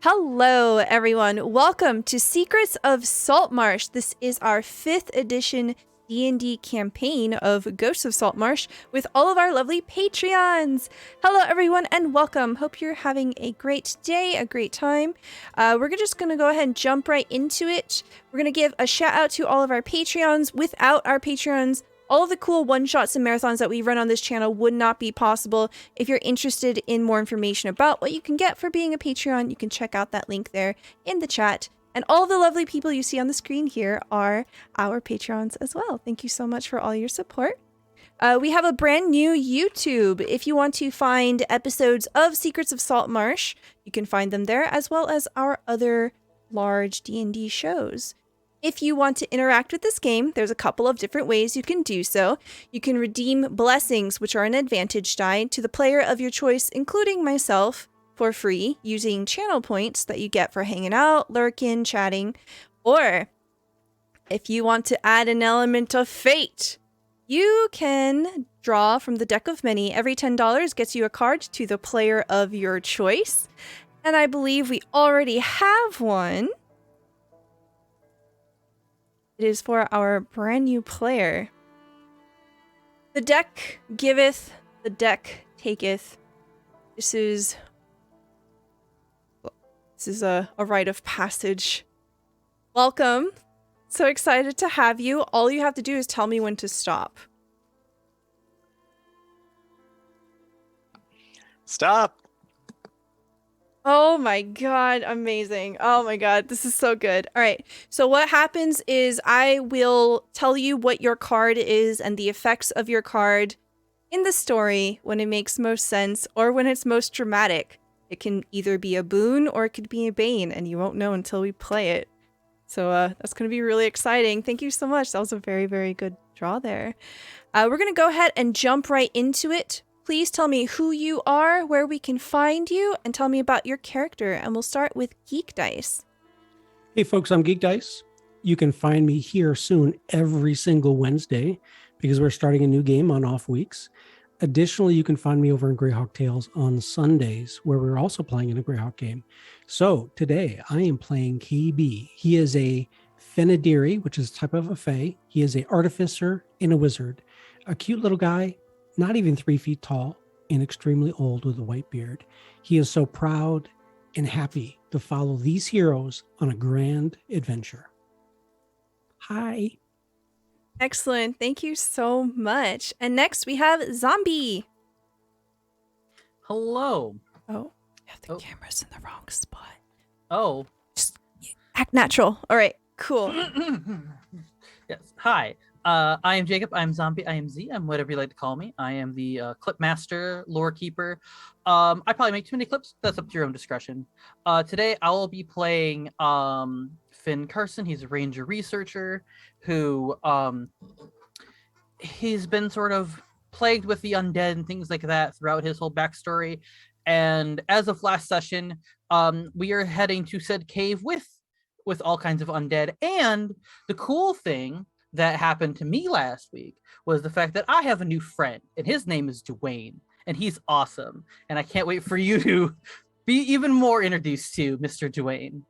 Hello, everyone. Welcome to Secrets of Saltmarsh. This is our 5th edition D&D campaign of Ghosts of Saltmarsh with all of our lovely Patreons. Hello, everyone, and welcome. Hope you're having a great day, a great time. We're just going to go ahead and jump right into it. We're going to give a shout out to all of our Patreons. Without our Patreons, all of the cool one-shots and marathons that we run on this channel would not be possible. If you're interested in more information about what you can get for being a Patreon, you can check out that link there in the chat. And all the lovely people you see on the screen here are our Patreons as well. Thank you so much for all your support. We have a brand new YouTube. If you want to find episodes of Secrets of Saltmarsh, you can find them there, as well as our other large D&D shows. If you want to interact with this game, there's a couple of different ways you can do so. You can redeem blessings, which are an advantage die, to the player of your choice, including myself, for free, using channel points that you get for hanging out, lurking, chatting. Or, if you want to add an element of fate, you can draw from the deck of many. Every $10 gets you a card to the player of your choice. And I believe we already have one. It is for our brand new player. The deck giveth, the deck taketh. This is a rite of passage. Welcome. So excited to have you. All you have to do is tell me when to stop. Stop. Oh my god, amazing. Oh my god, this is so good. All right, so what happens is I will tell you what your card is and the effects of your card in the story when it makes most sense or when it's most dramatic. It can either be a boon or it could be a bane, and you won't know until we play it. So that's going to be really exciting. Thank you so much. That was a very, very good draw there. We're going to go ahead and jump right into it. Please tell me who you are, where we can find you, and tell me about your character. And we'll start with GeekDice. Hey folks, I'm GeekDice. You can find me here soon every single Wednesday because we're starting a new game on off weeks. Additionally, you can find me over in Greyhawk Tales on Sundays, where we're also playing in a Greyhawk game. So today I am playing KayBee. He is a Fenadiri, which is a type of a fae. He is an artificer and a wizard. A cute little guy, not even 3 feet tall, and extremely old with a white beard. He is so proud and happy to follow these heroes on a grand adventure. Hi. Excellent. Thank you so much. And next we have Zombie. Hello. Oh, I have the cameras in the wrong spot. Oh. Just act natural. All right, cool. Yes. Hi. I am Jacob. I am Zombie. I am Z. I'm whatever you like to call me. I am the clip master, lore keeper. I probably make too many clips. That's up to your own discretion. Today I will be playing Finn Carson. He's a ranger researcher who he's been sort of plagued with the undead and things like that throughout his whole backstory. And as of last session, we are heading to said cave with all kinds of undead. And the cool thing that happened to me last week was the fact that I have a new friend, and his name is Dwayne, and he's awesome. And I can't wait for you to be even more introduced to Mr. Dwayne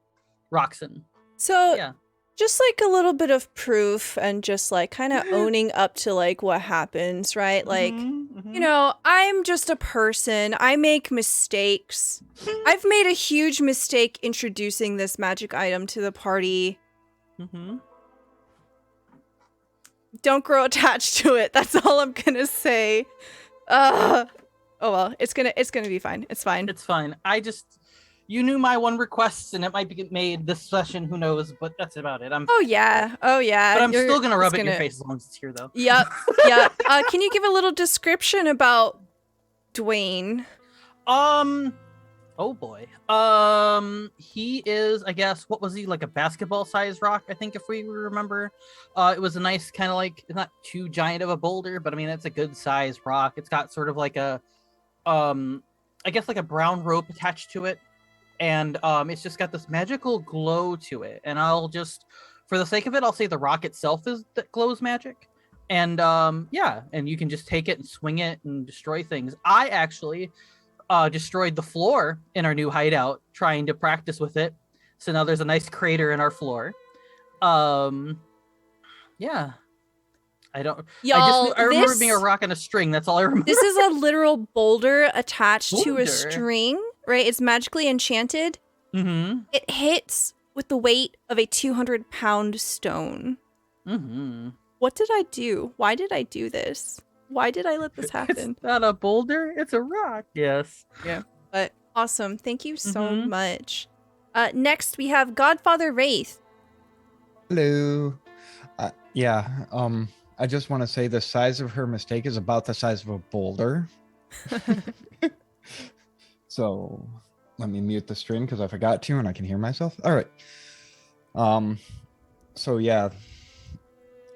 Roxon. So Yeah. just like a little bit of proof and just like kind of owning up to like what happens, right? Like, you know, I'm just a person. I make mistakes. I've made a huge mistake introducing this magic item to the party. Don't grow attached to it. That's all I'm gonna say. Oh well, it's gonna be fine. It's fine. It's fine. You knew my one request, and it might be made this session. Who knows? But that's about it. Oh yeah. But I'm still gonna rub it in your face as long as it's here, though. Yep. Can you give a little description about Dwayne? Oh boy. He is, I guess, what was he, like a basketball-sized rock? I think, if we remember. It was a nice kind of like, it's not too giant of a boulder, but I mean, it's a good-sized rock. It's got sort of like a, I guess like a brown rope attached to it, and it's just got this magical glow to it. And I'll just, for the sake of it, I'll say the rock itself is that glows magic. And yeah, and you can just take it and swing it and destroy things. I actually destroyed the floor in our new hideout trying to practice with it. So now there's a nice crater in our floor. Yeah. Y'all, I remember being a rock and a string. That's all I remember. This is a literal boulder attached to a string, right? It's magically enchanted. Mm-hmm. It hits with the weight of a 200-pound stone. Mm-hmm. What did I do? Why did I do this? Why did I let this happen? It's not a boulder, it's a rock. Yes. Yeah. But awesome. Thank you so much. Next, we have GodfatherWraith. Hello. Yeah. I just want to say the size of her mistake is about the size of a boulder. So let me mute the stream because I forgot to and I can hear myself. All right. So yeah.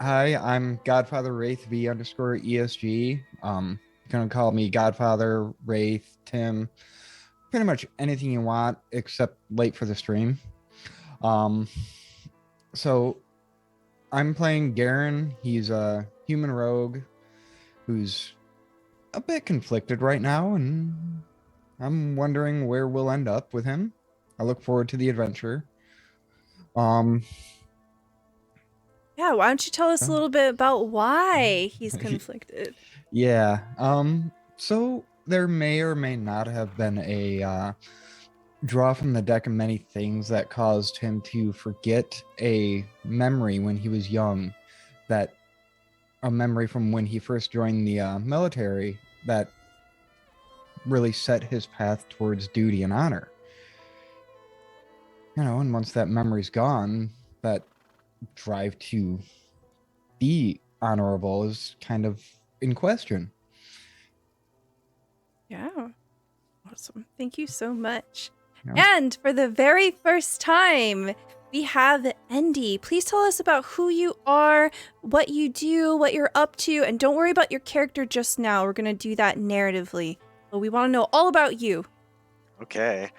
Hi, I'm GodfatherWraith V_ESG. You can call me Godfather, Wraith, Tim, pretty much anything you want except late for the stream. So I'm playing Garen. He's a human rogue who's a bit conflicted right now, and I'm wondering where we'll end up with him. I look forward to the adventure. Yeah, why don't you tell us a little bit about why he's conflicted? Yeah. So there may or may not have been a draw from the deck of many things that caused him to forget a memory when he was young, that a memory from when he first joined the military that really set his path towards duty and honor. You know, and once that memory's gone, that drive to be honorable is kind of in question. Yeah. Awesome. Thank you so much. Yeah. And for the very first time, we have Endy. Please tell us about who you are, what you do, what you're up to, and don't worry about your character just now. We're going to do that narratively. But we want to know all about you. Okay.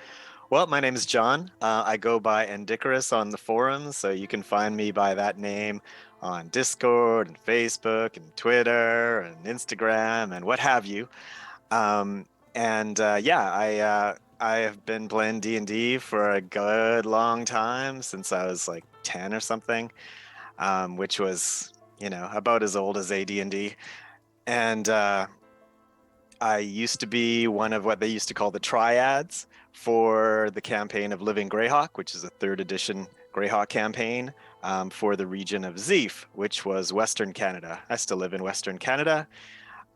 Well, my name is John. I go by Endicarus on the forums, so you can find me by that name on Discord and Facebook and Twitter and Instagram and what have you. I have been playing D&D for a good long time, since I was like 10 or something, which was, about as old as AD&D. And I used to be one of what they used to call the triads for the campaign of Living Greyhawk, which is a 3rd edition Greyhawk campaign for the region of Zeef, which was Western Canada. I still live in Western Canada,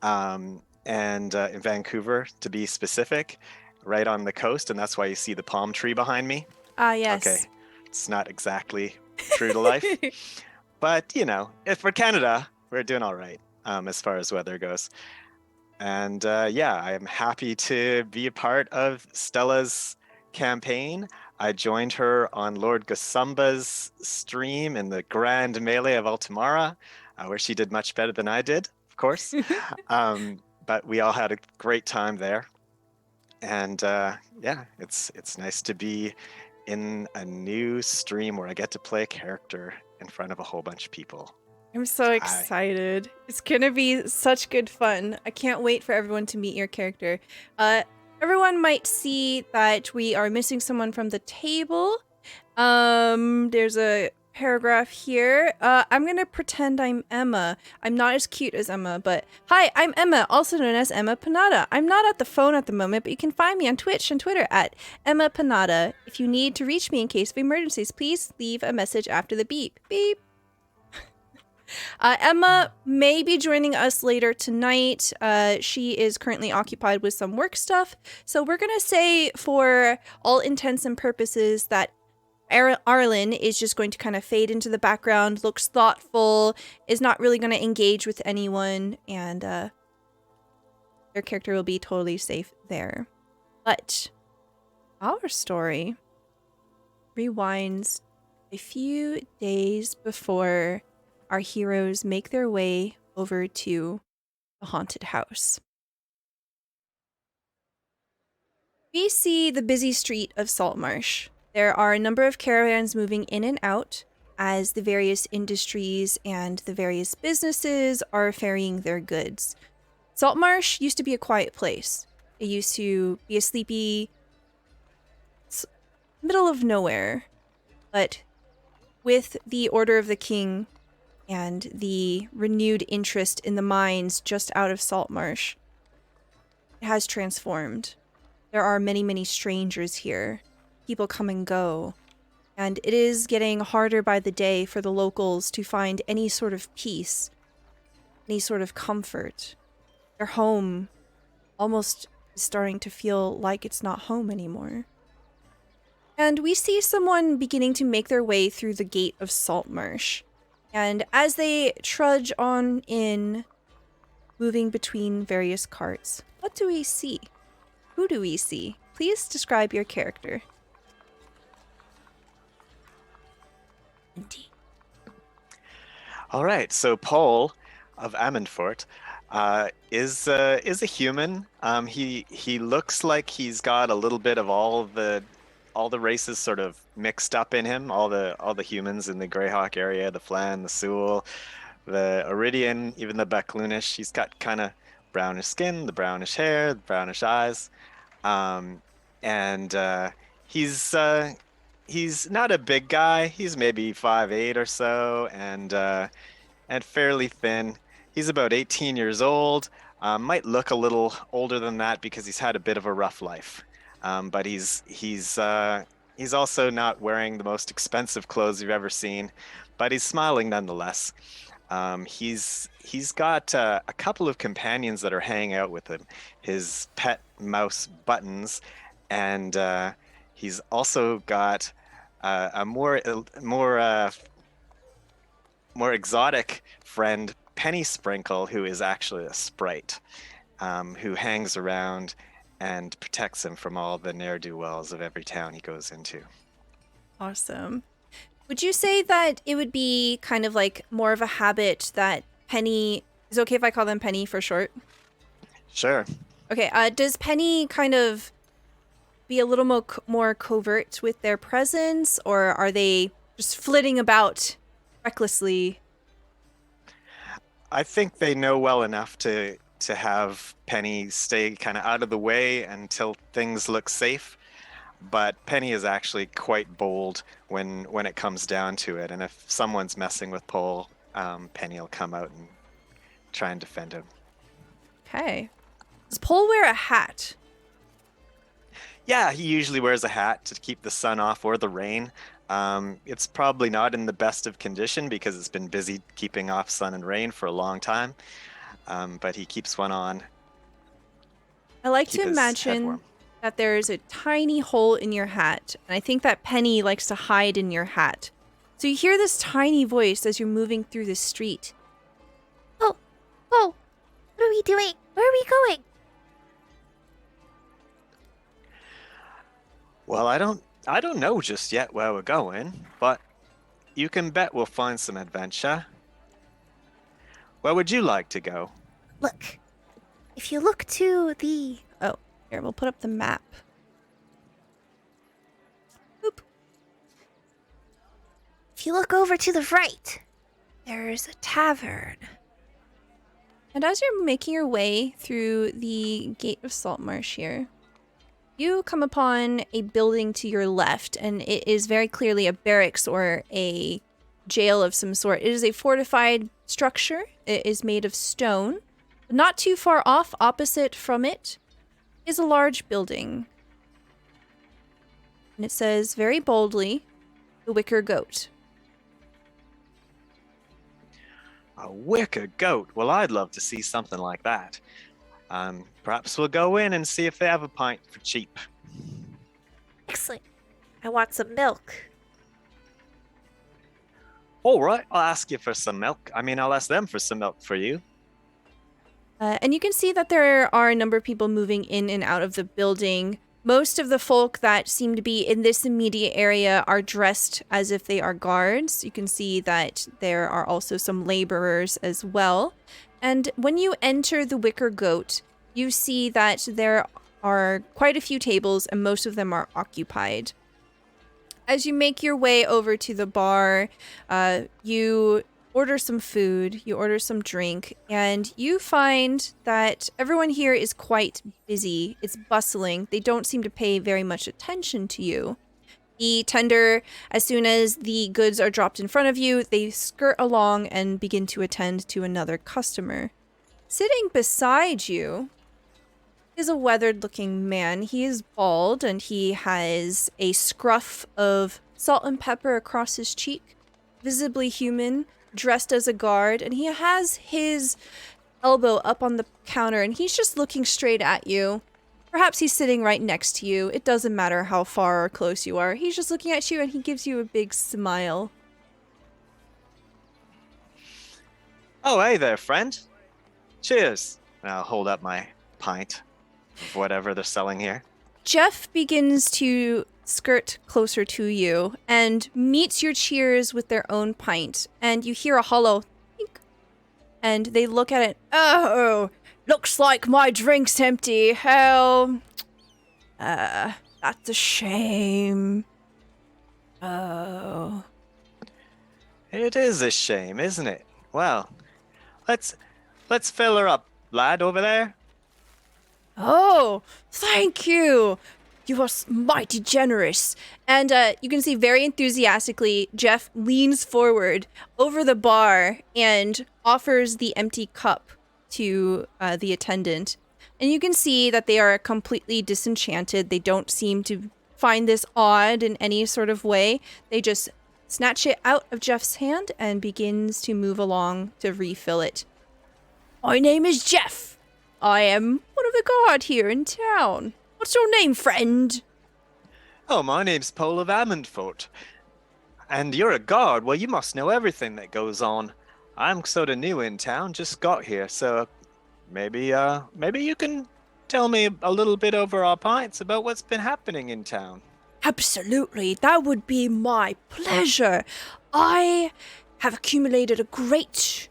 and in Vancouver, to be specific, right on the coast, and that's why you see the palm tree behind me. Ah, yes. Okay, it's not exactly true to life, but, if for Canada, we're doing all right as far as weather goes. And I am happy to be a part of Stella's campaign. I joined her on Lord Gasumba's stream in the Grand Melee of Altamara, where she did much better than I did, of course. But we all had a great time there. And it's nice to be in a new stream where I get to play a character in front of a whole bunch of people. I'm so excited. It's going to be such good fun. I can't wait for everyone to meet your character. Everyone might see that we are missing someone from the table. There's a paragraph here. I'm going to pretend I'm Emma. I'm not as cute as Emma, but hi, I'm Emma, also known as Emma Panada. I'm not at the phone at the moment, but you can find me on Twitch and Twitter at Emma Panada. If you need to reach me in case of emergencies, please leave a message after the beep. Beep. Emma may be joining us later tonight. She is currently occupied with some work stuff. So we're going to say, for all intents and purposes, that Arlen is just going to kind of fade into the background, looks thoughtful, is not really going to engage with anyone, and their character will be totally safe there. But our story rewinds a few days before our heroes make their way over to the haunted house. We see the busy street of Saltmarsh. There are a number of caravans moving in and out as the various industries and the various businesses are ferrying their goods. Saltmarsh used to be a quiet place. It used to be a sleepy middle of nowhere, but with the Order of the King and the renewed interest in the mines just out of Saltmarsh, it has transformed. There are many, many strangers here. People come and go. And it is getting harder by the day for the locals to find any sort of peace, any sort of comfort. Their home almost is starting to feel like it's not home anymore. And we see someone beginning to make their way through the gate of Saltmarsh. And as they trudge on in, moving between various carts, what do we see? Who do we see? Please describe your character. All right, so Paul of Amundfort is a human. He looks like he's got a little bit of all the races sort of mixed up in him. All the humans in the Greyhawk area, the Flan, the Sewell, the Iridian, even the Becloonish. He's got kind of brownish skin, the brownish hair, the brownish eyes, and he's not a big guy. He's maybe 5'8" or so, and fairly thin. He's about 18 years old. Might look a little older than that because he's had a bit of a rough life. But he's also not wearing the most expensive clothes you've ever seen, but he's smiling nonetheless. He's got a couple of companions that are hanging out with him, his pet mouse Buttons, and he's also got a more exotic friend, Penny Sprinkle, who is actually a sprite, who hangs around and protects him from all the ne'er-do-wells of every town he goes into. Awesome. Would you say that it would be kind of like more of a habit that Penny... Is it okay if I call them Penny for short? Sure. Okay, does Penny kind of be a little more covert with their presence, or are they just flitting about recklessly? I think they know well enough to have Penny stay kind of out of the way until things look safe. But Penny is actually quite bold when it comes down to it. And if someone's messing with Paul, Penny will come out and try and defend him. Okay. Does Paul wear a hat? Yeah, he usually wears a hat to keep the sun off or the rain. It's probably not in the best of condition because it's been busy keeping off sun and rain for a long time. But he keeps one on. I like to imagine that there's a tiny hole in your hat, and I think that Penny likes to hide in your hat. So you hear this tiny voice as you're moving through the street. Oh, what are we doing? Where are we going? Well, I don't know just yet where we're going, but you can bet we'll find some adventure. Where would you like to go? Look, if you look to the... Oh, here, we'll put up the map. Boop. If you look over to the right, there's a tavern. And as you're making your way through the gate of Saltmarsh here, you come upon a building to your left, and it is very clearly a barracks or a jail of some sort. It is a fortified structure. It is made of stone. Not too far off, opposite from it, is a large building. And it says very boldly, the Wicker Goat. A wicker goat? Well, I'd love to see something like that. Perhaps we'll go in and see if they have a pint for cheap. Excellent. I want some milk. All right, I'll ask you for some milk. I'll ask them for some milk for you. And you can see that there are a number of people moving in and out of the building. Most of the folk that seem to be in this immediate area are dressed as if they are guards. You can see that there are also some laborers as well. And when you enter the Wicker Goat, you see that there are quite a few tables and most of them are occupied. As you make your way over to the bar, you order some food, you order some drink, and you find that everyone here is quite busy. It's bustling. They don't seem to pay very much attention to you. The tender, as soon as the goods are dropped in front of you, they skirt along and begin to attend to another customer. Sitting beside you is a weathered-looking man. He is bald, and he has a scruff of salt and pepper across his cheek, visibly human, dressed as a guard, and he has his elbow up on the counter, and he's just looking straight at you. Perhaps he's sitting right next to you. It doesn't matter how far or close you are. He's just looking at you, and he gives you a big smile. Oh, hey there, friend. Cheers. And I'll hold up my pint of whatever they're selling here. Jeff begins to skirt closer to you and meets your cheers with their own pint, and you hear a hollow think, and they look at it. Oh, looks like my drink's empty. Hell, that's a shame. Oh. It is a shame, isn't it? Well, let's fill her up, lad, over there. Oh, thank you. You are mighty generous. And you can see very enthusiastically, Jeff leans forward over the bar and offers the empty cup to the attendant. And you can see that they are completely disenchanted. They don't seem to find this odd in any sort of way. They just snatch it out of Jeff's hand and begins to move along to refill it. My name is Jeff. I am one of the guard here in town. What's your name, friend? Oh, my name's Paul of Amundfort. And you're a guard. Well, you must know everything that goes on. I'm sort of new in town, just got here, so maybe you can tell me a little bit over our pints about what's been happening in town. Absolutely, that would be my pleasure. I have accumulated a great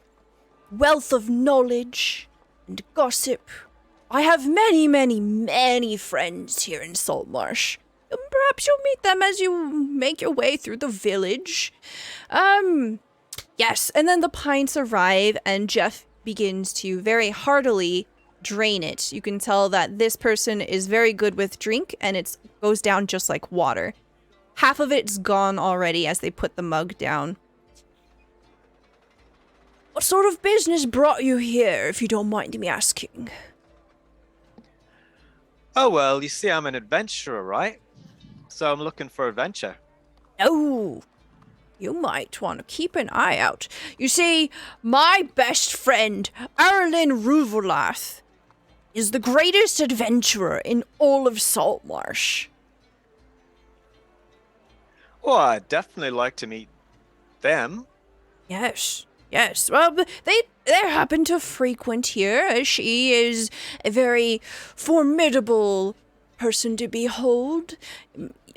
wealth of knowledge and gossip. I have many, many, many friends here in Saltmarsh. Perhaps you'll meet them as you make your way through the village. Yes, and then the pints arrive, and Jeff begins to very heartily drain it. You can tell that this person is very good with drink, and it goes down just like water. Half of it's gone already as they put the mug down. What sort of business brought you here, if you don't mind me asking? Oh, well, you see, I'm an adventurer, right? So I'm looking for adventure. Oh, you might want to keep an eye out. You see, my best friend, Erlin Ruvolath, is the greatest adventurer in all of Saltmarsh. Well, I'd definitely like to meet them. Yes. Well, they happen to frequent here. She is a very formidable person to behold.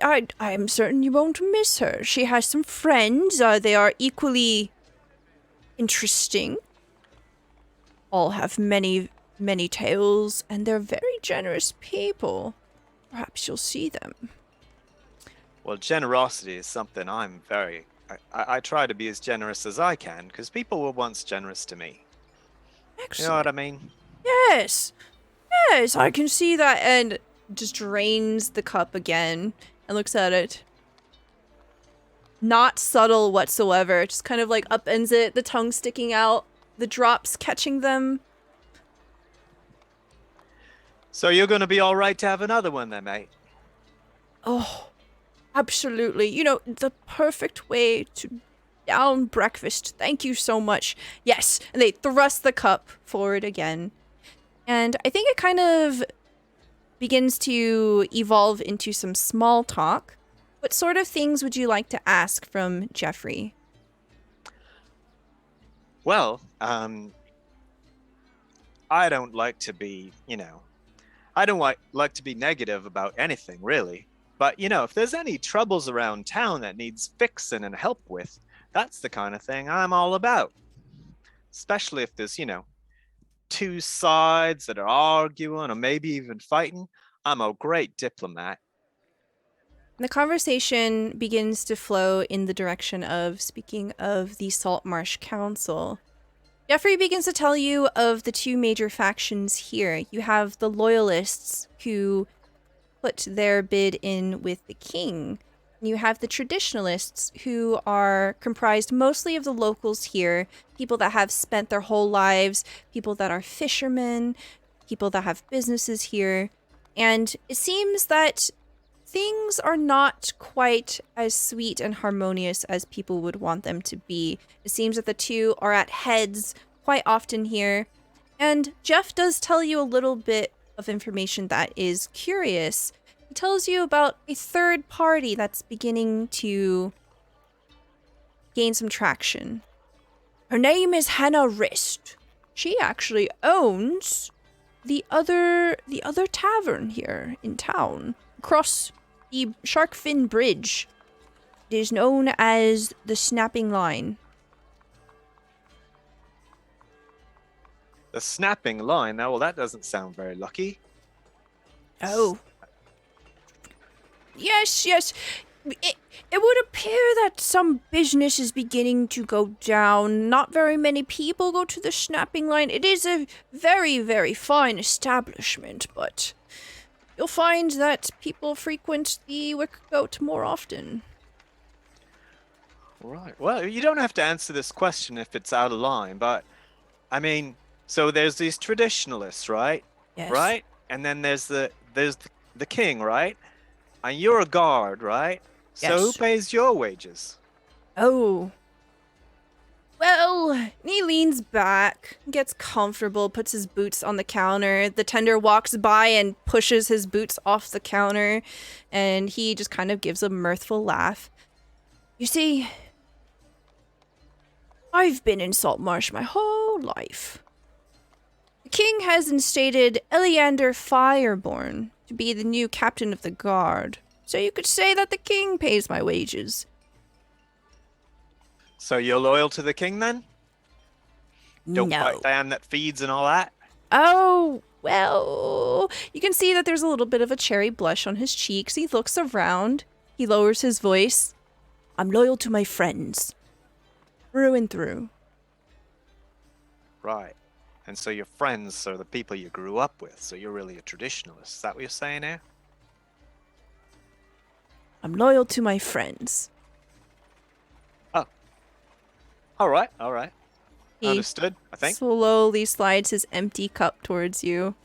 I am certain you won't miss her. She has some friends. They are equally interesting. All have many, many tales, and they're very generous people. Perhaps you'll see them. Well, generosity is something I try to be as generous as I can, because people were once generous to me. Excellent. You know what I mean? Yes, I can see that, and just drains the cup again and looks at it. Not subtle whatsoever, just kind of like upends it, the tongue sticking out, the drops catching them. So you're going to be all right to have another one then, mate? Oh, absolutely. You know, the perfect way to down breakfast. Thank you so much. Yes, and they thrust the cup forward again. And I think it kind of begins to evolve into some small talk. What sort of things would you like to ask from Jeffrey? Well, I don't like to be, I don't like to be negative about anything, really. But, if there's any troubles around town that needs fixing and help with, that's the kind of thing I'm all about. Especially if there's, two sides that are arguing or maybe even fighting. I'm a great diplomat. The conversation begins to flow in the direction of, speaking of the Saltmarsh Council. Jeffrey begins to tell you of the two major factions here. You have the Loyalists, who put their bid in with the king. You have the Traditionalists, who are comprised mostly of the locals here, people that have spent their whole lives, people that are fishermen, people that have businesses here. And it seems that things are not quite as sweet and harmonious as people would want them to be. It seems that the two are at heads quite often here. And Jeff does tell you a little bit of information that is curious. He tells you about a third party that's beginning to gain some traction. Her name is Hannah Wrist. She actually owns the other tavern here in town, across the Shark Fin Bridge. It is known as the Snapping Line. The snapping line. Now, well, that doesn't sound very lucky. Oh. Yes. It would appear that some business is beginning to go down. Not very many people go to the Snapping Line. It is a very, very fine establishment, but you'll find that people frequent the Wicker Goat more often. Right. Well, you don't have to answer this question if it's out of line, but I mean, so there's these traditionalists, right? Yes. Right? And then there's the king, right? And you're a guard, right? So who Yes. pays your wages? Oh. Well, he leans back, gets comfortable, puts his boots on the counter. The tender walks by and pushes his boots off the counter, and he just kind of gives a mirthful laugh. You see, I've been in Saltmarsh my whole life. The king has instated Eleander Fireborn to be the new captain of the guard, so you could say that the king pays my wages. So you're loyal to the king then? Don't No. fight Dan that feeds and all that? Oh, well, you can see that there's a little bit of a cherry blush on his cheeks. He looks around. He lowers his voice. I'm loyal to my friends. Through and through. Right. And so your friends are the people you grew up with, so you're really a traditionalist. Is that what you're saying here? I'm loyal to my friends. All right. He Understood, I think. slowly slides his empty cup towards you.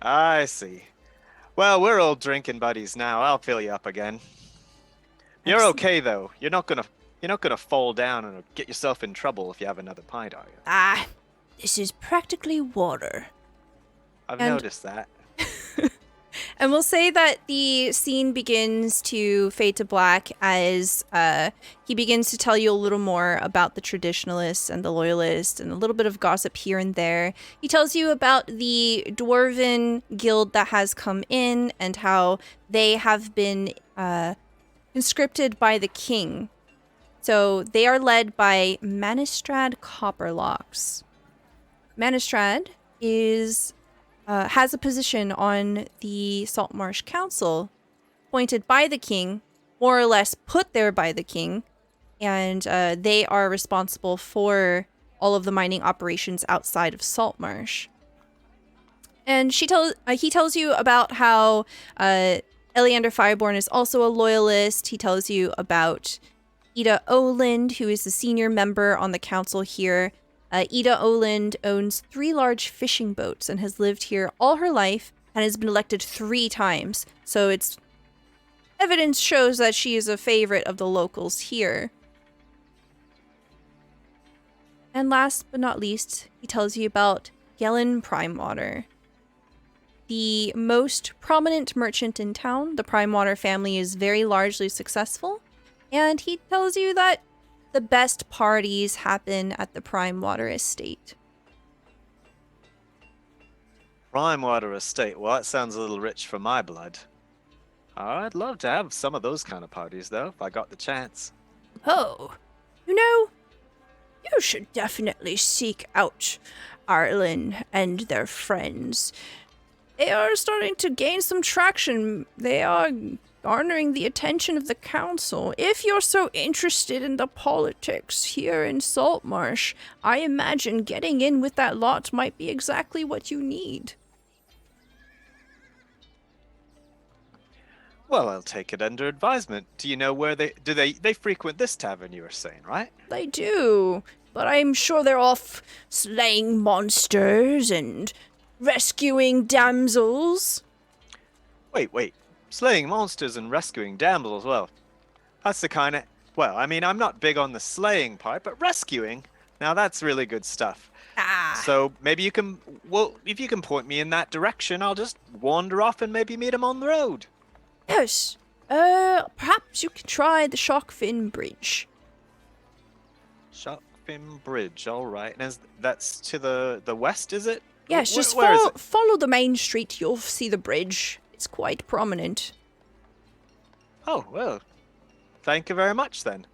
I see. Well, we're all drinking buddies now. I'll fill you up again. You're Excellent. okay though. You're not gonna fall down and get yourself in trouble if you have another pint, are you? Ah, this is practically water. I've And- noticed that. And we'll say that the scene begins to fade to black as he begins to tell you a little more about the traditionalists and the loyalists and a little bit of gossip here and there. He tells you about the dwarven guild that has come in and how they have been conscripted by the king. So they are led by Manistrad Copperlocks. Manistrad is has a position on the Saltmarsh Council, appointed by the king, more or less put there by the king, and they are responsible for all of the mining operations outside of Saltmarsh. And he tells you about how Eleander Fireborn is also a loyalist. He tells you about Ida Oland, who is the senior member on the council here. Ida Oland owns 3 large fishing boats and has lived here all her life and has been elected 3 times. So it's evidence shows that she is a favorite of the locals here. And last but not least, he tells you about Gelen Primewater. The most prominent merchant in town, the Primewater family is very largely successful. And he tells you that the best parties happen at the Primewater estate. Primewater Estate. Well, that sounds a little rich for my blood. I'd love to have some of those kind of parties, though, if I got the chance. Oh, you know, you should definitely seek out Ireland and their friends. They are starting to gain some traction. They are garnering the attention of the council. If you're so interested in the politics here in Saltmarsh, I imagine getting in with that lot might be exactly what you need. Well, I'll take it under advisement. Do you know where they frequent this tavern you were saying, right? They do, but I'm sure they're off slaying monsters and rescuing damsels. Wait. Slaying monsters and rescuing damsels, well, that's the kind of... Well, I mean, I'm not big on the slaying part, but rescuing, now that's really good stuff. So maybe you can... Well, if you can point me in that direction, I'll just wander off and maybe meet him on the road. Yes. Perhaps you can try the Sharkfin Bridge. Sharkfin Bridge, all right. And that's to the west, is it? Yes, just where is it? follow the main street. You'll see the bridge. It's quite prominent. Oh, well, thank you very much then.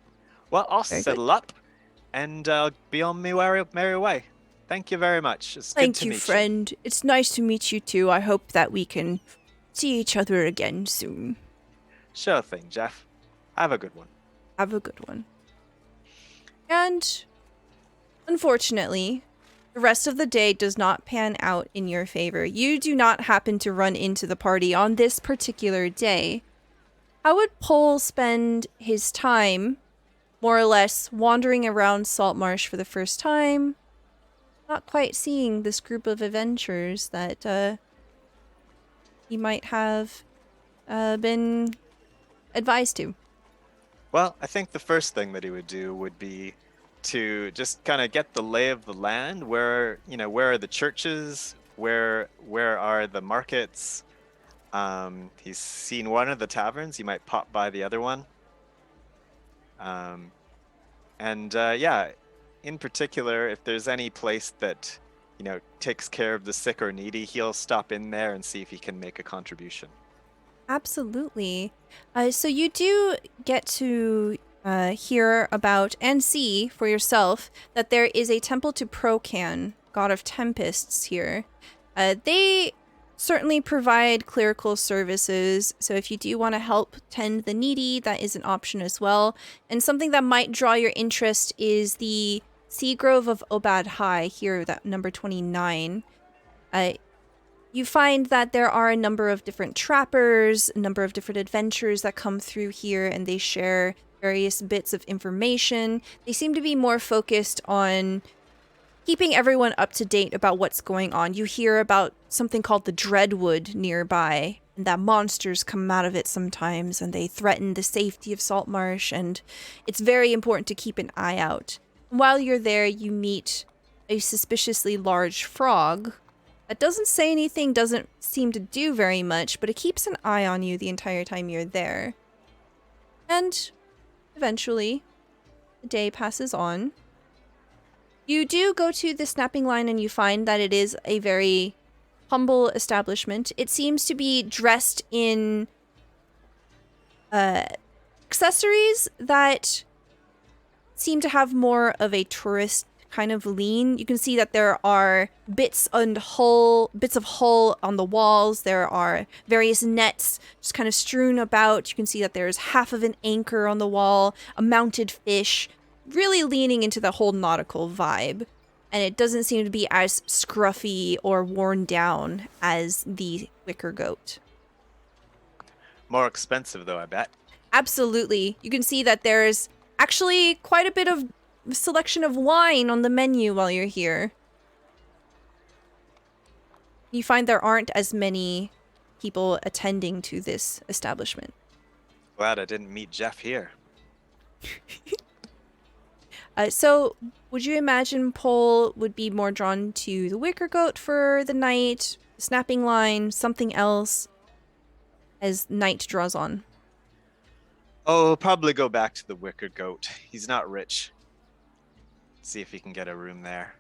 Well, I'll Very settle up and be on my merry way. Thank you very much. It's good Thank to you, meet friend. It's nice to meet you too. I hope that we can see each other again soon. Sure thing, Jeff. Have a good one. Have a good one. And unfortunately, the rest of the day does not pan out in your favor. You do not happen to run into the party on this particular day. How would Pole spend his time, more or less, wandering around Saltmarsh for the first time, not quite seeing this group of adventurers that he might have been advised to? Well, I think the first thing that he would do would be to just kind of get the lay of the land. Where are the churches? Where are the markets? He's seen one of the taverns. He might pop by the other one. Yeah, in particular, if there's any place that takes care of the sick or needy, he'll stop in there and see if he can make a contribution. Absolutely. So you do get to hear about and see for yourself that there is a temple to Procan, god of tempests here. They certainly provide clerical services, so if you do want to help tend the needy, that is an option as well. And something that might draw your interest is the Sea Grove of Obad High here, that number 29. You find that there are a number of different trappers, a number of different adventurers that come through here, and they share various bits of information. They seem to be more focused on keeping everyone up to date about what's going on. You hear about something called the Dreadwood nearby, and that monsters come out of it sometimes, and they threaten the safety of Saltmarsh, and it's very important to keep an eye out. While you're there, you meet a suspiciously large frog that doesn't say anything, doesn't seem to do very much, but it keeps an eye on you the entire time you're there. And eventually, the day passes on. You do go to the snapping line and you find that it is a very humble establishment. It seems to be dressed in accessories that seem to have more of a tourist kind of lean. You can see that there are bits of hull on the walls. There are various nets just kind of strewn about. You can see that there's half of an anchor on the wall, a mounted fish, really leaning into the whole nautical vibe. And it doesn't seem to be as scruffy or worn down as the wicker goat. More expensive though, I bet. Absolutely. You can see that there's actually quite a bit of selection of wine on the menu while you're here. You find there aren't as many people attending to this establishment. Glad I didn't meet Jeff here. So, would you imagine Pole would be more drawn to the wicker goat for the night, snapping line, something else, as night draws on? Oh, probably go back to the wicker goat. He's not rich. See if he can get a room there.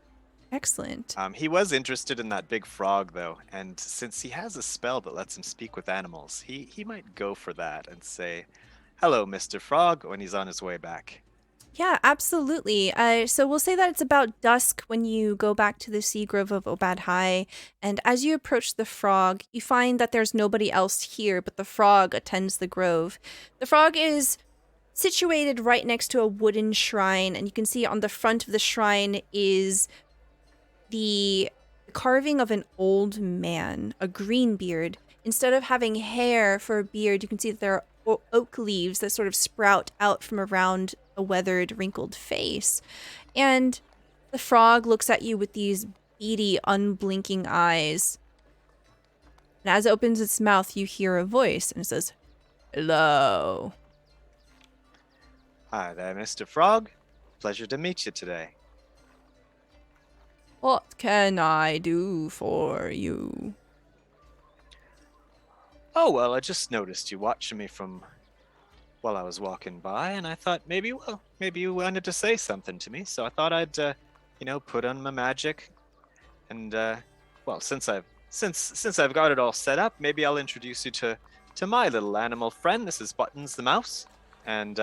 Excellent. He was interested in that big frog, though, and since he has a spell that lets him speak with animals, he might go for that and say, "Hello, Mr. Frog," when he's on his way back. Yeah, absolutely. So we'll say that it's about dusk when you go back to the Sea Grove of Obad High, and as you approach the frog, you find that there's nobody else here, but the frog attends the grove. The frog is situated right next to a wooden shrine, and you can see on the front of the shrine is the carving of an old man, a green beard. Instead of having hair for a beard, you can see that there are oak leaves that sort of sprout out from around a weathered, wrinkled face. And the frog looks at you with these beady, unblinking eyes. And as it opens its mouth, you hear a voice, and it says, "Hello." Hi there, Mr. Frog. Pleasure to meet you today. "What can I do for you?" Oh, well, I just noticed you watching me from while I was walking by, and I thought maybe you wanted to say something to me, so I thought I'd, put on my magic, and, well, since I've got it all set up, maybe I'll introduce you to my little animal friend. This is Buttons the mouse, and,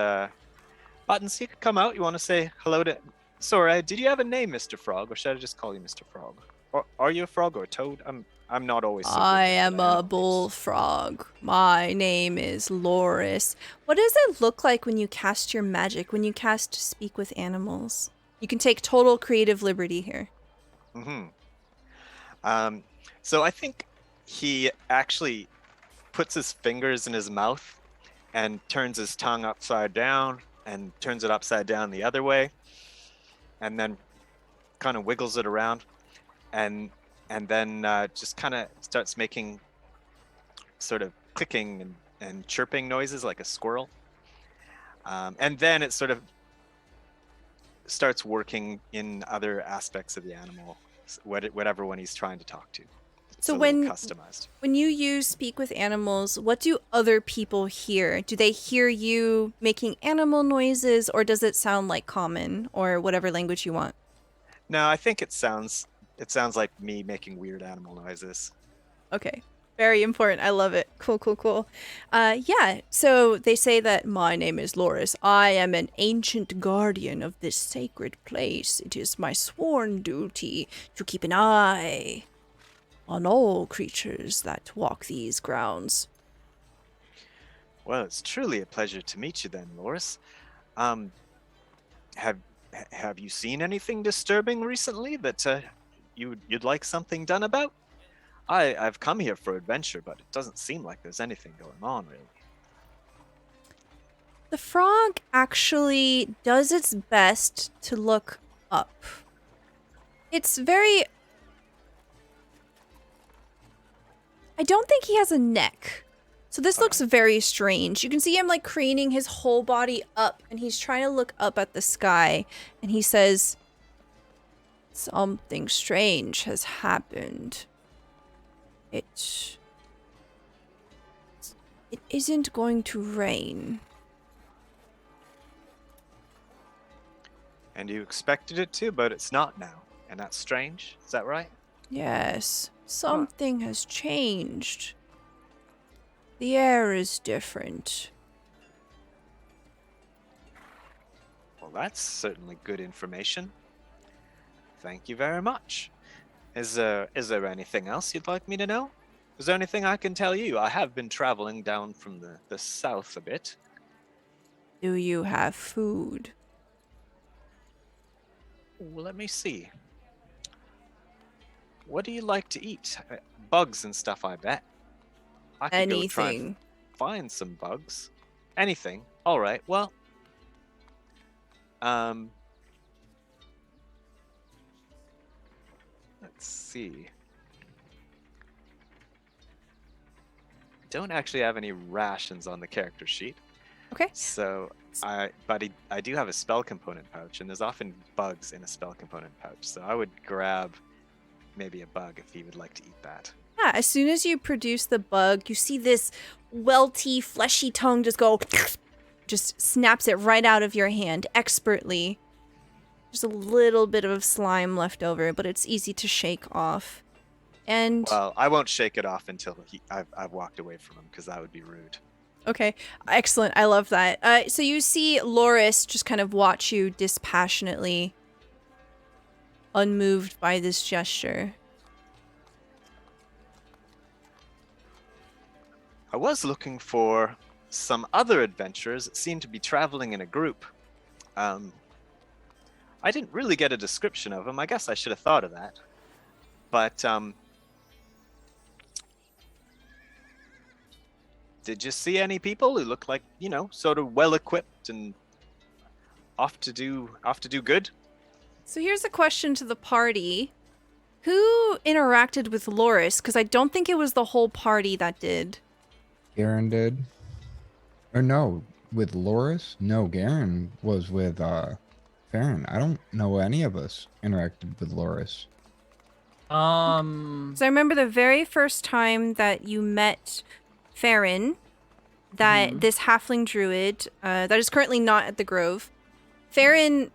Buttons, you could come out. You want to say hello to... Sorry, did you have a name, Mr. Frog, or should I just call you Mr. Frog? Or are you a frog or a toad? I'm not always so good I with am animal a names. bullfrog. My name is Loris. What does it look like when you cast your magic, when you cast Speak with Animals? You can take total creative liberty here. So I think he actually puts his fingers in his mouth and turns his tongue upside down and turns it upside down the other way, and then kind of wiggles it around, and then just kind of starts making sort of clicking and chirping noises like a squirrel. And then it sort of starts working in other aspects of the animal, whatever one he's trying to talk to. It's So a little when customized. when you use Speak with Animals, what do other people hear? Do they hear you making animal noises, or does it sound like common or whatever language you want? No, I think it sounds like me making weird animal noises. Okay. Very important. I love it. Cool, cool, cool. Yeah, so they say that my name is Loris. I am an ancient guardian of this sacred place. It is my sworn duty to keep an eye on all creatures that walk these grounds. Well, it's truly a pleasure to meet you then, Loris. Um, have you seen anything disturbing recently that you'd like something done about? I've come here for adventure, but it doesn't seem like there's anything going on, really. The frog actually does its best to look up. It's very... I don't think he has a neck. So this looks very strange. You can see him like craning his whole body up, and he's trying to look up at the sky, and he says, "Something strange has happened. It isn't going to rain." And you expected it to, but it's not now. And that's strange. Is that right? Yes, something has changed. The air is different. Well, that's certainly good information. Thank you very much. Is there anything else you'd like me to know? Is there anything I can tell you? I have been traveling down from the south a bit. Do you have food? Well, let me see. What do you like to eat? Bugs and stuff, I bet. I could go try and Anything. find some bugs. Anything. All right. Well, let's see. Don't actually have any rations on the character sheet. Okay. So I do have a spell component pouch, and there's often bugs in a spell component pouch. So I would grab maybe a bug if he would like to eat that. Yeah, as soon as you produce the bug, you see this welty, fleshy tongue just snaps it right out of your hand expertly. There's a little bit of slime left over, but it's easy to shake off. And Well, I won't shake it off until I've walked away from him, because that would be rude. Okay, excellent. I love that. So you see Loris just kind of watch you dispassionately, unmoved by this gesture. I was looking for some other adventurers that seemed to be traveling in a group. I didn't really get a description of them. I guess I should have thought of that. But did you see any people who look like, sort of well equipped and off to do good? So here's a question to the party. Who interacted with Loris? Because I don't think it was the whole party that did. Garen did. Or no, with Loris? No, Garen was with Farron. I don't know any of us interacted with Loris. So I remember the very first time that you met Farron, that this halfling druid that is currently not at the Grove, Farron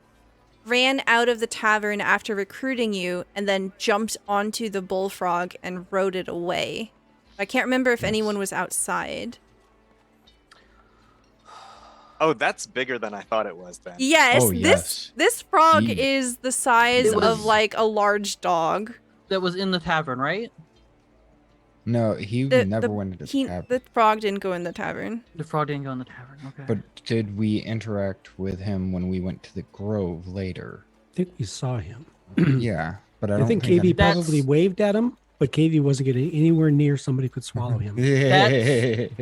ran out of the tavern after recruiting you and then jumped onto the bullfrog and rode it away. I can't remember if anyone was outside. Oh, that's bigger than I thought it was then. Yes, Oh, yes. this frog He- is the size It was- of like a large dog. That was in the tavern, right? No, he The- never the- went into He, the tavern. the frog didn't go in the tavern. The frog didn't go in the tavern. Okay. But did we interact with him when we went to the Grove later? I think we saw him. Yeah, but I I don't think think KayBee That's- probably waved at him, but KayBee wasn't getting anywhere near somebody could swallow him.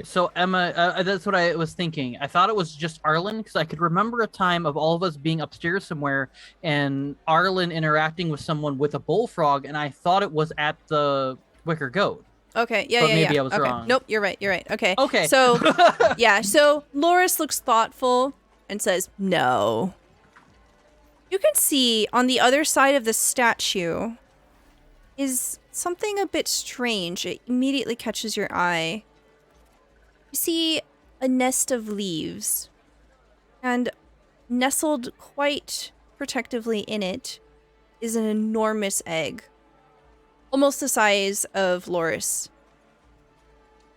So Emma, that's what I was thinking. I thought it was just Arlen because I could remember a time of all of us being upstairs somewhere and Arlen interacting with someone with a bullfrog, and I thought it was at the Wicker Goat. Okay, yeah, But yeah, maybe yeah. I was Okay. wrong. Nope, you're right. Okay. Okay. So, yeah, so Loris looks thoughtful and says, no. You can see on the other side of the statue is something a bit strange. It immediately catches your eye. You see a nest of leaves, and nestled quite protectively in it is an enormous egg, almost the size of Loris.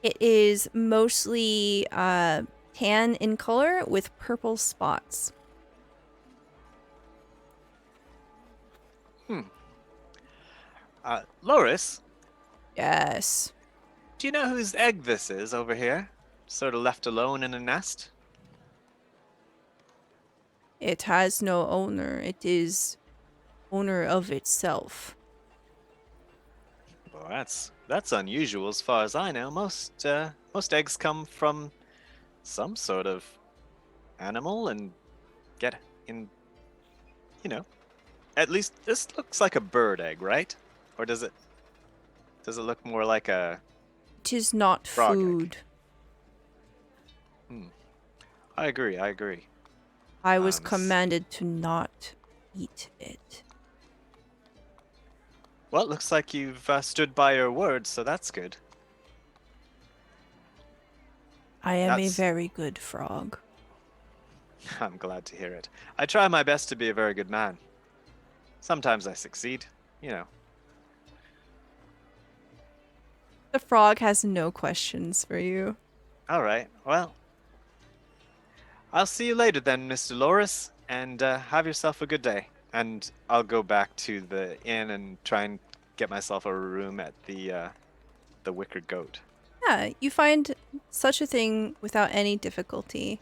It is mostly tan in color with purple spots. Loris, Yes. do you know whose egg this is over here? Sort of left alone in a nest? It has no owner. It is owner of itself. Well, that's unusual as far as I know. Most eggs come from some sort of animal and get in, at least this looks like a bird egg, right? Or does it look more like a... It is not Frog egg. food. I agree. I was Um, commanded to not eat it. Well, it looks like you've stood by your word, so that's good. I am That's- a very good frog. I'm glad to hear it. I try my best to be a very good man. Sometimes I succeed, The frog has no questions for you. All right, well, I'll see you later then, Mr. Loris, and have yourself a good day. And I'll go back to the inn and try and get myself a room at the Wicker Goat. Yeah, you find such a thing without any difficulty.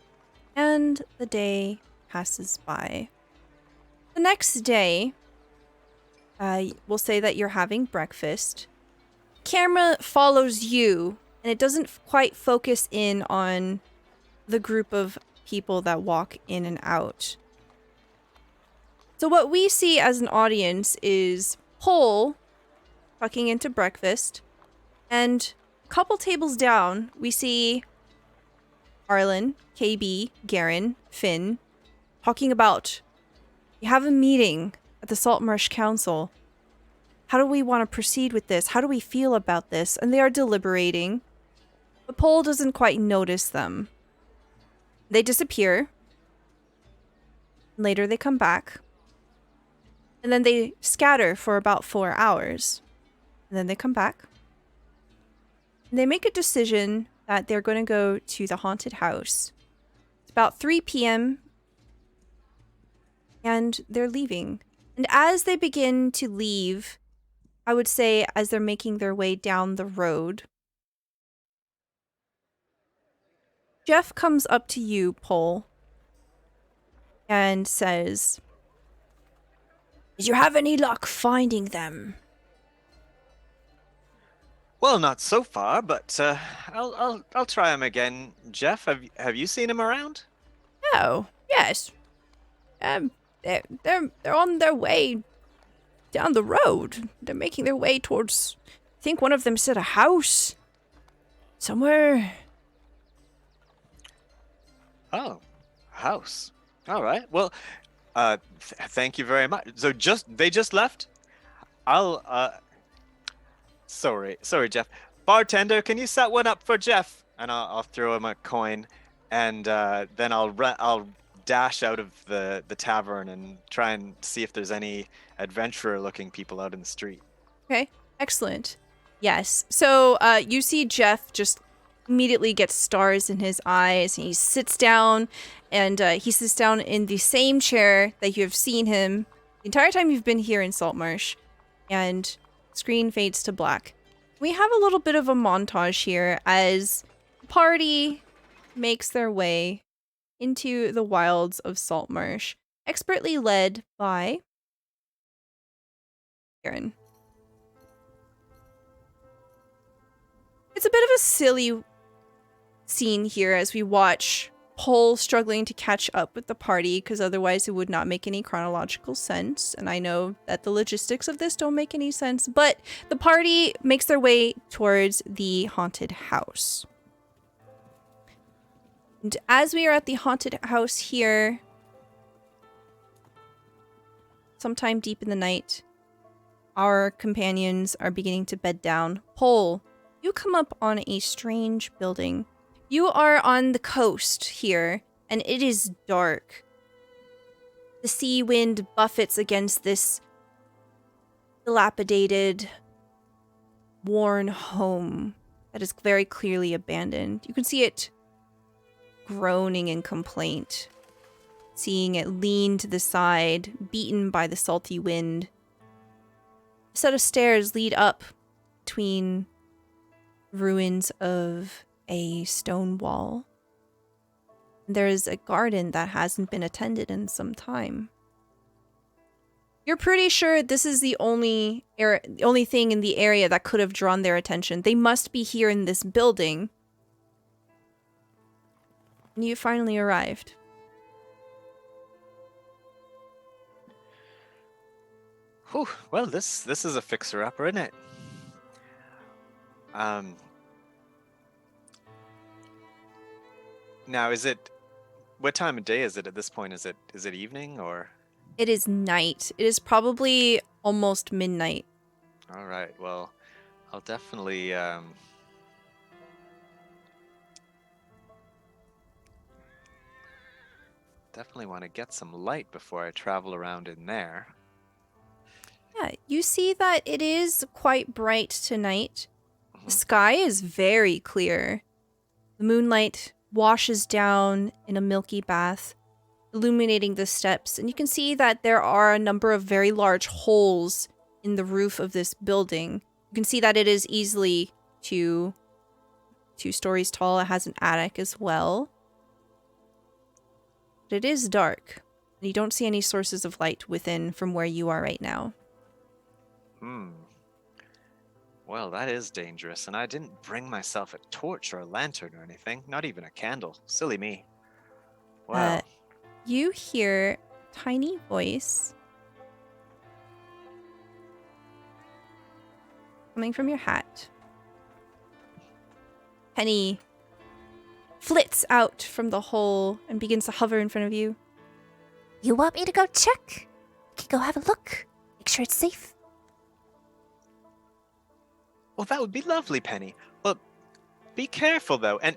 And the day passes by. The next day, we'll say that you're having breakfast. Camera follows you, and it doesn't quite focus in on the group of people that walk in and out. So what we see as an audience is Pole tucking into breakfast, and a couple tables down, we see Arlen, KayBee, Garen, Finn, talking about, we have a meeting at the Saltmarsh Council. How do we want to proceed with this? How do we feel about this? And they are deliberating. But Pole doesn't quite notice them. They disappear. Later they come back. And then they scatter for about 4 hours. And then they come back. And they make a decision that they're going to go to the haunted house. It's about 3 p.m. and they're leaving. And as they begin to leave, I would say as they're making their way down the road, Jeff comes up to you, Pole, and says, "Did you have any luck finding them?" Well, not so far, but I'll try him again. Jeff, have you seen him around? Oh, yes. They're on their way down the road. They're making their way towards, I think one of them said a house somewhere. Oh, house. All right. Well, thank you very much. So they just left? Sorry, Jeff. Bartender, can you set one up for Jeff? And I'll throw him a coin, and then I'll dash out of the tavern and try and see if there's any adventurer-looking people out in the street. Okay, excellent. Yes. So you see Jeff just immediately gets stars in his eyes, and he sits down, and he sits down in the same chair that you have seen him the entire time you've been here in Saltmarsh, and screen fades to black. We have a little bit of a montage here as the party makes their way into the wilds of Saltmarsh, expertly led by Garen. It's a bit of a silly scene here as we watch Pole struggling to catch up with the party, because otherwise it would not make any chronological sense. And I know that the logistics of this don't make any sense, but the party makes their way towards the haunted house. And as we are at the haunted house here, sometime deep in the night, our companions are beginning to bed down. Pole, you come up on a strange building. You are on the coast here, and it is dark. The sea wind buffets against this dilapidated, worn home that is very clearly abandoned. You can see it groaning in complaint, seeing it lean to the side, beaten by the salty wind. A set of stairs lead up between ruins of a stone wall. There is a garden that hasn't been attended in some time. You're pretty sure this is the only thing in the area that could have drawn their attention. They must be here in this building. And you finally arrived. Whew, well, this is a fixer-upper, isn't it? Now, what time of day is it at this point? Is it evening or? It is night. It is probably almost midnight. All right. Well, I'll definitely want to get some light before I travel around in there. Yeah, you see that it is quite bright tonight. Mm-hmm. The sky is very clear. The moonlight washes down in a milky bath, illuminating the steps, and you can see that there are a number of very large holes in the roof of this building. You can see that it is easily two stories tall. It has an attic as well. But it is dark, and you don't see any sources of light within from where you are right now. Well, that is dangerous, and I didn't bring myself a torch or a lantern or anything, not even a candle. Silly me. Wow. You hear a tiny voice coming from your hat. Penny flits out from the hole and begins to hover in front of you. You want me to go check? We can go have a look. Make sure it's safe. Well, that would be lovely, Penny. Well, be careful, though, and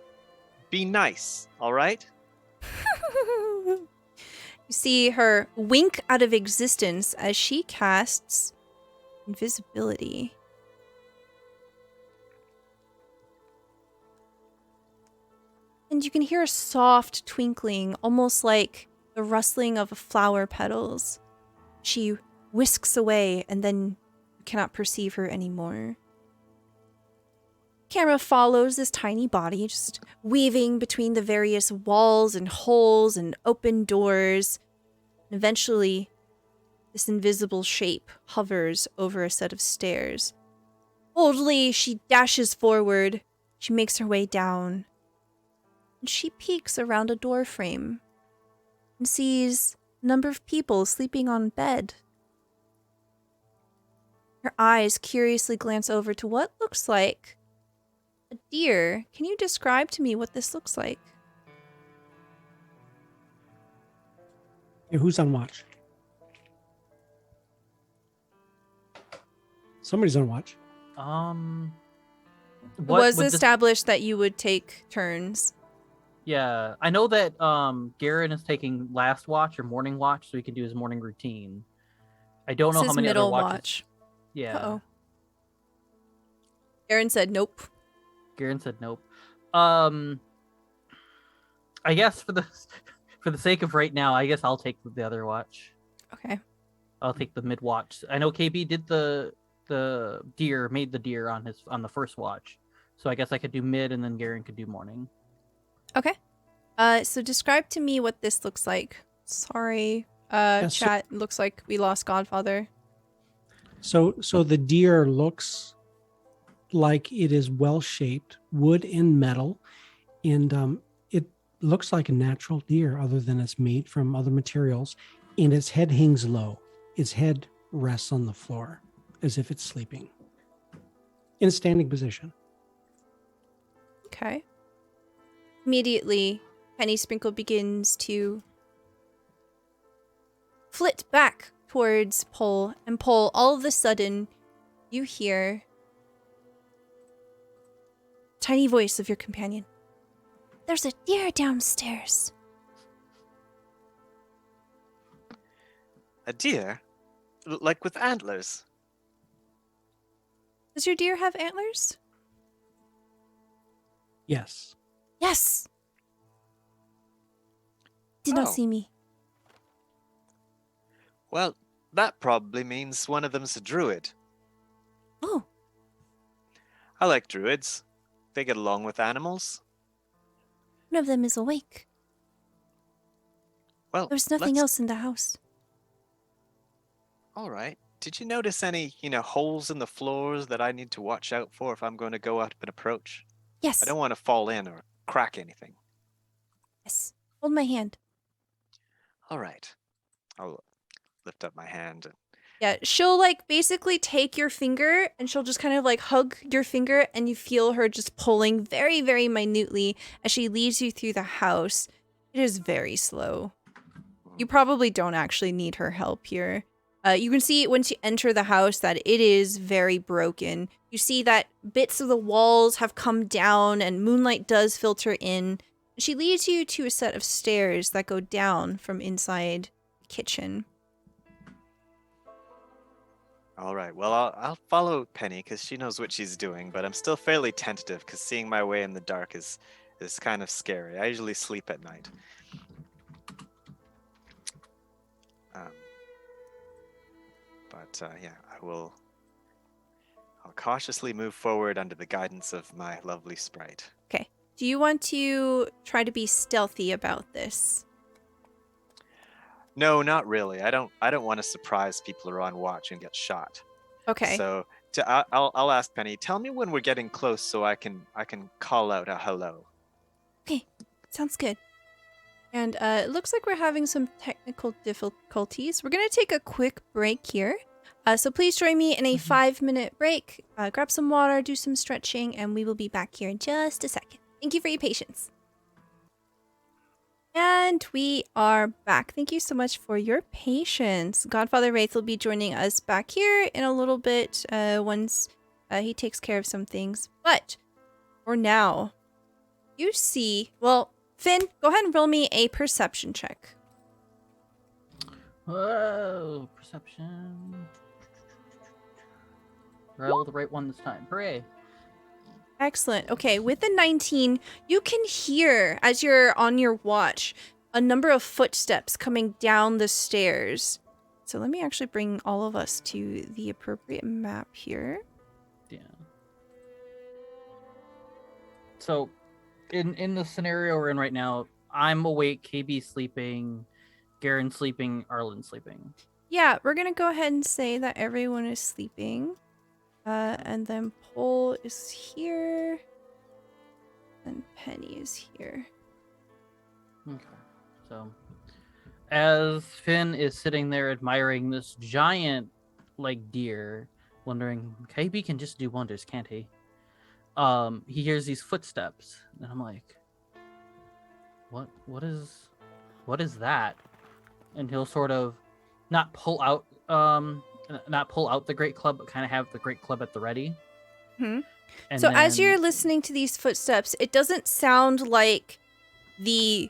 be nice, all right? You see her wink out of existence as she casts invisibility. And you can hear a soft twinkling, almost like the rustling of flower petals. She whisks away, and then you cannot perceive her anymore. Camera follows this tiny body, just weaving between the various walls and holes and open doors. And eventually, this invisible shape hovers over a set of stairs. Boldly, she dashes forward. She makes her way down. And she peeks around a door frame and sees a number of people sleeping on bed. Her eyes curiously glance over to what looks like a deer. Can you describe to me what this looks like? Hey, who's on watch? Somebody's on watch. It was established that you would take turns. Yeah, I know that Garen is taking last watch or morning watch, so he can do his morning routine. I don't know This how is many other middle watches. watch. Yeah. Uh-oh. Aaron said nope. Garen said nope. I guess for the sake of right now, I guess I'll take the other watch. Okay. I'll take the mid watch. I know KayBee did the deer, made the deer on the first watch, so I guess I could do mid, and then Garen could do morning. Okay. So describe to me what this looks like. Sorry, chat. Looks like we lost Godfather. So the deer looks like it is well shaped, wood and metal, and it looks like a natural deer, other than it's made from other materials. And its head hangs low. Its head rests on the floor, as if it's sleeping, in a standing position. Okay. Immediately, Penny Sprinkle begins to flit back towards Pole, and Pole, all of a sudden, you hear the tiny voice of your companion. There's a deer downstairs. A deer? Like with antlers? Does your deer have antlers? Yes. Yes. Did not Oh. see me. Well, that probably means one of them's a druid. Oh, I like druids. They get along with animals. one of them is awake. Well, There's nothing let's- else in the house. All right. Did you notice any, holes in the floors that I need to watch out for if I'm going to go up and approach? Yes. I don't want to fall in or crack anything. Yes. Hold my hand. All right. I'll lift up my hand. Yeah, she'll basically take your finger and she'll just kind of hug your finger, and you feel her just pulling very, very minutely as she leads you through the house. It is very slow. You probably don't actually need her help here. You can see once you enter the house that it is very broken. You see that bits of the walls have come down and moonlight does filter in. She leads you to a set of stairs that go down from inside the kitchen. All right. Well, I'll follow Penny because she knows what she's doing, but I'm still fairly tentative because seeing my way in the dark is kind of scary. I usually sleep at night. Yeah, I'll cautiously move forward under the guidance of my lovely sprite. Okay. Do you want to try to be stealthy about this? No, not really. I don't want to surprise people who are on watch and get shot. Okay. So I'll ask Penny. Tell me when we're getting close so I can call out a hello. Okay. Sounds good. And it looks like we're having some technical difficulties. We're going to take a quick break here. So please join me in a 5-minute break. Grab some water, do some stretching, and we will be back here in just a second. Thank you for your patience. And we are back. Thank you so much for your patience. GodfatherWraith will be joining us back here in a little bit once he takes care of some things. But for now, you see... Well, Finn, go ahead and roll me a perception check. Whoa, perception. Roll the right one this time. Hooray. Excellent. Okay, with the 19, you can hear, as you're on your watch, a number of footsteps coming down the stairs. So let me actually bring all of us to the appropriate map here. Yeah. So, in the scenario we're in right now, I'm awake, KB sleeping, Garen sleeping, Arlen sleeping. Yeah, we're going to go ahead and say that everyone is sleeping. And then Pole is here. And Penny is here. Okay. So, as Finn is sitting there admiring this giant, like, deer, wondering, KB can just do wonders, can't he? He hears these footsteps, and I'm like, what is that? And he'll sort of not pull out the Great Club, but kind of have the Great Club at the ready. Hmm. And So as then- you're listening to these footsteps, it doesn't sound like the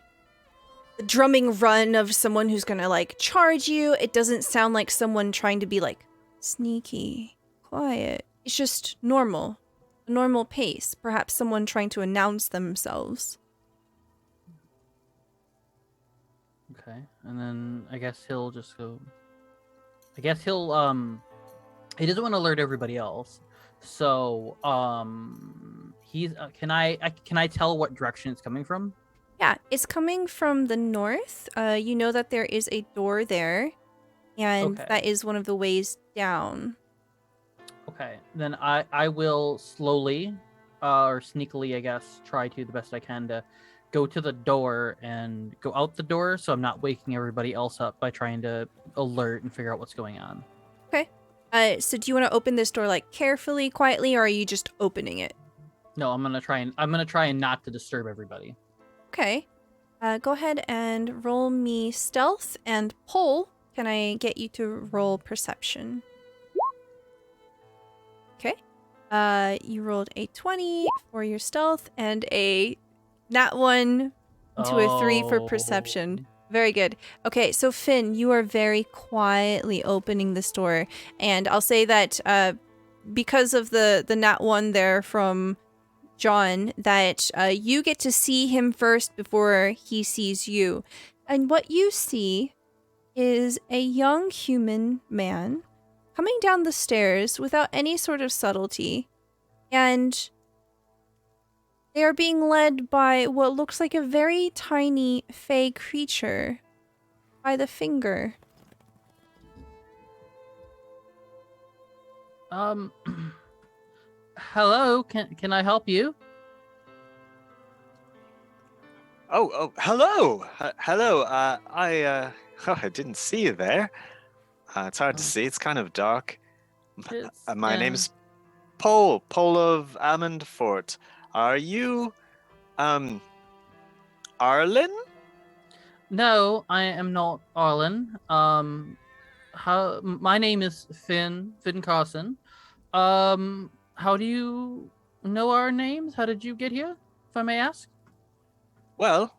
drumming run of someone who's gonna like charge you. It doesn't sound like someone trying to be like sneaky, quiet. It's just normal, a normal pace. Perhaps someone trying to announce themselves. Okay, and then I guess he'll just go. I guess he'll he doesn't want to alert everybody else, so he's can I tell what direction it's coming from? Yeah, it's coming from the north. You know that there is a door there, and Okay. that is one of the ways down. Okay, then I will slowly or sneakily, I guess, try to the best I can to go to the door and go out the door, so I'm not waking everybody else up by trying to alert and figure out what's going on. So do you want to open this door like carefully, quietly, or are you just opening it? No, I'm gonna try and not to disturb everybody. Okay. Go ahead and roll me stealth, and Pole, can I get you to roll perception? Okay. You rolled a 20 for your stealth and a nat 1 to a 3 for perception. Very good. Okay, so Finn, you are very quietly opening this door, and I'll say that because of the nat 1 there from John, that you get to see him first before he sees you. And what you see is a young human man coming down the stairs without any sort of subtlety, and they are being led by what looks like a very tiny fey creature by the finger. Hello, can I help you? Oh, hello. Hello. I didn't see you there. It's hard to Oh. see. It's kind of dark. My Yeah. name's Pole of Amundfort. Are you, Arlen? No, I am not Arlen. My name is Finn Carson. How do you know our names? How did you get here, if I may ask? Well,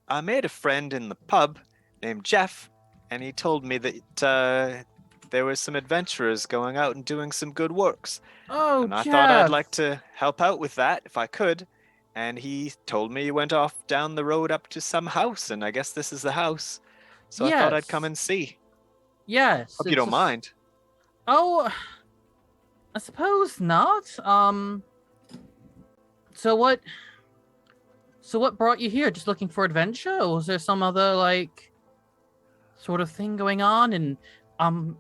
I made a friend in the pub named Jeff, and he told me that there were some adventurers going out and doing some good works. Oh, And I Jeff. thought I'd like to help out with that if I could. And he told me he went off down the road up to some house, and I guess this is the house. So I thought I'd come Yes. and see. Yes. Hope you it's don't a- mind. Oh, I suppose not. So what brought you here? Just looking for adventure, or was there some other like sort of thing going on? And I'm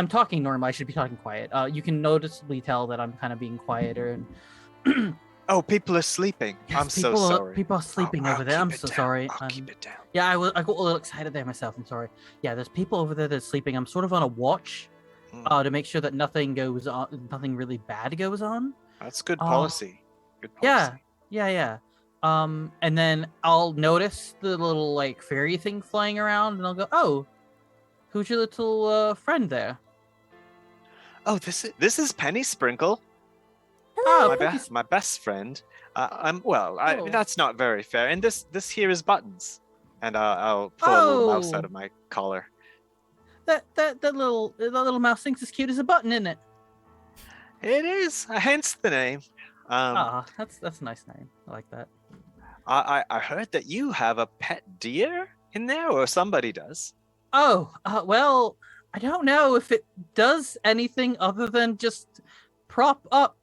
talking normal. I should be talking quiet. You can noticeably tell that I'm kind of being quieter. And Oh, people are sleeping. yes, I'm so people sorry. People are sleeping over there. I'm so sorry. I'll keep it down. Yeah, I got a little excited there myself. I'm sorry. Yeah, there's people over there that's sleeping. I'm sort of on a watch to make sure that nothing really bad goes on. That's good Oh. policy. Good policy. Yeah. And then I'll notice the little like fairy thing flying around, and I'll go, "Oh, who's your little friend there?" Oh, this is Penny Sprinkle. Oh, my best friend. Oh. That's not very fair. And this here is Buttons, and I'll pull a little mouse Oh. out of my collar. that little mouse thinks as cute as a button, isn't it? It is, hence the name. That's a nice name. I like that. I heard that you have a pet deer in there, or somebody does. Oh, well, I don't know if it does anything other than just prop up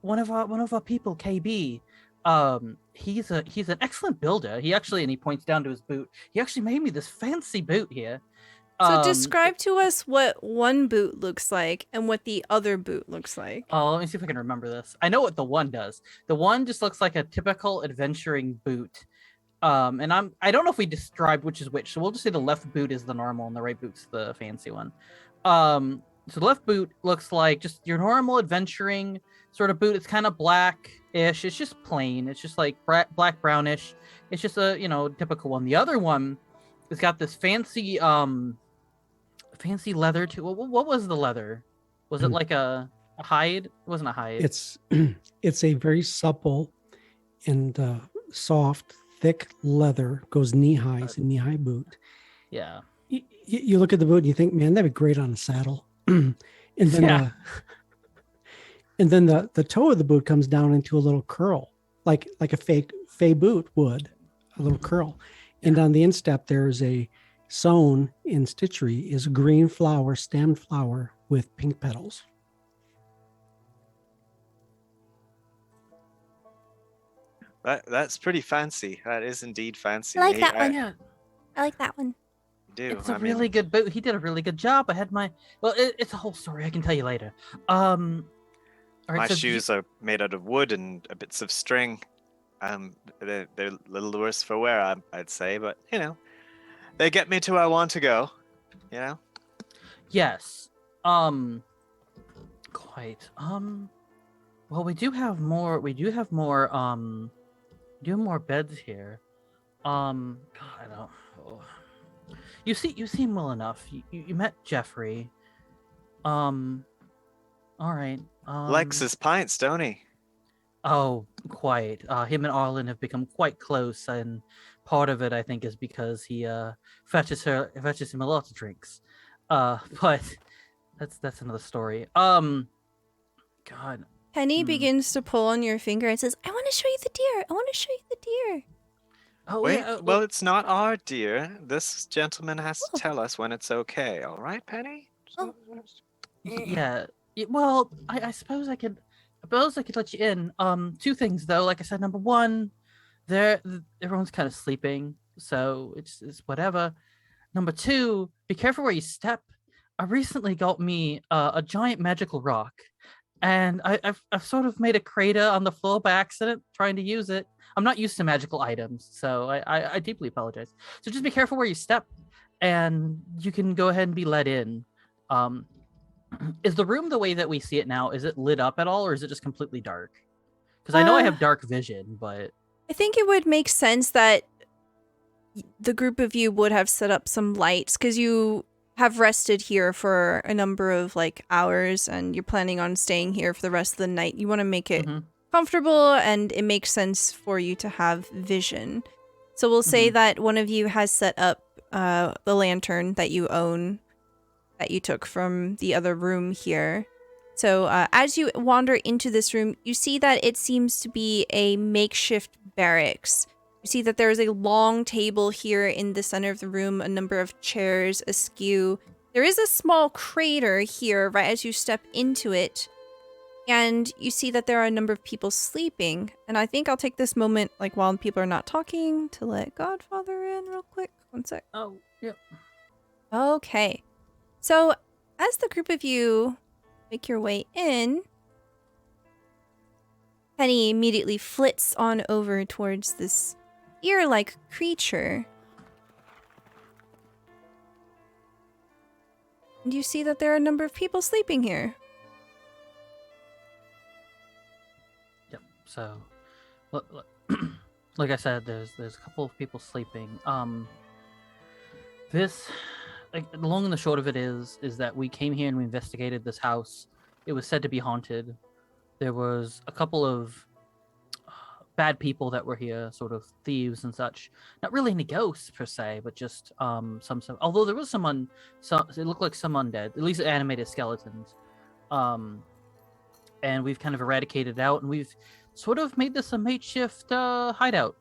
one of our people, KayBee. He's an excellent builder. And he points down to his boot. He actually made me this fancy boot here. So describe to us what one boot looks like and what the other boot looks like. Oh, let me see if I can remember this. I know what the one does. The one just looks like a typical adventuring boot. And I don't know if we described which is which, so we'll just say the left boot is the normal and the right boot's the fancy one. So the left boot looks like just your normal adventuring sort of boot. It's kind of black-ish. It's just plain. It's just like black brownish. It's just a typical one. The other one has got this fancy leather too. What was the leather? Was it like a hide? It wasn't a hide. It's a very supple and soft, thick leather. Goes knee high. It's a knee high boot. Yeah. You look at the boot and you think, man, that'd be great on a saddle. and then the toe of the boot comes down into a little curl, like a fey boot would, a little curl. And on the instep, there's a sewn in stitchery is a green flower, stemmed flower with pink petals. That's pretty fancy. That is indeed fancy. I like that one. Yeah. I like that one. Do. It's a really good boot. He did a really good job. I had it's a whole story. I can tell you later. All right, my shoes are made out of wood and bits of string. They're a little worse for wear, I'd say, but they get me to where I want to go. Yes. Quite. Well, we do have more beds here. God, I don't. Oh. You seem well enough. You met Jeffrey. All right. Likes his pints, don't he? Oh, quite. Him and Arlen have become quite close, and part of it, I think, is because he fetches him a lot of drinks. But that's another story. God. Penny begins to pull on your finger and says, I want to show you the deer. I want to show you the deer. Oh, Wait, yeah, well, it's not our deer. This gentleman has to tell us when it's okay. All right, Penny? Oh. Yeah. Well, I suppose I could let you in. Two things though. Like I said, number one, everyone's kind of sleeping, so it's whatever. Number two, be careful where you step. I recently got me a giant magical rock, and I've sort of made a crater on the floor by accident trying to use it. I'm not used to magical items, so I deeply apologize. So just be careful where you step, and you can go ahead and be let in. Is the room the way that we see it now? Is it lit up at all, or is it just completely dark? Because I know I have dark vision, but I think it would make sense that the group of you would have set up some lights because you have rested here for a number of hours and you're planning on staying here for the rest of the night. You want to make it comfortable, and it makes sense for you to have vision. So we'll say that one of you has set up the lantern that you own that you took from the other room here. So as you wander into this room, you see that it seems to be a makeshift barracks. You see that there is a long table here in the center of the room, a number of chairs askew. There is a small crater here right as you step into it. And you see that there are a number of people sleeping. And I think I'll take this moment, while people are not talking, to let Godfather in real quick. One sec. oh, yep. Okay. So, as the group of you make your way in, Penny immediately flits on over towards this ear-like creature. And you see that there are a number of people sleeping here. Yep. So, like I said, there's a couple of people sleeping. The long and the short of it is that we came here and we investigated this house. It was said to be haunted. There was a couple of bad people that were here, sort of thieves and such. Not really any ghosts per se, but just some. Although there was it looked like some undead, at least animated skeletons. and we've kind of eradicated it out, and we've sort of made this a makeshift hideout,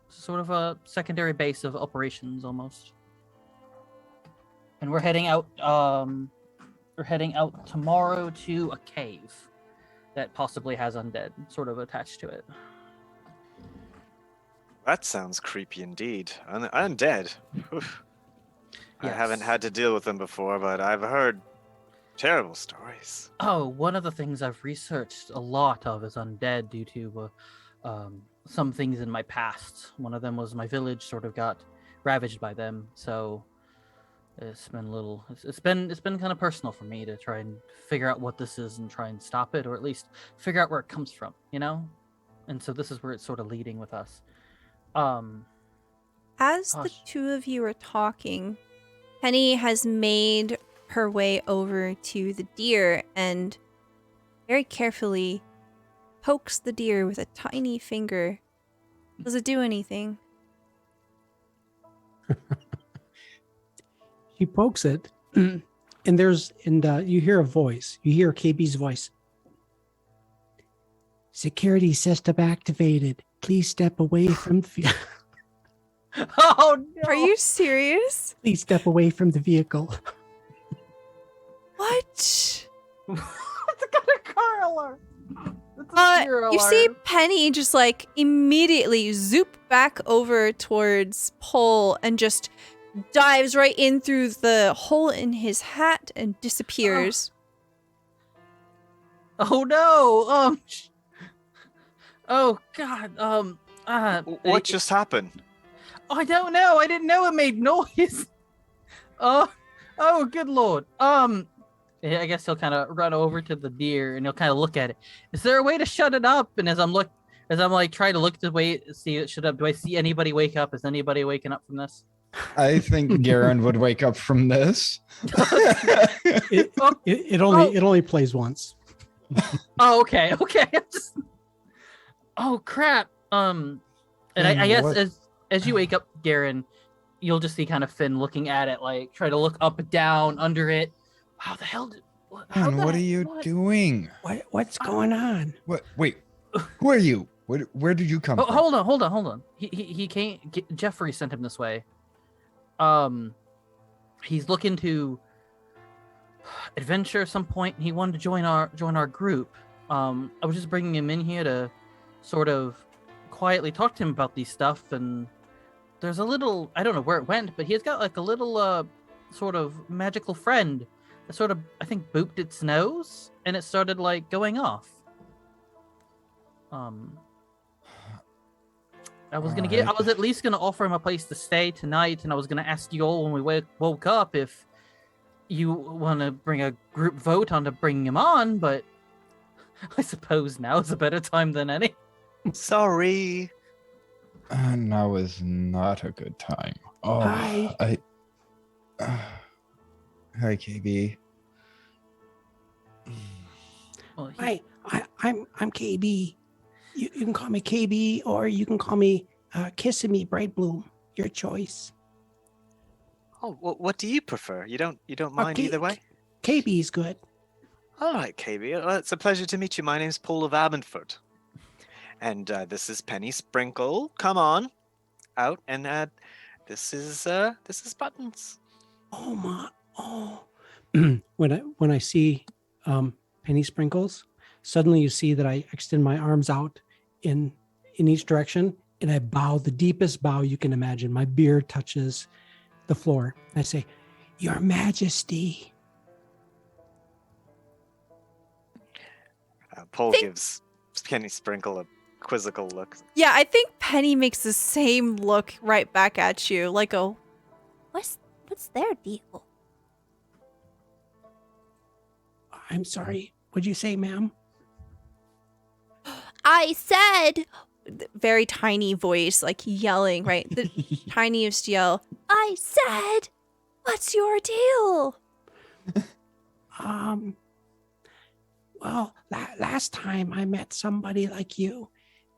sort of a secondary base of operations almost. And we're heading out. We're heading out tomorrow to a cave that possibly has undead sort of attached to it. That sounds creepy indeed. Undead. Oof. I haven't had to deal with them before, but I've heard terrible stories. Oh, one of the things I've researched a lot of is undead due to some things in my past. One of them was my village sort of got ravaged by them, so it's been a little. It's been kind of personal for me to try and figure out what this is and try and stop it, or at least figure out where it comes from, you know. And so this is where it's sort of leading with us. As the two of you are talking, Penny has made her way over to the deer and very carefully pokes the deer with a tiny finger. Does it do anything? She pokes it, and you hear a voice. You hear KayBee's voice. Security system activated. Please step away from the Oh no! Are you serious? Please step away from the vehicle. What? It's got a car alarm. It's a deer You see alarm. Penny just like immediately zoop back over towards Pole and just dives right in through the hole in his hat and disappears. Oh no! Oh god! What just happened? I don't know. I didn't know it made noise. Oh, good lord. I guess he'll kind of run over to the deer and he'll kind of look at it. Is there a way to shut it up? And as I'm like trying to look the way, see it shut up. Do I see anybody wake up? Is anybody waking up from this? I think Garen would wake up from this. It only plays once. Oh, okay. Oh crap. And I guess as you wake up, Garen, you'll just see kind of Finn looking at it, like try to look up and down under it. How the hell did? What are you doing? What's going on? What? Wait, who are you? Where did you come from? Hold on. He came. Jeffrey sent him this way. He's looking to adventure at some point. He wanted to join our group. I was just bringing him in here to sort of quietly talk to him about these stuff, and there's a little, I don't know where it went, but he's got like a little sort of magical friend that sort of, I think, booped its nose and it started like going off. I was at least gonna offer him a place to stay tonight, and I was gonna ask you all when we woke up if you want to bring a group vote on to bring him on, but I suppose now is a better time than any. Sorry. Now is not a good time. Oh, Hi. Hi, KayBee. Well, Hi, I'm KayBee. You can call me KayBee, or you can call me Kissing Me Bright Bloom. Your choice. Oh, what do you prefer? You don't mind either way? KayBee is good. All right, KayBee. Well, it's a pleasure to meet you. My name's Paul of Amundfort. And this is Penny Sprinkle. Come on out, and this is Buttons. When I see Penny Sprinkles, suddenly you see that I extend my arms out in each direction, and I bow the deepest bow you can imagine. My beard touches the floor. I say, "Your Majesty." Paul gives Penny Sprinkle a quizzical look. Yeah, I think Penny makes the same look right back at you, like a, What's their deal? I'm sorry. What'd you say, ma'am? I said, very tiny voice, like yelling, right? The tiniest yell. I said, what's your deal? Well, last time I met somebody like you,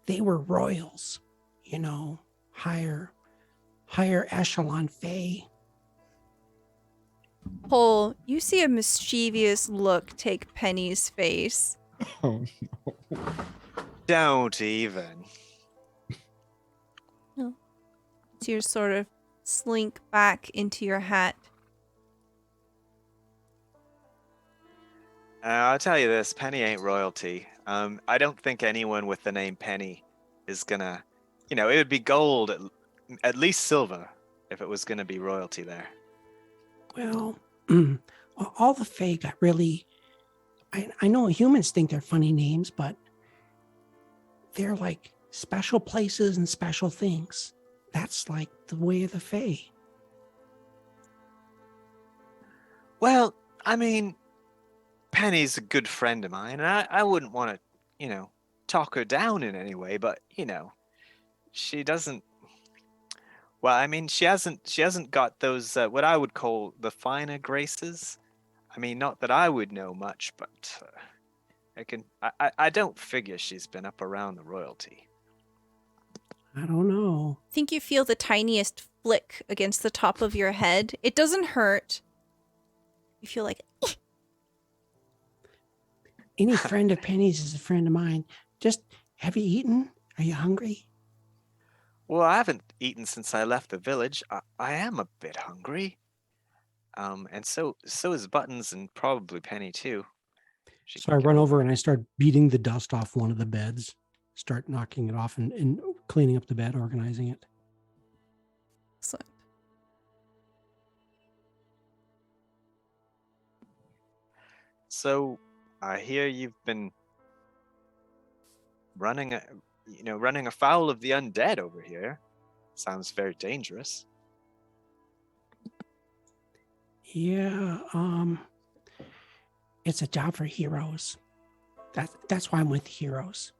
they were royals, you know, higher echelon fae. Pole, you see a mischievous look take Penny's face. Oh no. Don't even. So you sort of slink back into your hat. I'll tell you this, Penny ain't royalty. I don't think anyone with the name Penny is gonna, it would be gold, at least silver, if it was gonna be royalty there. Well, all the Fae got really. I know humans think they're funny names, but they're like special places and special things. That's like the way of the Fae. Well, I mean, Penny's a good friend of mine, and I wouldn't want to, talk her down in any way, but, she doesn't. Well, I mean, she hasn't got those what I would call the finer graces. I mean, not that I would know much, but I don't figure she's been up around the royalty. I don't know. I think you feel the tiniest flick against the top of your head. It doesn't hurt. You feel like, Any friend of Penny's is a friend of mine. Just, have you eaten? Are you hungry? Well, I haven't eaten since I left the village. I am a bit hungry. And so is Buttons and probably Penny too. She So can I get run over and I start beating the dust off one of the beds, start knocking it off and cleaning up the bed, organizing it. excellent. So I hear you've been running afoul of the undead over here. Sounds very dangerous. Yeah, it's a job for heroes. That's why I'm with heroes.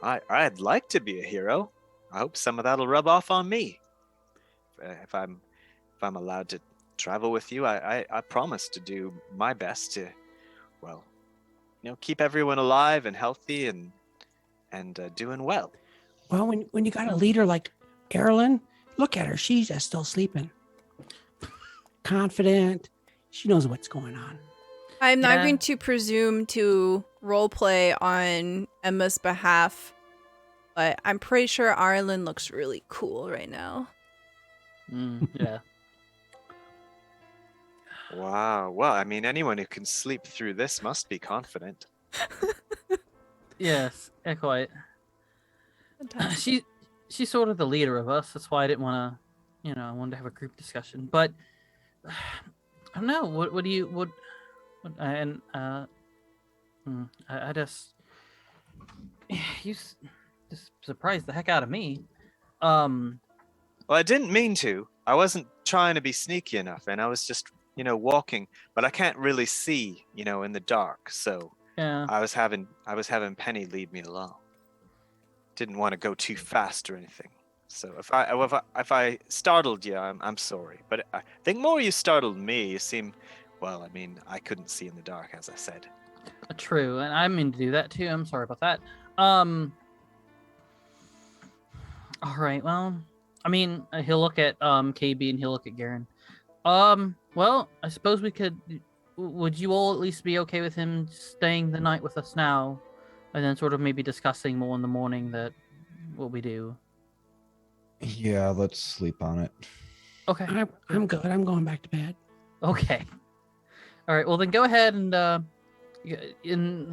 I'd like to be a hero. I hope some of that'll rub off on me. If I'm allowed to travel with you, I promise to do my best to, well, keep everyone alive and healthy and doing well. Well, when you got a leader like Erilyn, look at her. She's just still sleeping. Confident. She knows what's going on. I'm not Yeah. going to presume to roleplay on Emma's behalf, but I'm pretty sure Ireland looks really cool right now. Yeah. Wow. Well, I mean, anyone who can sleep through this must be confident. Yes. Yeah, quite. Fantastic. She's sort of the leader of us. That's why I didn't want to, I wanted to have a group discussion. But I don't know. What do you and I just just surprised the heck out of me. Well, I didn't mean to. I wasn't trying to be sneaky enough, and I was just, walking, but I can't really see, in the dark. So Yeah. I was having Penny lead me along. Didn't want to go too fast or anything. So if I startled you, I'm sorry. But I think more you startled me. You seem, well, I mean, I couldn't see in the dark, as I said. True, and I mean to do that too. I'm sorry about that. All right. Well, I mean, he'll look at KayBee and he'll look at Garen. Well, I suppose we could. Would you all at least be okay with him staying the night with us now, and then sort of maybe discussing more in the morning that what we do? Yeah, let's sleep on it. Okay. I'm good. I'm going back to bed. Okay. All right. Well, then go ahead and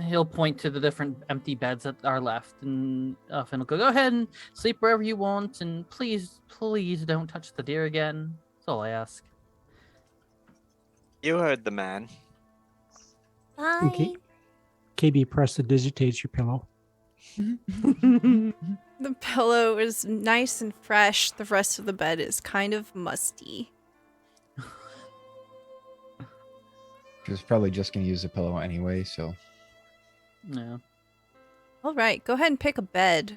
he'll point to the different empty beds that are left, and Finn will go ahead and sleep wherever you want, and please don't touch the deer again. That's all I ask. You heard the man. Bye. Okay. KayBee digitates your pillow. The pillow is nice and fresh. The rest of the bed is kind of musty. She was probably just going to use the pillow anyway, so. Yeah. All right, go ahead and pick a bed.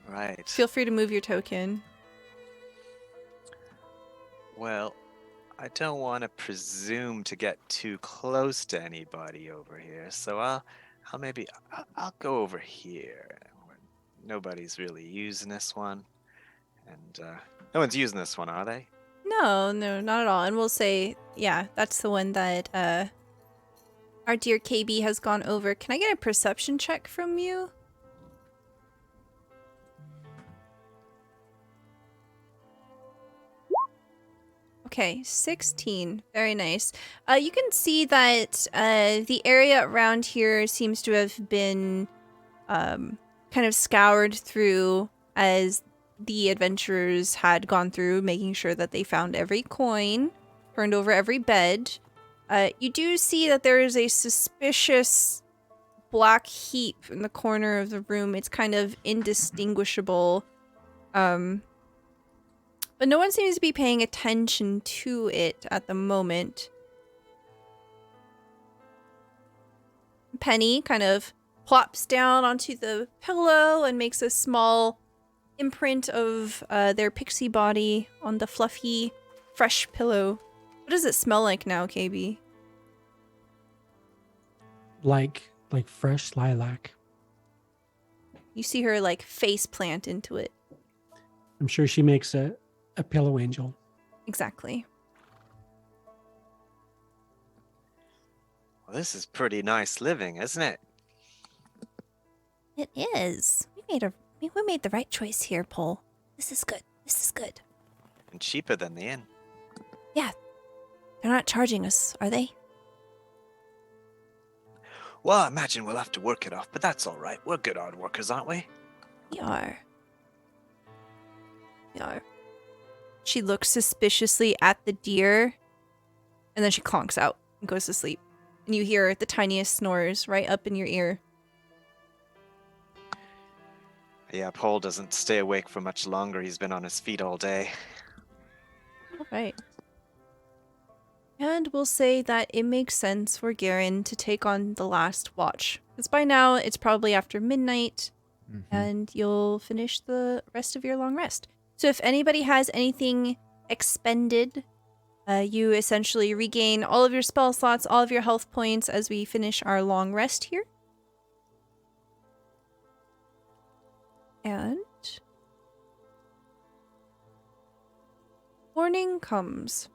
Right. Feel free to move your token. Well, I don't want to presume to get too close to anybody over here, so I'll go over here. Nobody's really using this one, and no one's using this one, are they? No, not at all. And we'll say, yeah, that's the one that our dear KayBee has gone over. Can I get a perception check from you? Okay, 16. Very nice. You can see that the area around here seems to have been kind of scoured through as the adventurers had gone through, making sure that they found every coin, turned over every bed. You do see that there is a suspicious black heap in the corner of the room. It's kind of indistinguishable. But no one seems to be paying attention to it at the moment. Penny kind of plops down onto the pillow and makes a small imprint of their pixie body on the fluffy, fresh pillow. What does it smell like now, KayBee? Like fresh lilac. You see her like face plant into it. I'm sure she makes a pillow angel. Exactly. Well, this is pretty nice living, isn't it? It is. We made the right choice here, Paul. This is good. This is good. And cheaper than the inn. Yeah. They're not charging us, are they? Well, I imagine we'll have to work it off, but that's all right. We're good hard workers, aren't we? We are. We are. She looks suspiciously at the deer, and then she clonks out and goes to sleep. And you hear the tiniest snores right up in your ear. Yeah, Paul doesn't stay awake for much longer. He's been on his feet all day. All right. And we'll say that it makes sense for Garen to take on the last watch. Because by now, it's probably after midnight, and you'll finish the rest of your long rest. So if anybody has anything expended, you essentially regain all of your spell slots, all of your health points as we finish our long rest here. And morning comes.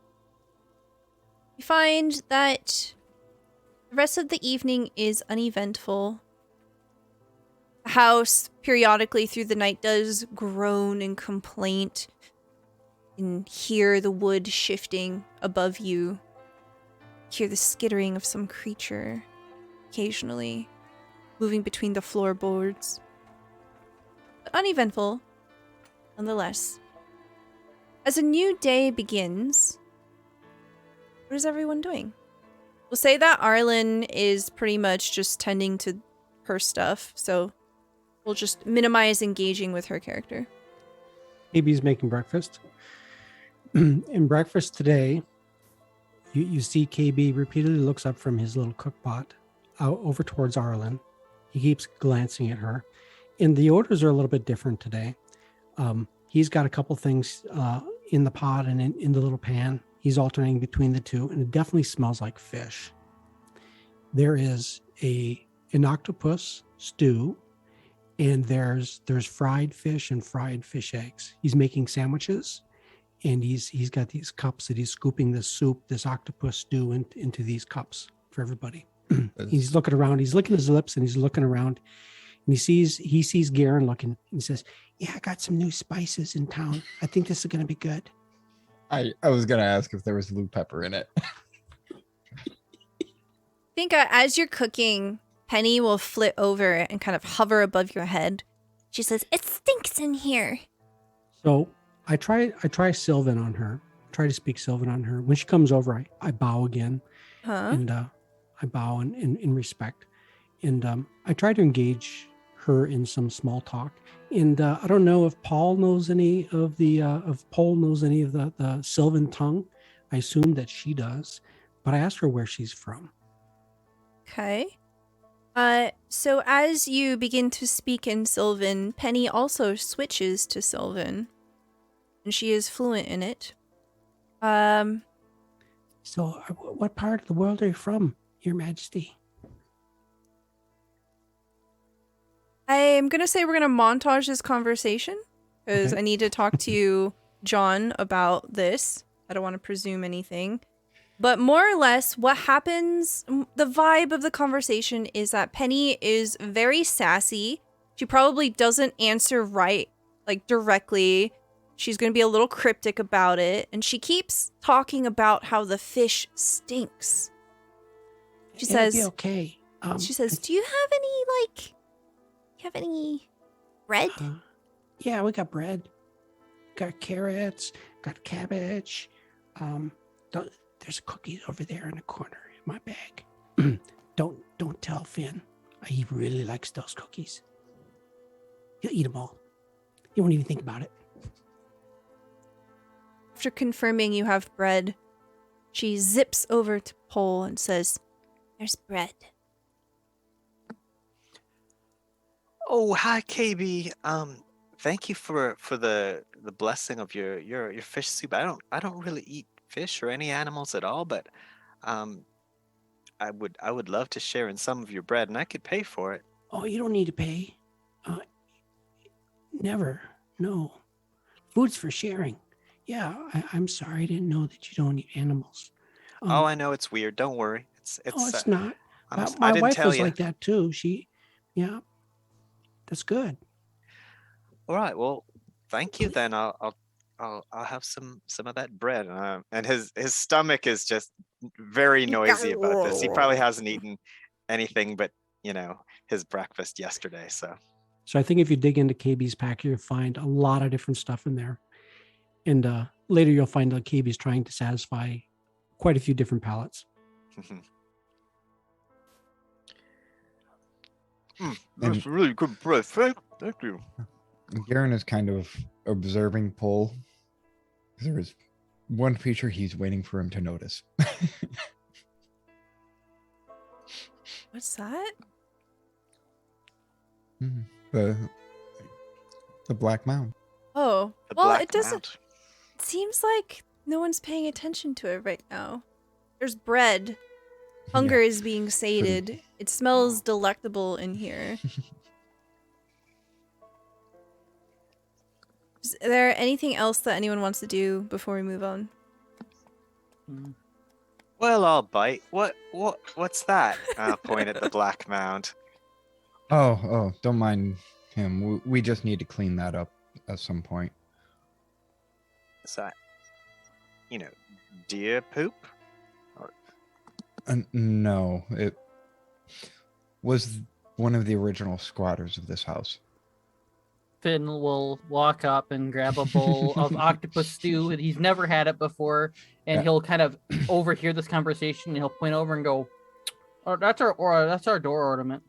You find that the rest of the evening is uneventful. The house periodically through the night does groan and complaint. You can hear the wood shifting above you. Hear the skittering of some creature, occasionally moving between the floorboards. But uneventful, nonetheless. As a new day begins, what is everyone doing? We'll say that Arlen is pretty much just tending to her stuff, so we'll just minimize engaging with her character. KayBee's making breakfast. In breakfast today, you see KayBee repeatedly looks up from his little cook pot out over towards Arlen. He keeps glancing at her. And the odors are a little bit different today. He's got a couple things in the pot and in the little pan. He's alternating between the two, and it definitely smells like fish. There is an octopus stew, and there's fried fish and fried fish eggs. He's making sandwiches, and he's got these cups that he's scooping this soup, this octopus stew into these cups for everybody. He's looking around. He's licking his lips, and he's looking around, and he sees Garen looking, and he says, "Yeah, I got some new spices in town. I think this is going to be good." I was gonna ask if there was blue pepper in it. I think as you're cooking, Penny will flit over and kind of hover above your head. She says, "It stinks in here." So I try Sylvan on her. Try to speak Sylvan on her. When she comes over, I bow again, and I bow in respect, and I try to engage her in some small talk. And I don't know if Paul knows any of the Sylvan tongue. I assume that she does, but I asked her where she's from. Okay. So as you begin to speak in Sylvan, Penny also switches to Sylvan, and she is fluent in it. So, what part of the world are you from, Your Majesty? I am going to say we're going to montage this conversation because Okay. I need to talk to you, John, about this. I don't want to presume anything. But more or less, what happens, the vibe of the conversation is that Penny is very sassy. She probably doesn't answer right, like directly. She's going to be a little cryptic about it. And she keeps talking about how the fish stinks. She It'll says, be okay. she says, do you have any bread? Yeah, we got bread. Got carrots. Got cabbage. There's cookies over there in the corner in my bag. Don't tell Finn. He really likes those cookies. He'll eat them all. He won't even think about it. After confirming you have bread, she zips over to Pole and says, there's bread. Oh, hi, KayBee. Thank you for the blessing of your fish soup. I don't really eat fish or any animals at all, but I would love to share in some of your bread, and I could pay for it. Oh, you don't need to pay. Never. No. Food's for sharing. Yeah, I'm sorry. I didn't know that you don't eat animals. Oh, I know it's weird. Don't worry. It's not. I My didn't wife tell was you. like that too. Yeah, that's good. All right. Well, thank you. Then I'll have some of that bread. And his stomach is just very noisy about this. He probably hasn't eaten anything but his breakfast yesterday. So I think if you dig into KayBee's pack, you'll find a lot of different stuff in there. And later you'll find that KayBee's trying to satisfy quite a few different palates. That's really good bread. Thank you. Garen is kind of observing Pole. There is one feature he's waiting for him to notice. What's that? The Black Mound. Oh, The well, Black it doesn't. Mount. It seems like no one's paying attention to it right now. There's bread. Hunger is being sated. It smells delectable in here. Is there anything else that anyone wants to do before we move on? Well, I'll bite. What's that? I'll point at the Black Mound. Oh, don't mind him. We just need to clean that up at some point. Is that, deer poop? No, it was one of the original squatters of this house. Finn will walk up and grab a bowl of octopus stew, and he's never had it before, and he'll kind of overhear this conversation, and he'll point over and go, "Oh, that's our door ornament."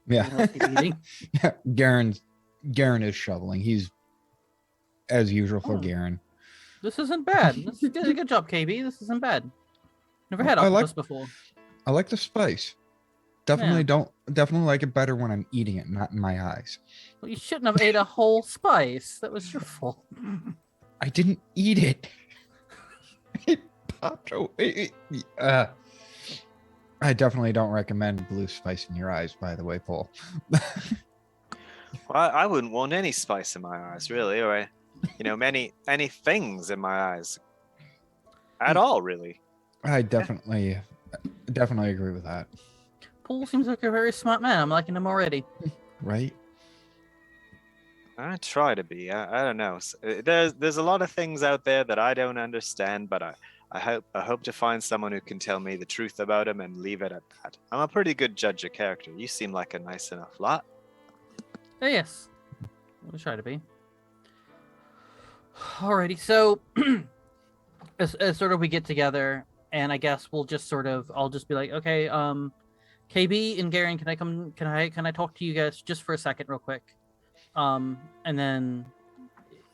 Yeah. And he'll keep eating. Yeah, Garen is shoveling. He's as usual for Garen. This isn't bad. This is a good job, KayBee. This isn't bad. Never had octopus before. I like the spice. Definitely like it better when I'm eating it, not in my eyes. Well, you shouldn't have ate a whole spice. That was your fault. I didn't eat it. It popped. I definitely don't recommend blue spice in your eyes, by the way, Paul. Well, I wouldn't want any spice in my eyes, really, or any things in my eyes at all, really. I definitely agree with that. Paul seems like a very smart man. I'm liking him already. Right? I try to be. I don't know. There's a lot of things out there that I don't understand, but I hope to find someone who can tell me the truth about him and leave it at that. I'm a pretty good judge of character. You seem like a nice enough lot. Yes. We'll try to be. Alrighty, so as sort of we get together, and I guess I'll just be like, okay, KayBee and Garen, can I talk to you guys just for a second real quick? And then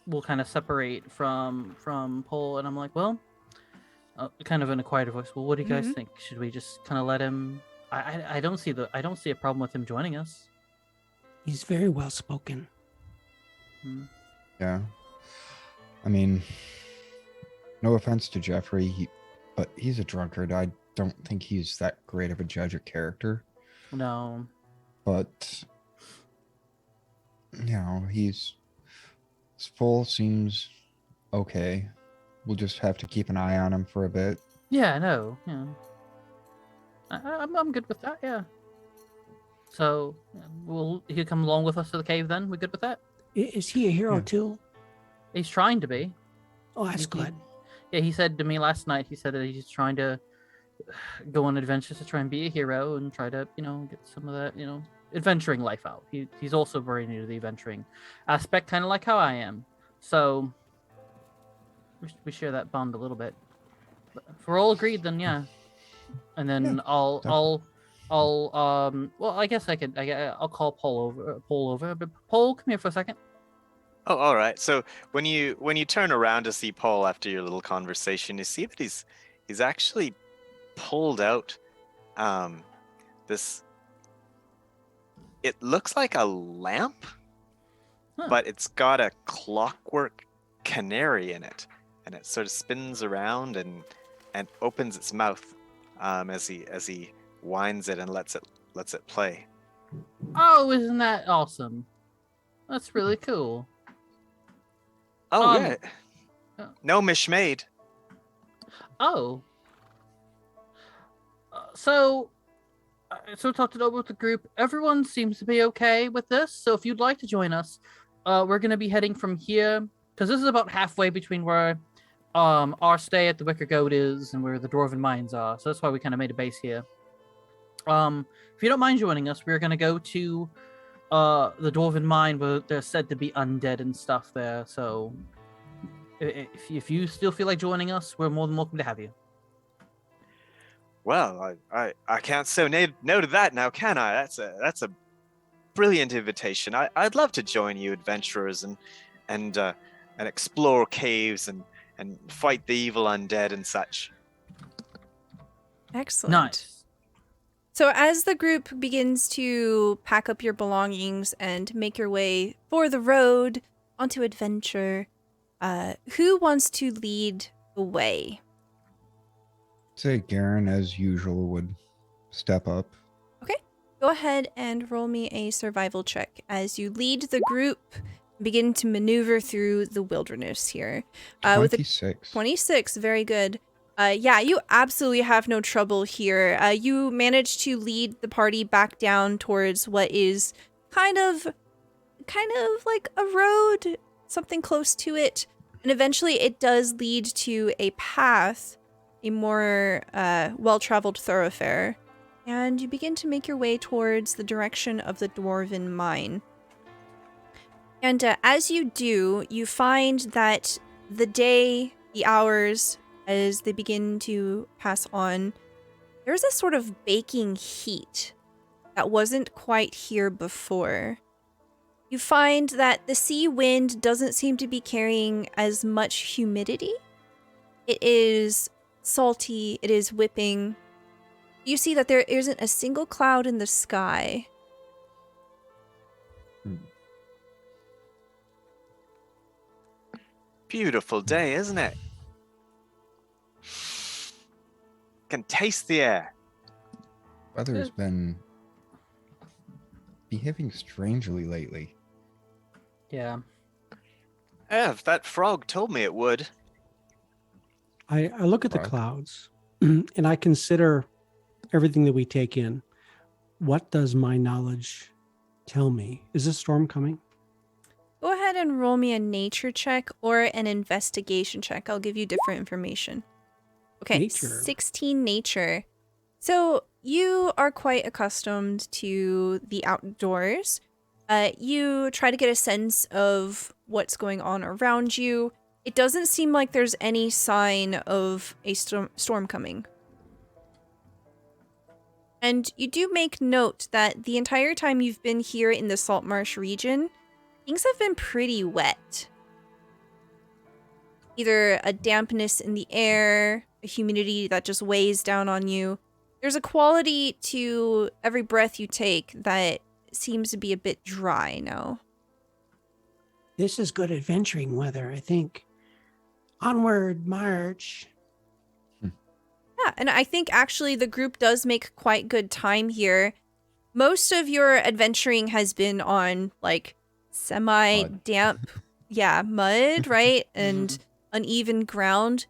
we'll kind of separate from Pole, and I'm like, well, kind of in a quieter voice, well, what do you guys think? Should we just kind of let him? I don't see a problem with him joining us. He's very well spoken. Yeah. I mean, no offense to Jeffrey, but he's a drunkard. I don't think he's that great of a judge of character. No. But, his Pole seems okay. We'll just have to keep an eye on him for a bit. Yeah, no, yeah. I'm good with that. Yeah. So, will he come along with us to the cave then? We good with that? Is he a hero Yeah. too? He's trying to be. Oh, that's He- good. Yeah, he said to me last night. He said that he's trying to go on adventures to try and be a hero and try to, get some of that, adventuring life out. He's also very new to the adventuring aspect, kind of like how I am. So we share that bond a little bit. But if we're all agreed, then yeah. And then Yeah, I'll well, I guess I'll call Paul over. But Paul, come here for a second. Oh, all right. So when you turn around to see Paul after your little conversation, you see that he's actually pulled out this. It looks like a lamp, Huh. but it's got a clockwork canary in it, and it sort of spins around and opens its mouth as he winds it and lets it play. Oh, isn't that awesome? That's really cool. Oh Um, yeah, uh, no mishmade. Oh. So talked it over with the group. Everyone seems to be okay with this. So if you'd like to join us, we're going to be heading from here because this is about halfway between where our stay at the Wicker Goat is and where the Dwarven Mines are. So that's why we kind of made a base here. If you don't mind joining us, we're going to go to the Dwarven Mine where there's said to be undead and stuff there. So if you still feel like joining us, we're more than welcome to have you. Well, I can't say no to that now, can I? That's a brilliant invitation. I'd love to join you adventurers and explore caves and fight the evil undead and such. Excellent. Nice. So as the group begins to pack up your belongings and make your way for the road onto adventure, who wants to lead the way? Say Garen, as usual, would step up. Go ahead and roll me a survival check as you lead the group and begin to maneuver through the wilderness here. With a 26. 26, very good. Yeah, you absolutely have no trouble here. You manage to lead the party back down towards what is kind of like a road, something close to it. And eventually it does lead to a path, a more well-traveled thoroughfare. And you begin to make your way towards the direction of the Dwarven Mine. And as you do, you find that the day, the hours, as they begin to pass on, there's a sort of baking heat that wasn't quite here before. You find that the sea wind doesn't seem to be carrying as much humidity. It is salty, it is whipping. You see that there isn't a single cloud in the sky. Beautiful day, isn't it? Can taste the air. Weather's been behaving strangely lately. Yeah. Ev, that frog told me it would. I look at the Frog. clouds and I consider everything that we take in. What does my knowledge tell me? Is this storm coming? Go ahead and roll me a nature check or an investigation check. I'll give you different information. Okay, Nature. 16 nature. So you are quite accustomed to the outdoors. You try to get a sense of what's going on around you. It doesn't seem like there's any sign of a storm coming. And you do make note that the entire time you've been here in the Saltmarsh region, things have been pretty wet. Either a dampness in the air, a humidity that just weighs down on you. There's a quality to every breath you take that seems to be a bit dry now. This is good adventuring weather, I think. Onward, march. Yeah, and I think actually the group does make quite good time here. Most of your adventuring has been on like semi-damp, mud, right? And uneven ground.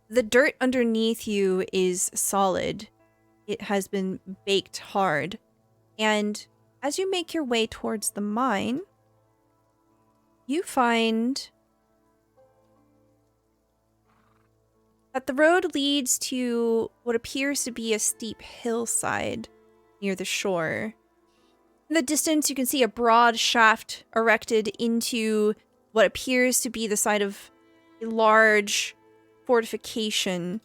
The dirt underneath you is solid. It has been baked hard. And as you make your way towards the mine, you find that the road leads to what appears to be a steep hillside near the shore. In the distance, you can see a broad shaft erected into what appears to be the side of a large fortification.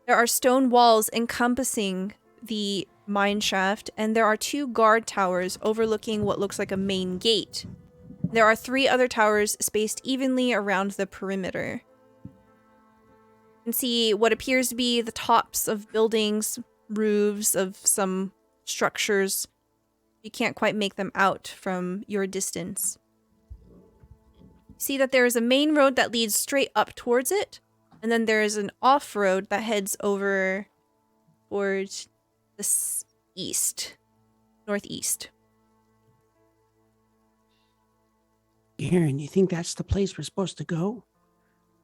There are stone walls encompassing the mine shaft, and there are 2 guard towers overlooking what looks like a main gate. There are 3 other towers spaced evenly around the perimeter. You can see what appears to be the tops of buildings, roofs of some structures. You can't quite make them out from your distance. See that there is a main road that leads straight up towards it, and then there is an off-road that heads over towards the northeast. Garen, you think that's the place we're supposed to go?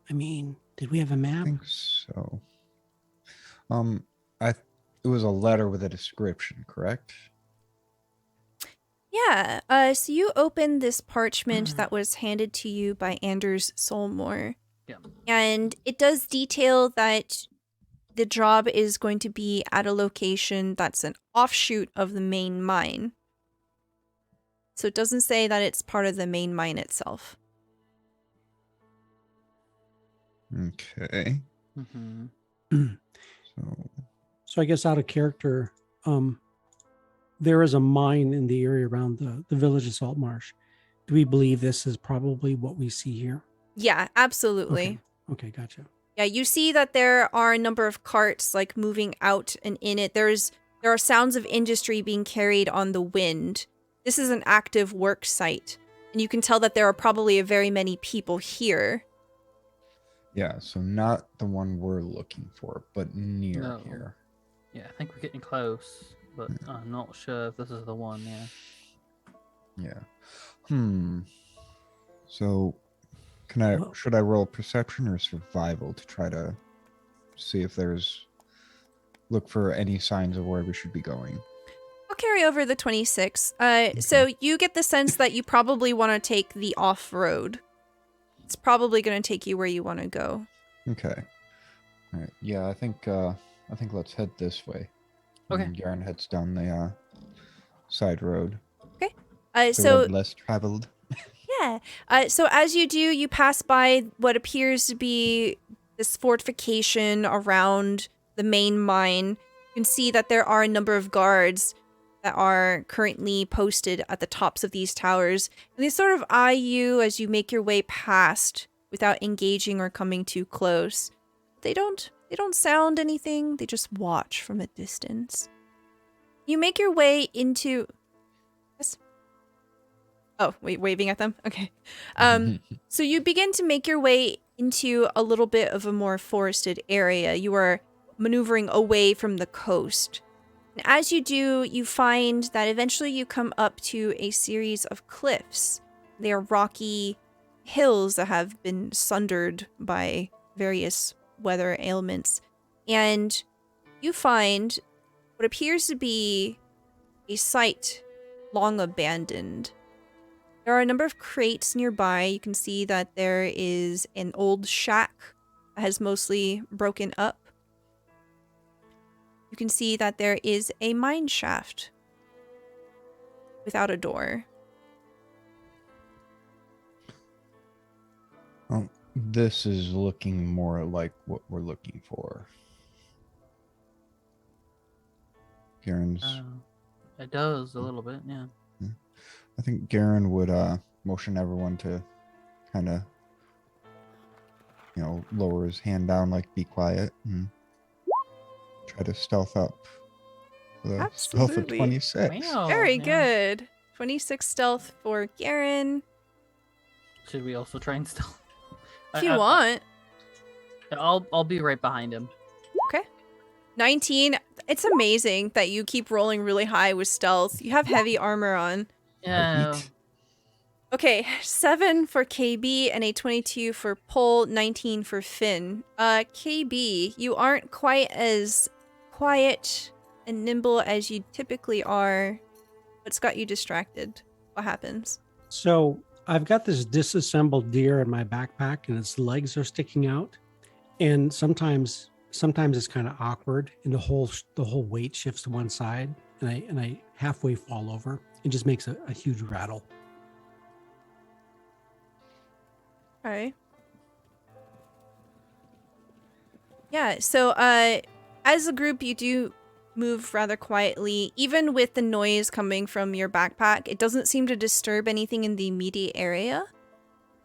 I mean, did we have a I map? think so. It was a letter with a description, correct? Yeah, so you opened this parchment that was handed to you by Anders Solmore. Yeah. And it does detail that the job is going to be at a location that's an offshoot of the main mine. So it doesn't say that it's part of the main mine itself. Okay. Mm-hmm. So I guess out of character, there is a mine in the area around the village of Saltmarsh. Do we believe this is probably what we see here? Yeah, absolutely. Okay, gotcha. Yeah, you see that there are a number of carts like moving out and in it. There are sounds of industry being carried on the wind. This is an active work site, and you can tell that there are probably very many people here. Yeah, so not the one we're looking for, but near No. here. Yeah, I think we're getting close, but I'm not sure if this is the one. Yeah. Yeah. So, should I roll perception or survival to try to see if look for any signs of where we should be going? I'll carry over the 26. So you get the sense that you probably want to take the off-road. It's probably going to take you where you want to go. Okay. All right. Yeah, I think let's head this way. Okay. And Garen heads down the side road. Okay. The So road less traveled. yeah. So as you do, you pass by what appears to be this fortification around the main mine. You can see that there are a number of guards that are currently posted at the tops of these towers. And they sort of eye you as you make your way past without engaging or coming too close. They don't sound anything. They just watch from a distance. You make your way into... Yes? Oh, wait, waving at them? Okay. So you begin to make your way into a little bit of a more forested area. You are maneuvering away from the coast. And as you do, you find that eventually you come up to a series of cliffs. They are rocky hills that have been sundered by various weather ailments. And you find what appears to be a site long abandoned. There are a number of crates nearby. You can see that there is an old shack that has mostly broken up. You can see that there is a mine shaft without a door. Well, this is looking more like what we're looking for. Garen's. It does a little bit, yeah. I think Garen would motion everyone to kind of, lower his hand down, like be quiet, and try to stealth up. With a stealth of Absolutely. 26. Wow, Very yeah. good. 26 stealth for Garen. Should we also try and stealth? If you want. I'll be right behind him. Okay. 19. It's amazing that you keep rolling really high with stealth. You have heavy armor on. Yeah. Right. Okay, 7 for KayBee and a 22 for Pole, 19 for Finn. KayBee, you aren't quite as quiet and nimble as you typically are. What's got you distracted? What happens? So I've got this disassembled deer in my backpack, and its legs are sticking out. And sometimes it's kind of awkward, and the whole weight shifts to one side, and I halfway fall over. It just makes a huge rattle. Okay. Yeah, so as a group, you do move rather quietly. Even with the noise coming from your backpack, it doesn't seem to disturb anything in the immediate area.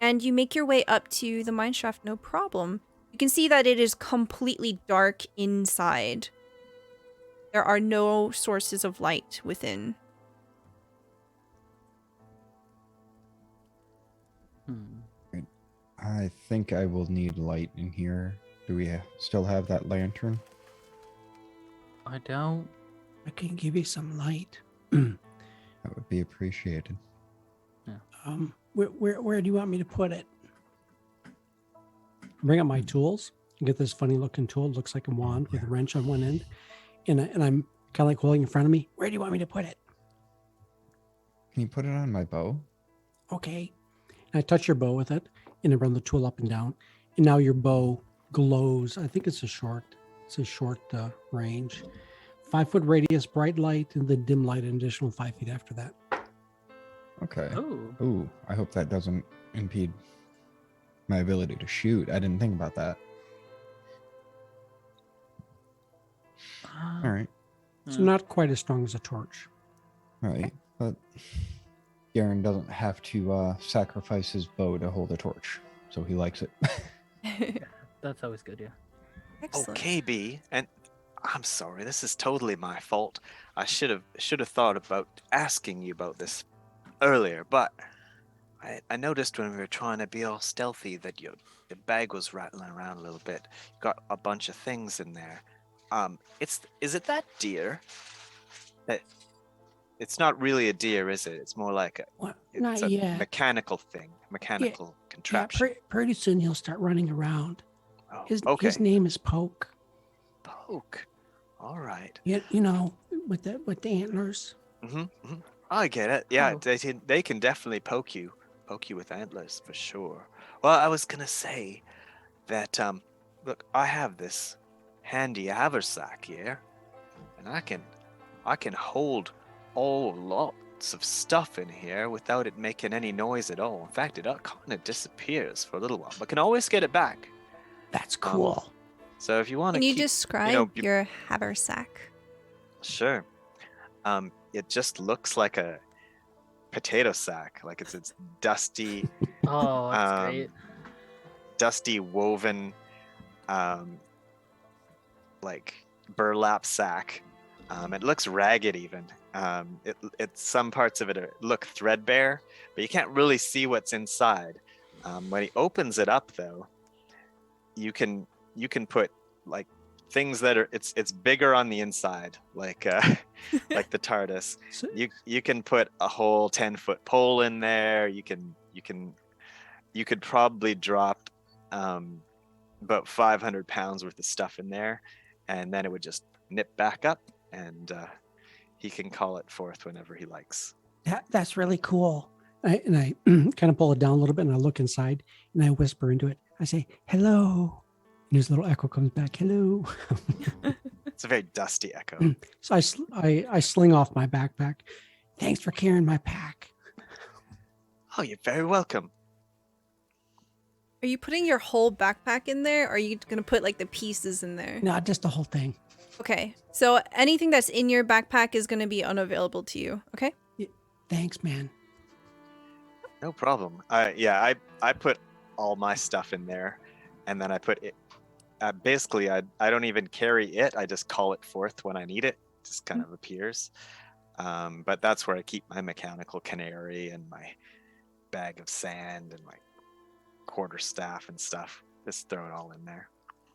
And you make your way up to the mineshaft, no problem. You can see that it is completely dark inside. There are no sources of light within. I think I will need light in here. Do we still have that lantern? I don't. I can give you some light. That would be appreciated. Where do you want me to put it? Bring up my tools. You get this funny looking tool. It looks like a wand with a wrench on one end. And I'm kind of like holding in front of me. Where do you want me to put it? Can you put it on my bow? Okay. And I touch your bow with it, and I run the tool up and down. And now your bow glows. I think it's a short range. 5-foot radius, bright light, and then dim light an additional 5 feet after that. Okay. Oh. Ooh, I hope that doesn't impede my ability to shoot. I didn't think about that. All right. So not quite as strong as a torch. Right. But Garen doesn't have to sacrifice his bow to hold a torch, so he likes it. That's always good, yeah. Excellent. KayBee, and I'm sorry, this is totally my fault. I should have thought about asking you about this earlier, but I noticed when we were trying to be all stealthy that your bag was rattling around a little bit. You got a bunch of things in there. Is it that deer? It's not really a deer, is it? It's more like Not a yet. mechanical thing, contraption. Yeah, pretty soon he'll start running around. Oh, His okay. name is Poke. Poke. All right. You know, with the antlers. Mm-hmm. I get it. Yeah, Oh. they can definitely poke you with antlers for sure. Well, I was gonna say that look, I have this handy haversack here, and I can hold lots of stuff in here without it making any noise at all. In fact, it kind of disappears for a little while, but can always get it back. That's cool. So if you want to Can you keep, describe your haversack? Sure. It just looks like a potato sack. Like it's dusty, Oh, that's great. dusty woven, like burlap sack. It looks ragged even. It's some parts of it look threadbare, but you can't really see what's inside. When he opens it up, though, you can put like things that are it's bigger on the inside, like like the TARDIS. So- You can put a whole 10-foot pole in there. You could probably drop about 500 pounds worth of stuff in there, and then it would just nip back up, and he can call it forth whenever he likes. That's really cool. I kind of pull it down a little bit, and I look inside, and I whisper into it. I say, "Hello," and his little echo comes back, "Hello." It's a very dusty echo. So I sling off my backpack. Thanks for carrying my pack. Oh, you're very welcome. Are you putting your whole backpack in there, or are you going to put like the pieces in there? No, just the whole thing. Okay, so anything that's in your backpack is going to be unavailable to you, okay? Thanks, man. No problem. I put all my stuff in there, and then I put it. Basically, I don't even carry it. I just call it forth when I need it. It just kind of appears. But that's where I keep my mechanical canary and my bag of sand and my quarterstaff and stuff. Just throw it all in there.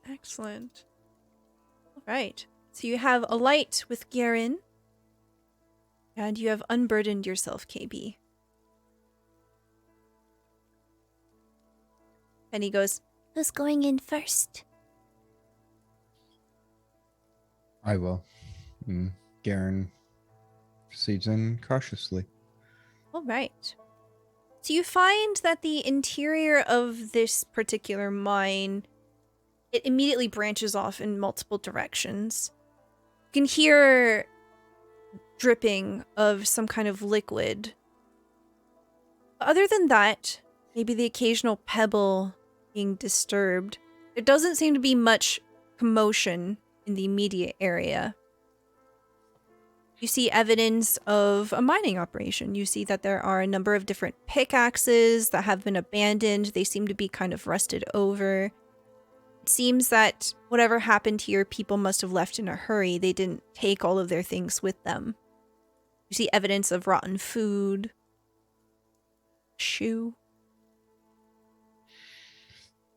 Excellent. All right, so you have a light with Garen, and you have unburdened yourself, KayBee. Penny goes, Who's going in first? I will. And Garen proceeds in cautiously. all right. So you find that the interior of this particular mine, it immediately branches off in multiple directions. You can hear dripping of some kind of liquid. But other than that, maybe the occasional pebble being disturbed, there doesn't seem to be much commotion in the immediate area. You see evidence of a mining operation. You see that there are a number of different pickaxes that have been abandoned. They seem to be kind of rusted over. It seems that whatever happened here, people must have left in a hurry. They didn't take all of their things with them. You see evidence of rotten food. Shoe.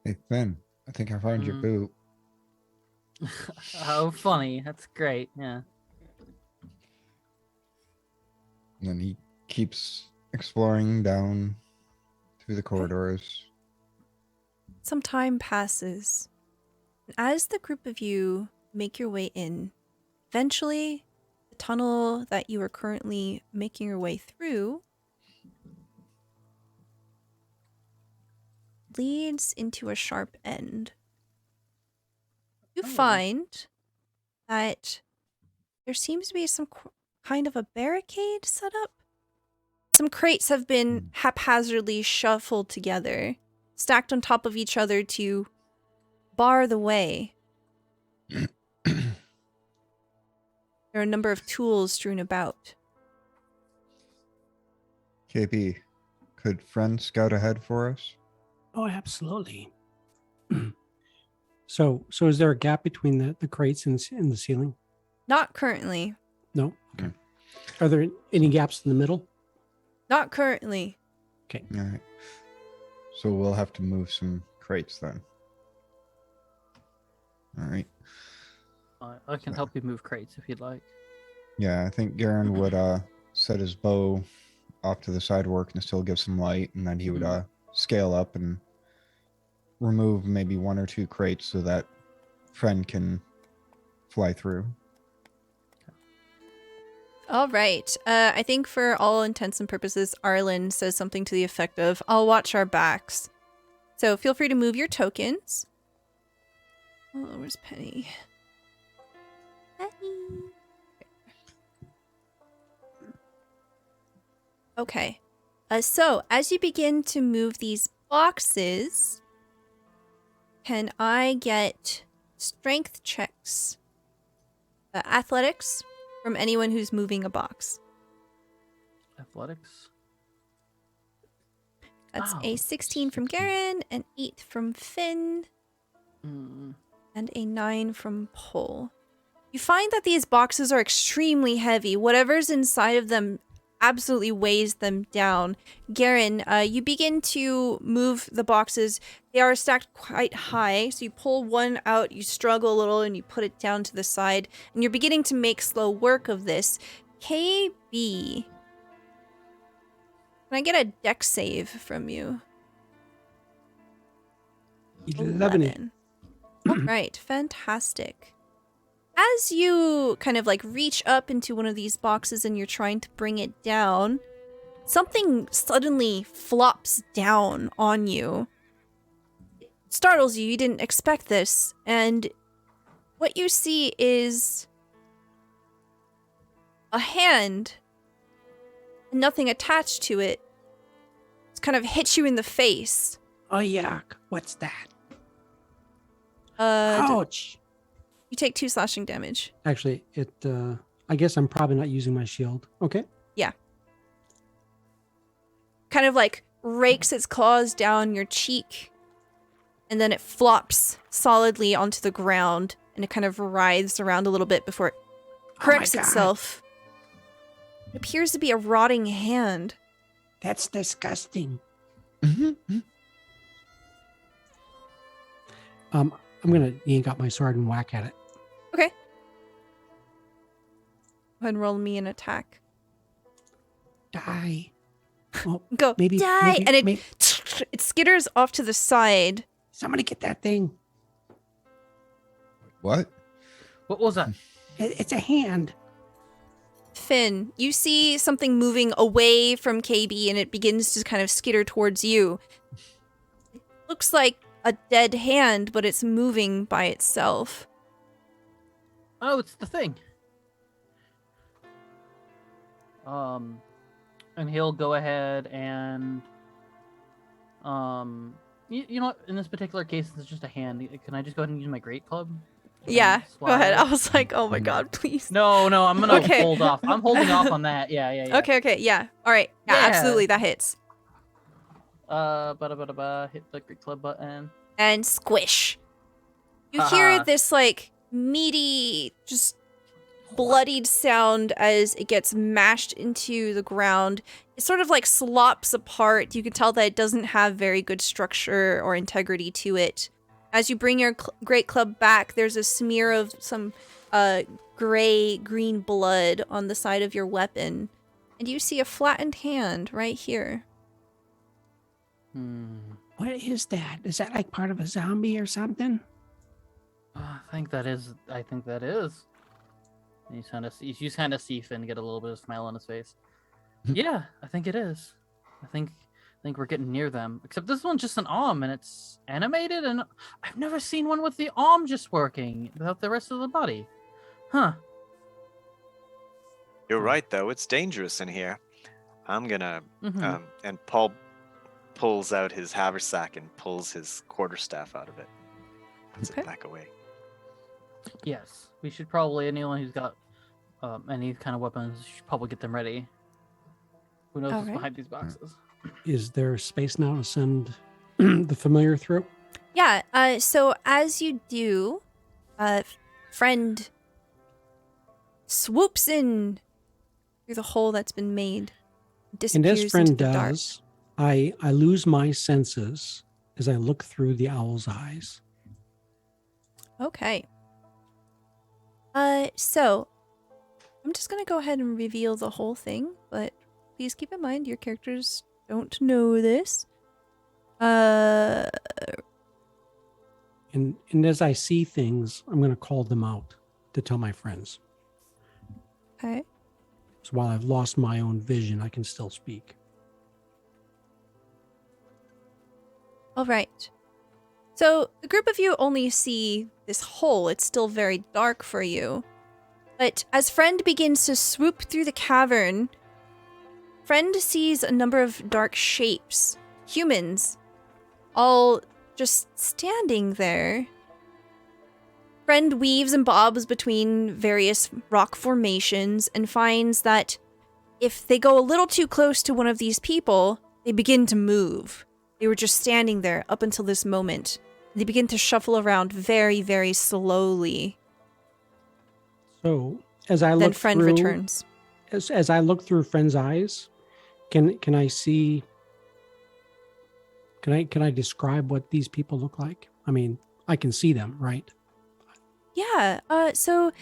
Hey, Finn, I think I found your boot. Oh, funny. That's great. Yeah. And then he keeps exploring down through the corridors. Some time passes. And as the group of you make your way in, eventually the tunnel that you are currently making your way through leads into a sharp end. You find that there seems to be some kind of a barricade set up. Some crates have been haphazardly shuffled together, stacked on top of each other to bar the way. There are a number of tools strewn about. KayBee, could friend scout ahead for us? Oh, absolutely. So is there a gap between the crates and the ceiling? Not currently. No? Okay. Are there any gaps in the middle? Not currently. Okay. All right. So we'll have to move some crates then. All right. I can help you move crates if you'd like. Yeah, I think Garen would set his bow off to the side work and still give some light, and then he would scale up and remove maybe one or two crates so that friend can fly through. All right. I think for all intents and purposes, Arlen says something to the effect of, I'll watch our backs. So feel free to move your tokens. Oh, where's Penny? Penny. Okay. So as you begin to move these boxes, can I get strength checks? Athletics from anyone who's moving a box. Athletics. That's Wow. a 16 from Garen, an 8 from Finn, and a 9 from Pole. You find that these boxes are extremely heavy. Whatever's inside of them absolutely weighs them down. Garen, you begin to move the boxes. They are stacked quite high, so you pull one out, you struggle a little, and you put it down to the side, and you're beginning to make slow work of this. KayBee, can I get a dex save from you? 11. All right, fantastic. As you kind of like reach up into one of these boxes and you're trying to bring it down, something suddenly flops down on you. It startles you. You didn't expect this. And what you see is a hand and nothing attached to it. It's kind of hits you in the face. Oh, yuck. What's that? Uh, Ouch. You take 2 slashing damage. Actually, I guess I'm probably not using my shield. Okay. Kind of like rakes its claws down your cheek, and then it flops solidly onto the ground, and it kind of writhes around a little bit before it corrects God. itself. It appears to be a rotting hand. That's disgusting. I'm gonna yank out my sword and whack at it. Okay. Go ahead and roll me an attack. Die. Well, Go, maybe die! And it maybe- it skitters off to the side. Somebody get that thing. What? What was that? It's a hand. Finn, you see something moving away from KayBee and it begins to kind of skitter towards you. It looks like a dead hand, but it's moving by itself. Oh, it's the thing. And he'll go ahead and, you know what? In this particular case, it's just a hand. Can I just go ahead and use my great club? Yeah, And go ahead. swat I it? was like, oh my god, please. No, I'm gonna Okay. hold off. I'm holding off on that. Yeah. Okay, yeah. All right. Yeah, Yeah. absolutely, that hits. Hit the great club button. And squish. You hear Haha. this like meaty, just bloodied sound as it gets mashed into the ground. It sort of like slops apart. You can tell that it doesn't have very good structure or integrity to it. As you bring your great club back, there's a smear of some gray-green blood on the side of your weapon. And you see a flattened hand right here. What is that? Is that like part of a zombie or something? I think that is. And you kind of see Finn get a little bit of a smile on his face. Yeah, I think it is. I think we're getting near them. Except this one's just an arm and it's animated, and I've never seen one with the arm just working without the rest of the body. Huh. You're right, though. It's dangerous in here. I'm gonna. Mhm. And Paul pulls out his haversack and pulls his quarterstaff out of it. Puts Okay. it back away. Yes, we should probably, anyone who's got any kind of weapons, should probably get them ready. Who knows what's Alright. behind these boxes? Is there space now to send the familiar through? Yeah, so as you do, friend swoops in through the hole that's been made, And disappears as friend into the dark. does, I lose my senses as I look through the owl's eyes. Okay. So I'm just gonna go ahead and reveal the whole thing, but please keep in mind your characters don't know this. And as I see things, I'm going to call them out to tell my friends. Okay. So while I've lost my own vision, I can still speak. All right. So the group of you only see this hole. It's still very dark for you. But as Friend begins to swoop through the cavern, Friend sees a number of dark shapes, humans, all just standing there. Friend weaves and bobs between various rock formations and finds that if they go a little too close to one of these people, they begin to move. They were just standing there up until this moment. They begin to shuffle around very, very slowly. So as I Then look Friend through, returns. as I look through Friend's eyes, can I see? Can I describe what these people look like? I mean, I can see them, right? Yeah, so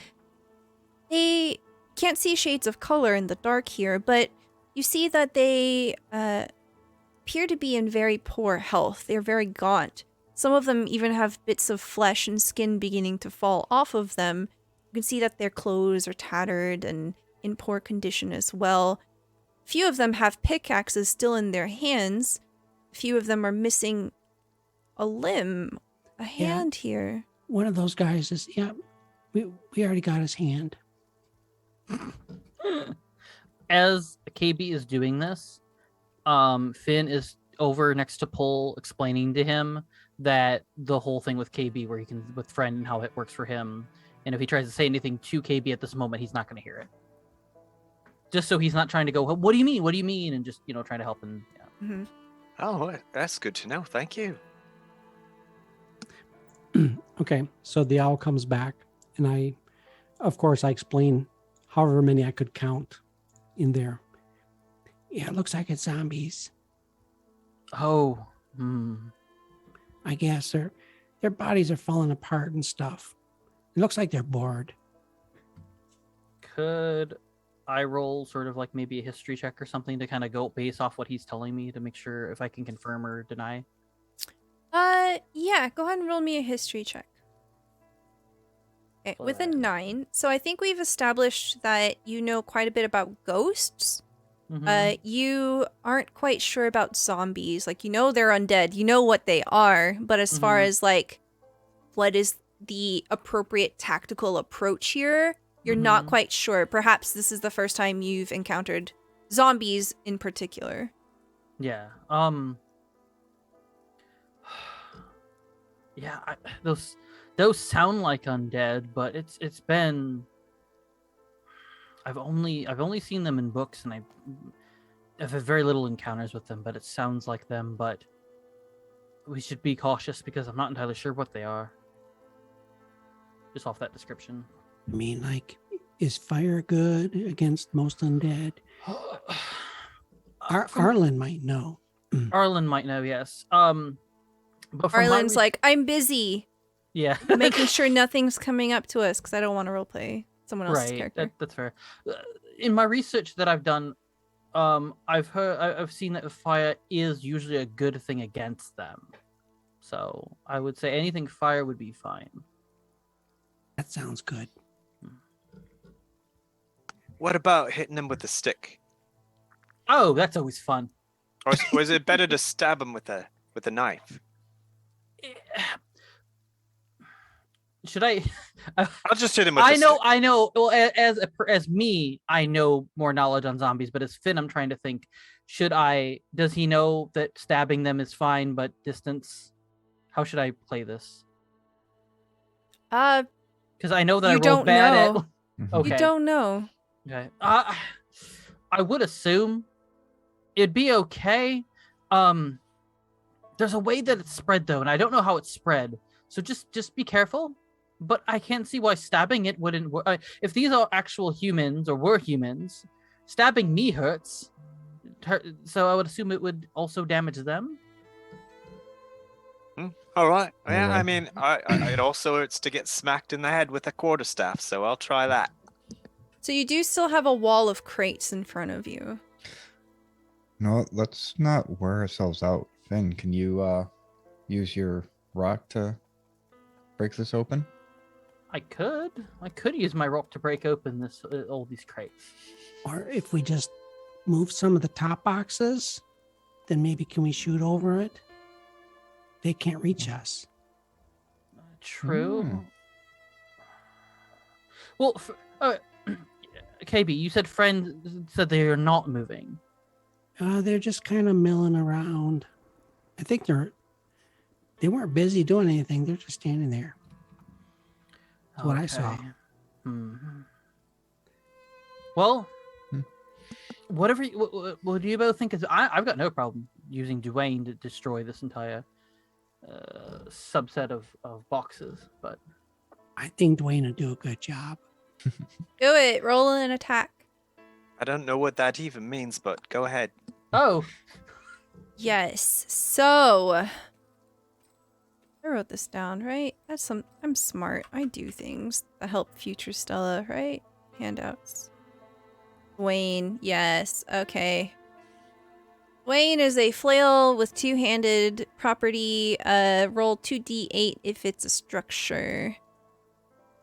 they can't see shades of color in the dark here, but you see that they appear to be in very poor health. They're very gaunt. Some of them even have bits of flesh and skin beginning to fall off of them. You can see that their clothes are tattered and in poor condition as well. Few of them have pickaxes still in their hands. A few of them are missing a limb, a hand here. One of those guys is, yeah, we already got his hand. As KayBee is doing this, Finn is over next to Pole explaining to him that the whole thing with KayBee, where he can, with Friend and how it works for him. And if he tries to say anything to KayBee at this moment, he's not going to hear it. Just so he's not trying to go, what do you mean? What do you mean? And just, try to help him. Yeah. Mm-hmm. Oh, that's good to know. Thank you. Okay, so the owl comes back, and I explain however many I could count in there. Yeah, it looks like it's zombies. Oh. I guess their bodies are falling apart and stuff. It looks like they're bored. Could I roll sort of like maybe a history check or something to kind of go base off what he's telling me to make sure if I can confirm or deny? Yeah, go ahead and roll me a history check. Okay, with a 9. So I think we've established that you know quite a bit about ghosts. You aren't quite sure about zombies. Like, you know they're undead. You know what they are. But as far as, like, what is the appropriate tactical approach here, you're not quite sure. Perhaps this is the first time you've encountered zombies in particular. Yeah. Yeah, those sound like undead, but it's been I've only seen them in books, and I've had very little encounters with them, but it sounds like them. But we should be cautious because I'm not entirely sure what they are. Just off that description. I mean, like, is fire good against most undead? Arlen might know. Arlen might know, yes. But from Arlen's like, I'm busy. Yeah. making sure nothing's coming up to us because I don't want to roleplay someone else's character. That's fair. In my research that I've done, I've seen that fire is usually a good thing against them. So I would say anything fire would be fine. That sounds good. What about hitting them with a stick? Oh, that's always fun. Or is it better to stab them with a knife? Should I? I'll just hit him with a stick. I know. Well, as me, I know more knowledge on zombies, but as Finn, I'm trying to think. Does he know that stabbing them is fine, but distance? How should I play this? Because I know that I rolled bad at. Okay. You don't know. Okay. I would assume it'd be okay. There's a way that it's spread though, and I don't know how it's spread. So just be careful. But I can't see why stabbing it wouldn't work. If these are actual humans or were humans, stabbing me hurts. So I would assume it would also damage them. All right. Yeah, I mean, it also hurts to get smacked in the head with a quarterstaff, so I'll try that. So you do still have a wall of crates in front of you. No, let's not wear ourselves out. Finn, can you use your rock to break this open? I could use my rock to break open all these crates. Or if we just move some of the top boxes, then maybe can we shoot over it? They can't reach us. True. Well, KayBee, you said friend said they are not moving. They're just kind of milling around. I think they weren't busy doing anything. They're just standing there. That's what I saw. Well, whatever. What do you both think? I've got no problem using Dwayne to destroy this entire subset of boxes, but I think Dwayne will do a good job. Do it. Roll an attack. I don't know what that even means, but go ahead. Oh. Yes. So I wrote this down, right? I'm smart. I do things that help future Stella, right? Handouts. Wayne. Yes. Okay. Wayne is a flail with two-handed property. Roll 2d8 if it's a structure.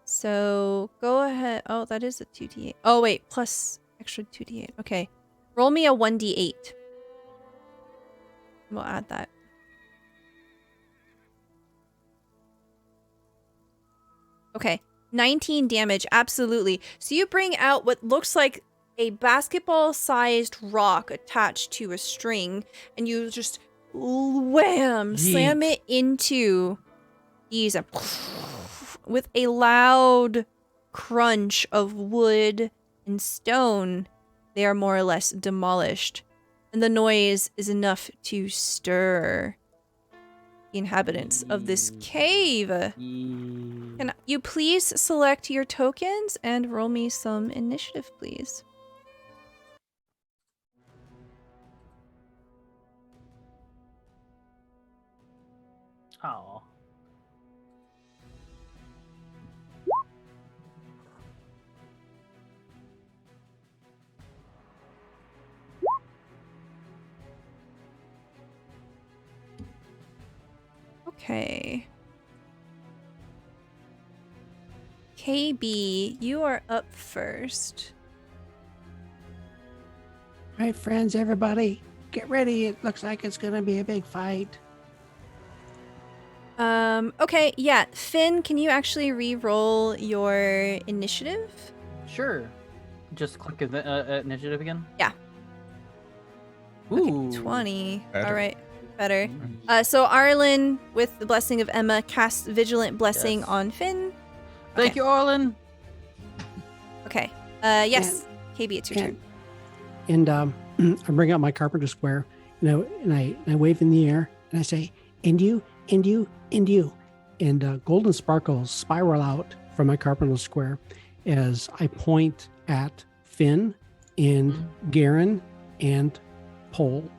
So go ahead. Oh, that is a 2d8. Oh, wait. Plus extra 2d8. Okay. Roll me a 1d8. We'll add that. Okay. 19 damage. Absolutely. So you bring out what looks like a basketball-sized rock attached to a string, and you just wham, slam it into these with a loud crunch of wood and stone. They are more or less demolished, and the noise is enough to stir the inhabitants of this cave. Can you please select your tokens and roll me some initiative, please? Oh. Okay. KayBee, you are up first. All right, friends, everybody, get ready. It looks like it's gonna be a big fight. Okay, yeah. Finn, can you actually re-roll your initiative? Sure. Just click initiative again. Yeah. Ooh. 20. Better. All right, better. Nice. So Arlen, with the blessing of Emma, casts Vigilant Blessing Yes. on Finn. Thank Okay. you, Arlen. Okay. Yes. KayBee, it's your turn. And I bring out my carpenter square, and I wave in the air, and I say, "And you, and you, and you," and golden sparkles spiral out from my carpenter square as I point at Finn and Garen and Pole,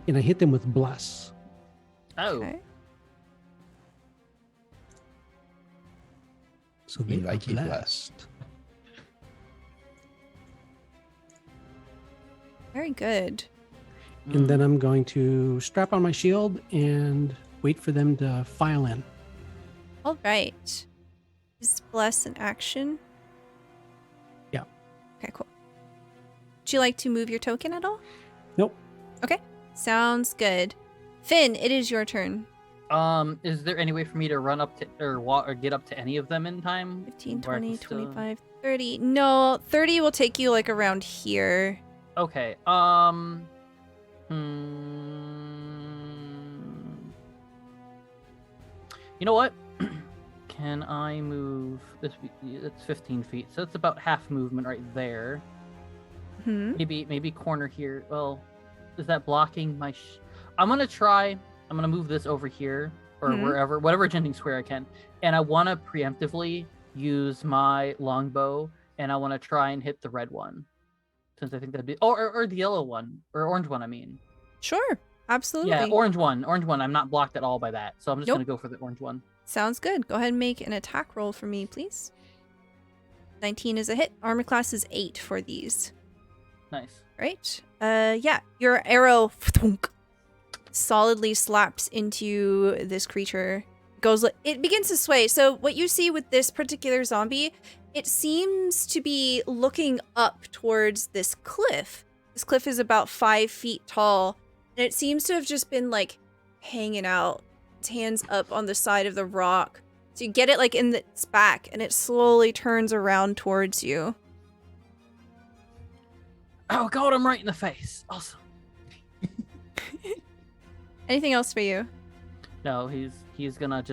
and I hit them with bless. Oh. Okay. So Be they like are you blessed. Very good. And then I'm going to strap on my shield and wait for them to file in. All right. Is bless an action? Yeah. Okay, cool. Would you like to move your token at all? Nope. Okay. Sounds good. Finn, it is your turn. Is there any way for me to run up to or get up to any of them in time? 15, Where I 20, can still- 25, 30. No, 30 will take you like around here. Okay. You know what? Can I move this? It's 15 feet, so it's about half movement right there. Hmm. Maybe corner here. Well, is that blocking my? I'm gonna try. I'm gonna move this over here or Mhm. whatever adjoining square I can, and I want to preemptively use my longbow, and I want to try and hit the red one, since I think that'd be or the yellow one or orange one. I mean, Sure. Absolutely. yeah, orange one. I'm not blocked at all by that, so I'm just Nope. gonna go for the orange one. Sounds good. Go ahead and make an attack roll for me, please. 19 is a hit. Armor class is 8 for these. Nice. Right? Yeah. Your arrow solidly slaps into this creature. It begins to sway. So what you see with this particular zombie, it seems to be looking up towards this cliff. This cliff is about 5 feet tall, and it seems to have just been like hanging out. Its hands up on the side of the rock. So you get it like in its back, and it slowly turns around towards you. Oh, got him right in the face. Awesome. Anything else for you? No, he's gonna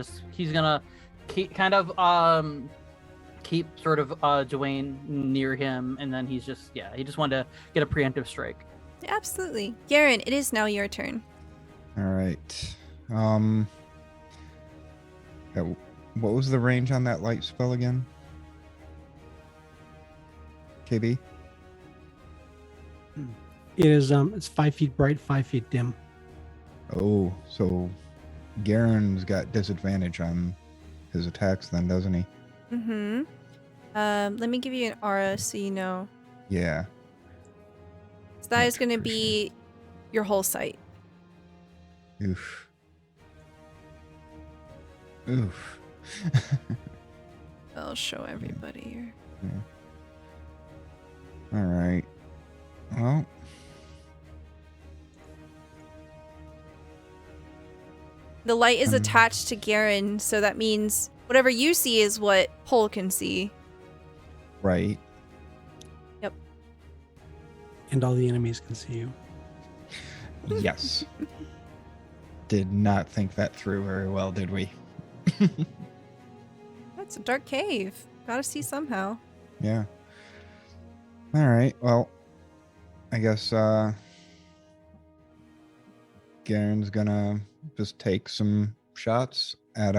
keep keep sort of Dwayne near him, and then he just wanted to get a preemptive strike. Absolutely. Garen, it is now your turn. All right. What was the range on that light spell again? KayBee? It is it's 5 feet bright, 5 feet dim. Oh, so Garen's got disadvantage on his attacks then, doesn't he? Mm-hmm. Let me give you an aura so you know. Yeah. So that is Much going to be your whole sight. Oof. Oof. I'll show everybody here. All right. Well. The light is attached to Garen, so that means whatever you see is what Pole can see. Right. Yep. And all the enemies can see you. Yes. Did not think that through very well, did we? That's a dark cave. Gotta see somehow. Yeah. All right. Well, I guess Garen's gonna just take some shots at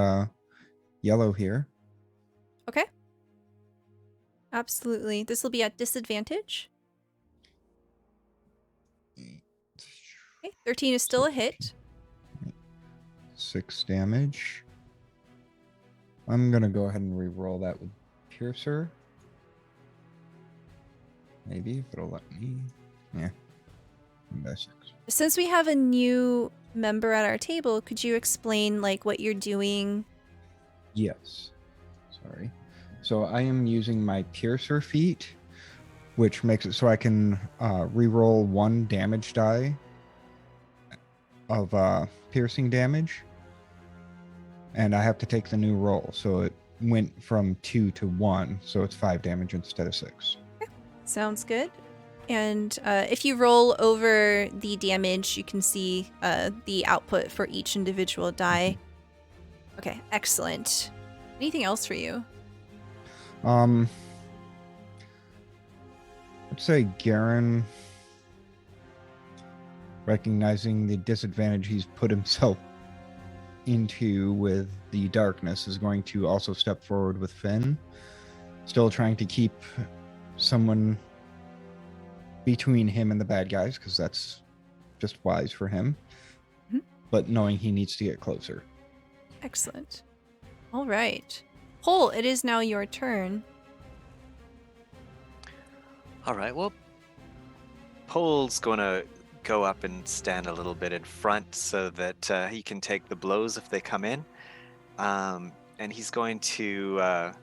yellow here. Okay. Absolutely. This will be at disadvantage. Okay. 13 is still a hit. 6 damage. I'm gonna go ahead and re-roll that with Piercer. Maybe if it'll let me. Yeah. By 6. Since we have a new member at our table, could you explain like what you're doing? Yes. Sorry. So I am using my Piercer feat, which makes it so I can reroll 1 damage die of piercing damage. And I have to take the new roll. So it went from 2 to 1. So it's 5 damage instead of 6. Sounds good. And if you roll over the damage, you can see the output for each individual die. Okay, excellent. Anything else for you? I'd say Garen, recognizing the disadvantage he's put himself into with the darkness, is going to also step forward with Finn, still trying to keep someone between him and the bad guys, because that's just wise for him, but knowing he needs to get closer. Excellent. All right. Pole, it is now your turn. All right, well, Pole's going to go up and stand a little bit in front so that he can take the blows if they come in. And he's going to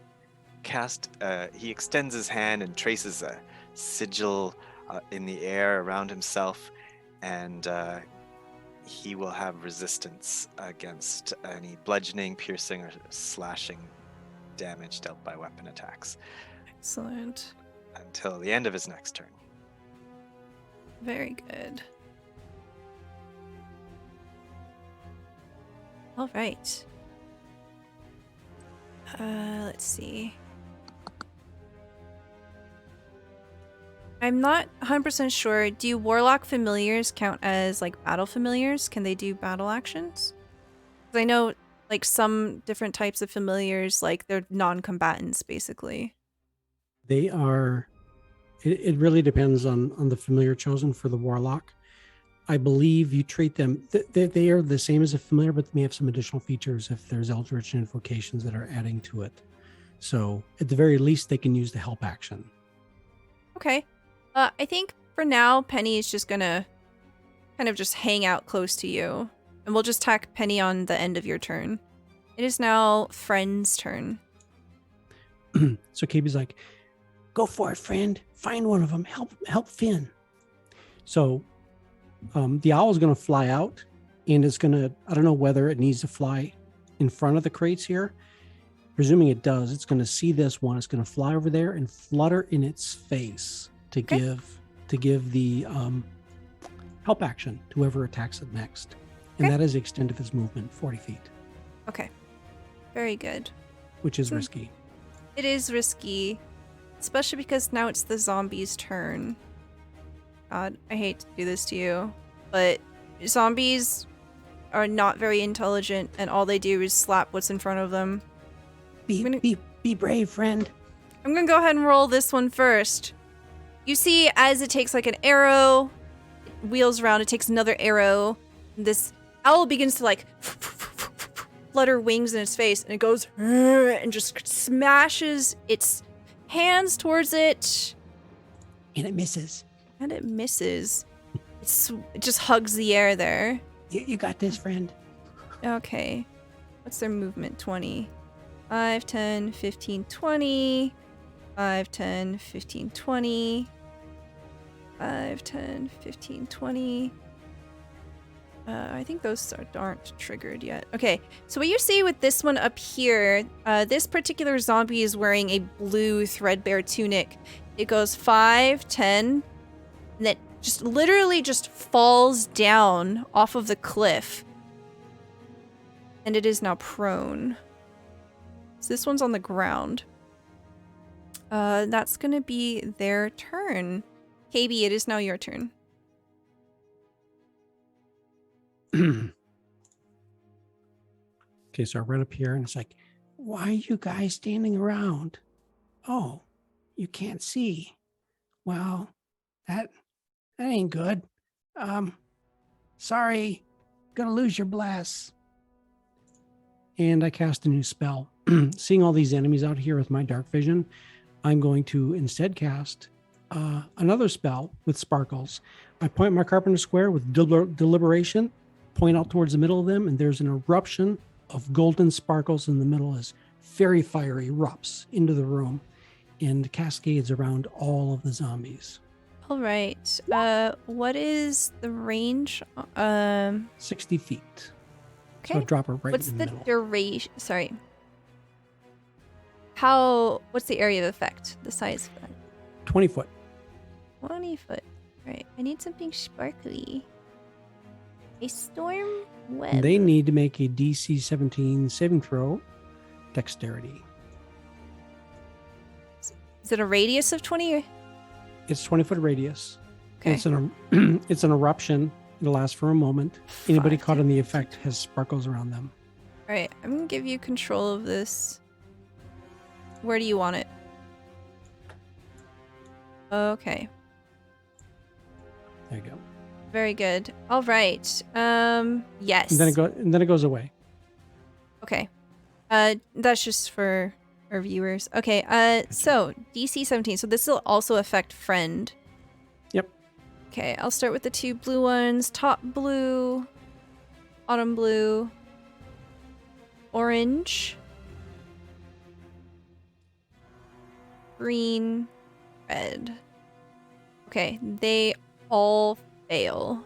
cast, he extends his hand and traces a sigil in the air around himself, and he will have resistance against any bludgeoning, piercing, or slashing damage dealt by weapon attacks. Excellent. Until the end of his next turn. Very good. All right. Let's see. I'm not 100% sure. Do Warlock familiars count as like battle familiars? Can they do battle actions? Because I know like some different types of familiars, like they're non-combatants basically. They are, it really depends on the familiar chosen for the Warlock. I believe you treat them, they are the same as a familiar, but they may have some additional features if there's Eldritch invocations that are adding to it. So at the very least, they can use the help action. Okay. I think for now, Penny is just gonna kind of just hang out close to you. And we'll just tack Penny on the end of your turn. It is now Friend's turn. So KayBee's like, go for it, friend. Find one of them. Help Finn. So the owl is going to fly out, and it's going to, I don't know whether it needs to fly in front of the crates here. Presuming it does, it's going to see this one. It's going to fly over there and flutter in its face to give the help action to whoever attacks it next. And that is the extent of its movement, 40 feet. Okay. Very good. Which is risky. It is risky, especially because now it's the zombie's turn. God, I hate to do this to you, but zombies are not very intelligent, and all they do is slap what's in front of them. Be brave, friend. I'm gonna go ahead and roll this one first. You see, as it takes like an arrow, it wheels around, it takes another arrow. This owl begins to like flutter wings in its face, and it goes and just smashes its hands towards it. And it misses. And it misses. It just hugs the air there. You got this, friend. Okay. What's their movement? 20. 5, 10, 15, 20. 5, 10, 15, 20. 5, 10, 15, 20. I think those aren't triggered yet. Okay, so what you see with this one up here, this particular zombie is wearing a blue threadbare tunic. It goes 5, 10, and it just literally just falls down off of the cliff. And it is now prone. So this one's on the ground. That's gonna be their turn. KayBee, it is now your turn. Okay, so I run up here and it's like, why are you guys standing around? Oh, you can't see. Well, that ain't good. Sorry, gonna lose your bless. And I cast a new spell. Seeing all these enemies out here with my dark vision, I'm going to instead cast another spell with sparkles. I point my carpenter square with deliberation, point out towards the middle of them, and there's an eruption of golden sparkles in the middle as fairy fire erupts into the room and cascades around all of the zombies. All right. What is the range? 60 feet. Okay. So drop her right What's in the the middle. duration? Sorry. What's the area of effect? The size of that? 20 foot. 20 foot. Right. I need something sparkly. A storm web. They need to make a DC 17 saving throw, dexterity. Is it a radius of 20? It's 20-foot radius. Okay. It's an it's an eruption. It'll last for a moment. Anybody 5, caught in 10, the effect has sparkles around them. All right. I'm going to give you control of this. Where do you want it? Okay. There you go. Very good. All right. Yes. And then it goes away. Okay. That's just for our viewers. Okay. So DC 17. So this will also affect friend. Yep. Okay. I'll start with the 2 blue ones. Top blue, autumn blue, orange, green, red. Okay. They all fail.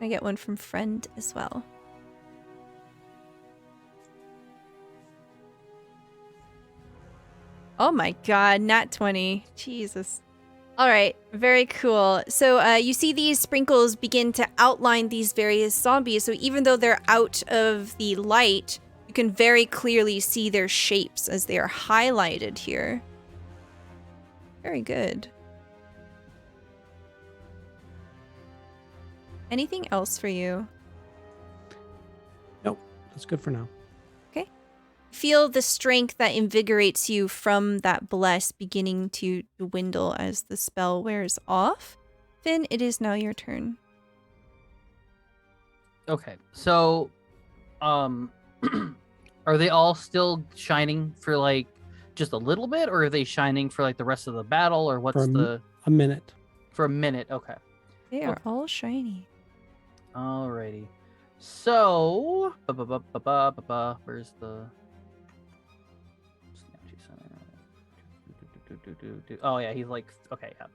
I get one from friend as well. Oh my god, nat 20. Jesus. All right, very cool. So you see these sprinkles begin to outline these various zombies. So even though they're out of the light, you can very clearly see their shapes as they are highlighted here. Very good. Anything else for you? Nope. That's good for now. Okay. Feel the strength that invigorates you from that bless beginning to dwindle as the spell wears off. Finn, it is now your turn. Okay, so, are they all still shining for like just a little bit, or are they shining for like the rest of the battle, or what's For a minute. for a minute? Okay, They are all shiny. alrighty. So, where's the? Oh yeah, he's like, okay, yeah.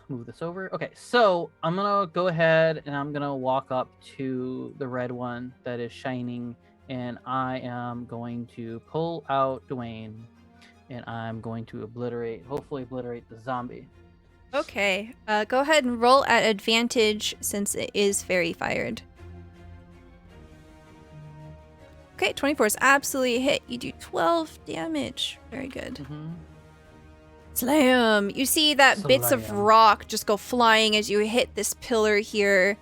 Move this over. Okay, so I'm gonna go ahead and I'm gonna walk up to the red one that is shining, and I am going to pull out Dwayne, and I'm going to hopefully obliterate the zombie. Okay. Go ahead and roll at advantage since it is fairy fired. Okay, 24 is absolutely a hit. You do 12 damage. Very good. Mm-hmm. Slam! You see that bits of Slam. rock just go flying as you hit this pillar here.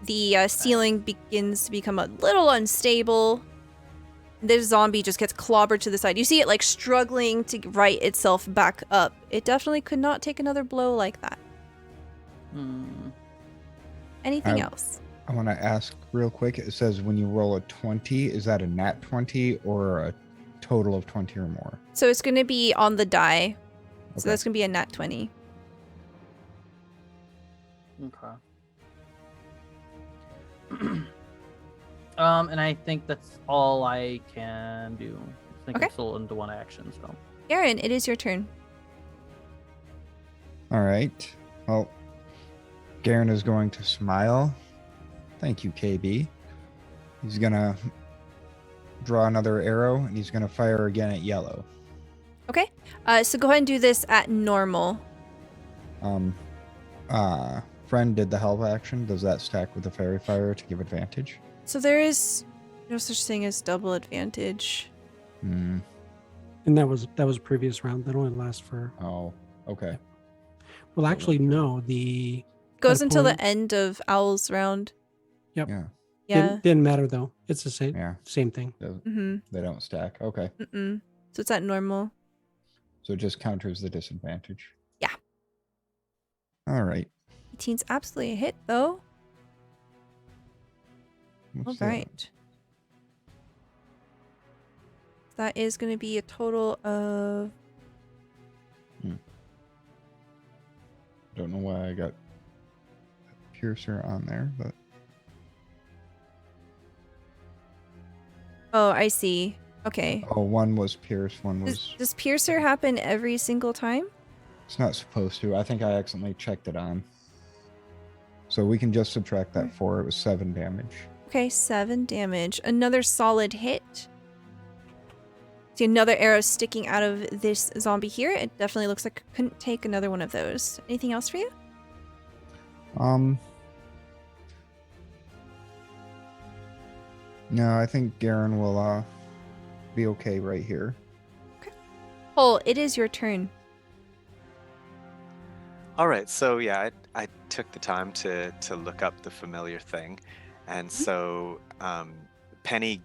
The ceiling begins to become a little unstable. This zombie just gets clobbered to the side. You see it like struggling to right itself back up. It definitely could not take another blow like that. Anything else? I want to ask real quick. It says when you roll a 20, is that a nat 20 or a total of 20 or more? So it's going to be on the die. So Okay. that's going to be a nat 20. Okay. And I think that's all I can do. I think Okay. I'm still into one action, so. Garen, it is your turn. All right. Well, Garen is going to smile. Thank you, KayBee. He's going to draw another arrow, and he's going to fire again at yellow. Okay. So go ahead and do this at normal. Friend did the help action. Does that stack with the fairy fire to give advantage? So there is no such thing as double advantage. Hmm. And that was previous round. That only lasts for. Oh, okay. Well, actually, no. The Goes until the opponent- end of Owl's round. Yep. Yeah. Yeah. Didn't matter though. It's the same. Yeah. Same thing. Mm-hmm. They don't stack. Okay. Mm-mm. So it's at normal. So it just counters the disadvantage. Yeah. All right. 18's absolutely a hit, though. What's All that? right. That is going to be a total of... Don't don't know why I got Piercer on there, but Oh, I see. Okay. one was Pierce, one was. Does Piercer happen every single time? It's not supposed to. I think I accidentally checked it on. So we can just subtract that 4. It was 7 damage. Okay, 7 damage. Another solid hit. See another arrow sticking out of this zombie here. It definitely looks like I couldn't take another one of those. Anything else for you? No, I think Garen will be okay right here. Cole, it is your turn. All right, so yeah, I took the time to look up the familiar thing, and so Penny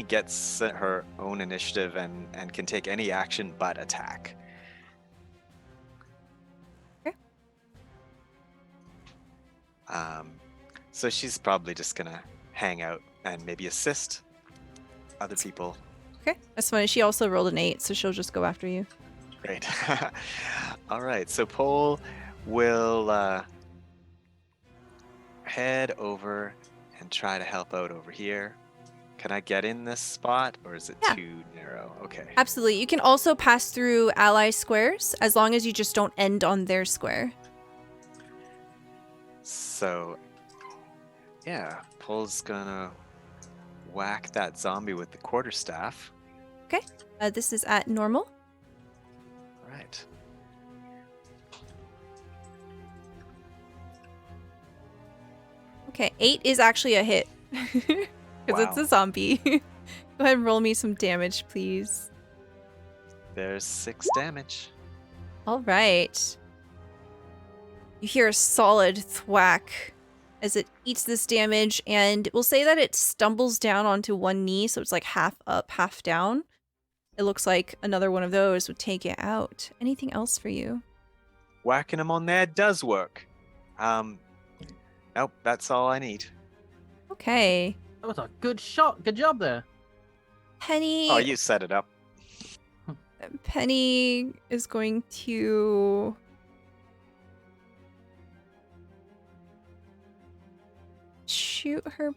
gets her own initiative and can take any action but attack. Okay. So she's probably just gonna hang out and maybe assist other people. Okay, that's funny. She also rolled an 8, so she'll just go after you. Great. All right, so Pole will head over and try to help out over here. Can I get in this spot, or is it too narrow? Okay. Absolutely. You can also pass through ally squares as long as you just don't end on their square. So, yeah, Pole's gonna whack that zombie with the quarterstaff. Okay. This is at normal. All right. Okay, 8 is actually a hit. Because it's Wow. a zombie. Go ahead and roll me some damage, please. There's 6 damage. All right. You hear a solid thwack as it eats this damage, and we'll say that it stumbles down onto one knee, so it's like half up, half down. It looks like another one of those would take it out. Anything else for you? Whacking him on there does work. Nope, that's all I need. Okay. That was a good shot. Good job there. Penny. Oh, you set it up. Penny is going to shoot her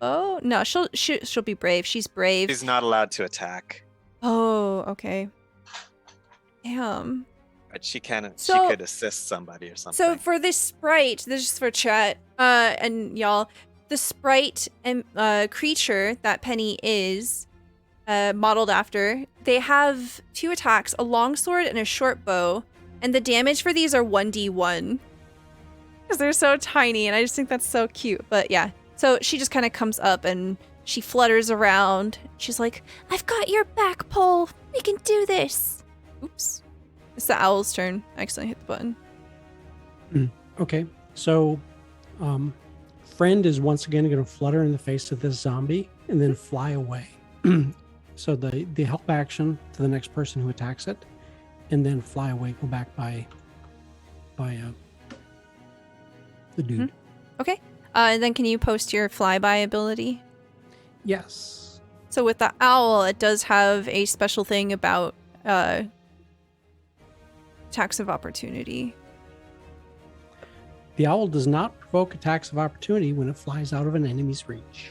bow. No, she'll be brave. She's brave. She's not allowed to attack, Oh, okay. Damn. but she can. So- she could assist somebody or something. So for this sprite, this is for chat, and y'all, the sprite and creature that Penny is modeled after, they have 2 attacks, a longsword and a short bow, and the damage for these are 1d1 because they're so tiny, and I just think that's so cute. But yeah, so she just kind of comes up and she flutters around. She's like, "I've got your back, Pole. We can do this." Oops. It's the owl's turn. I accidentally hit the button. Okay, so friend is once again going to flutter in the face of this zombie and then fly away. So the help action to the next person who attacks it, and then fly away, go back by the dude. Okay. And then can you post your flyby ability? Yes. So with the owl, it does have a special thing about attacks of opportunity. The owl does not provoke attacks of opportunity when it flies out of an enemy's reach.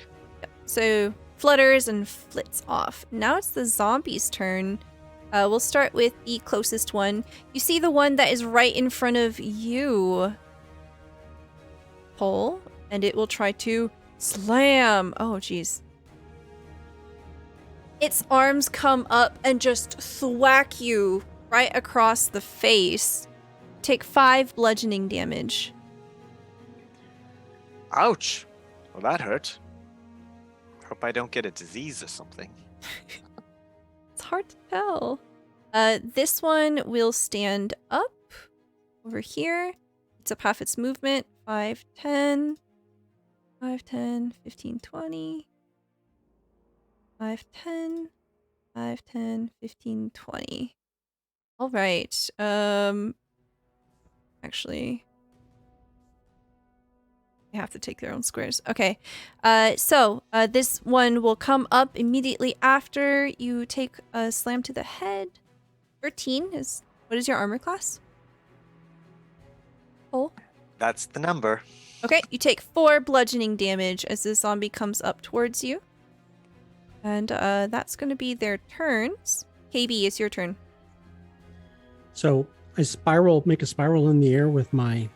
So flutters and flits off. Now it's the zombie's turn. We'll start with the closest one. You see the one that is right in front of you, Pole, and it will try to slam. Oh, jeez. Its arms come up and just thwack you right across the face. Take 5 bludgeoning damage. Ouch! Well, that hurt. Hope I don't get a disease or something. It's hard to tell. This one will stand up over here. It's up half its movement. 5, 10, 5, 10, 15, 20. 5, 10, 5, 10, 15, 20. All right. Actually, they have to take their own squares. Okay. So this one will come up immediately after you take a slam to the head. 13 is, what is your armor class? Hole. That's the number. Okay, you take 4 bludgeoning damage as this zombie comes up towards you. And that's going to be their turns. KayBee, it's your turn. So I make a spiral in the air with my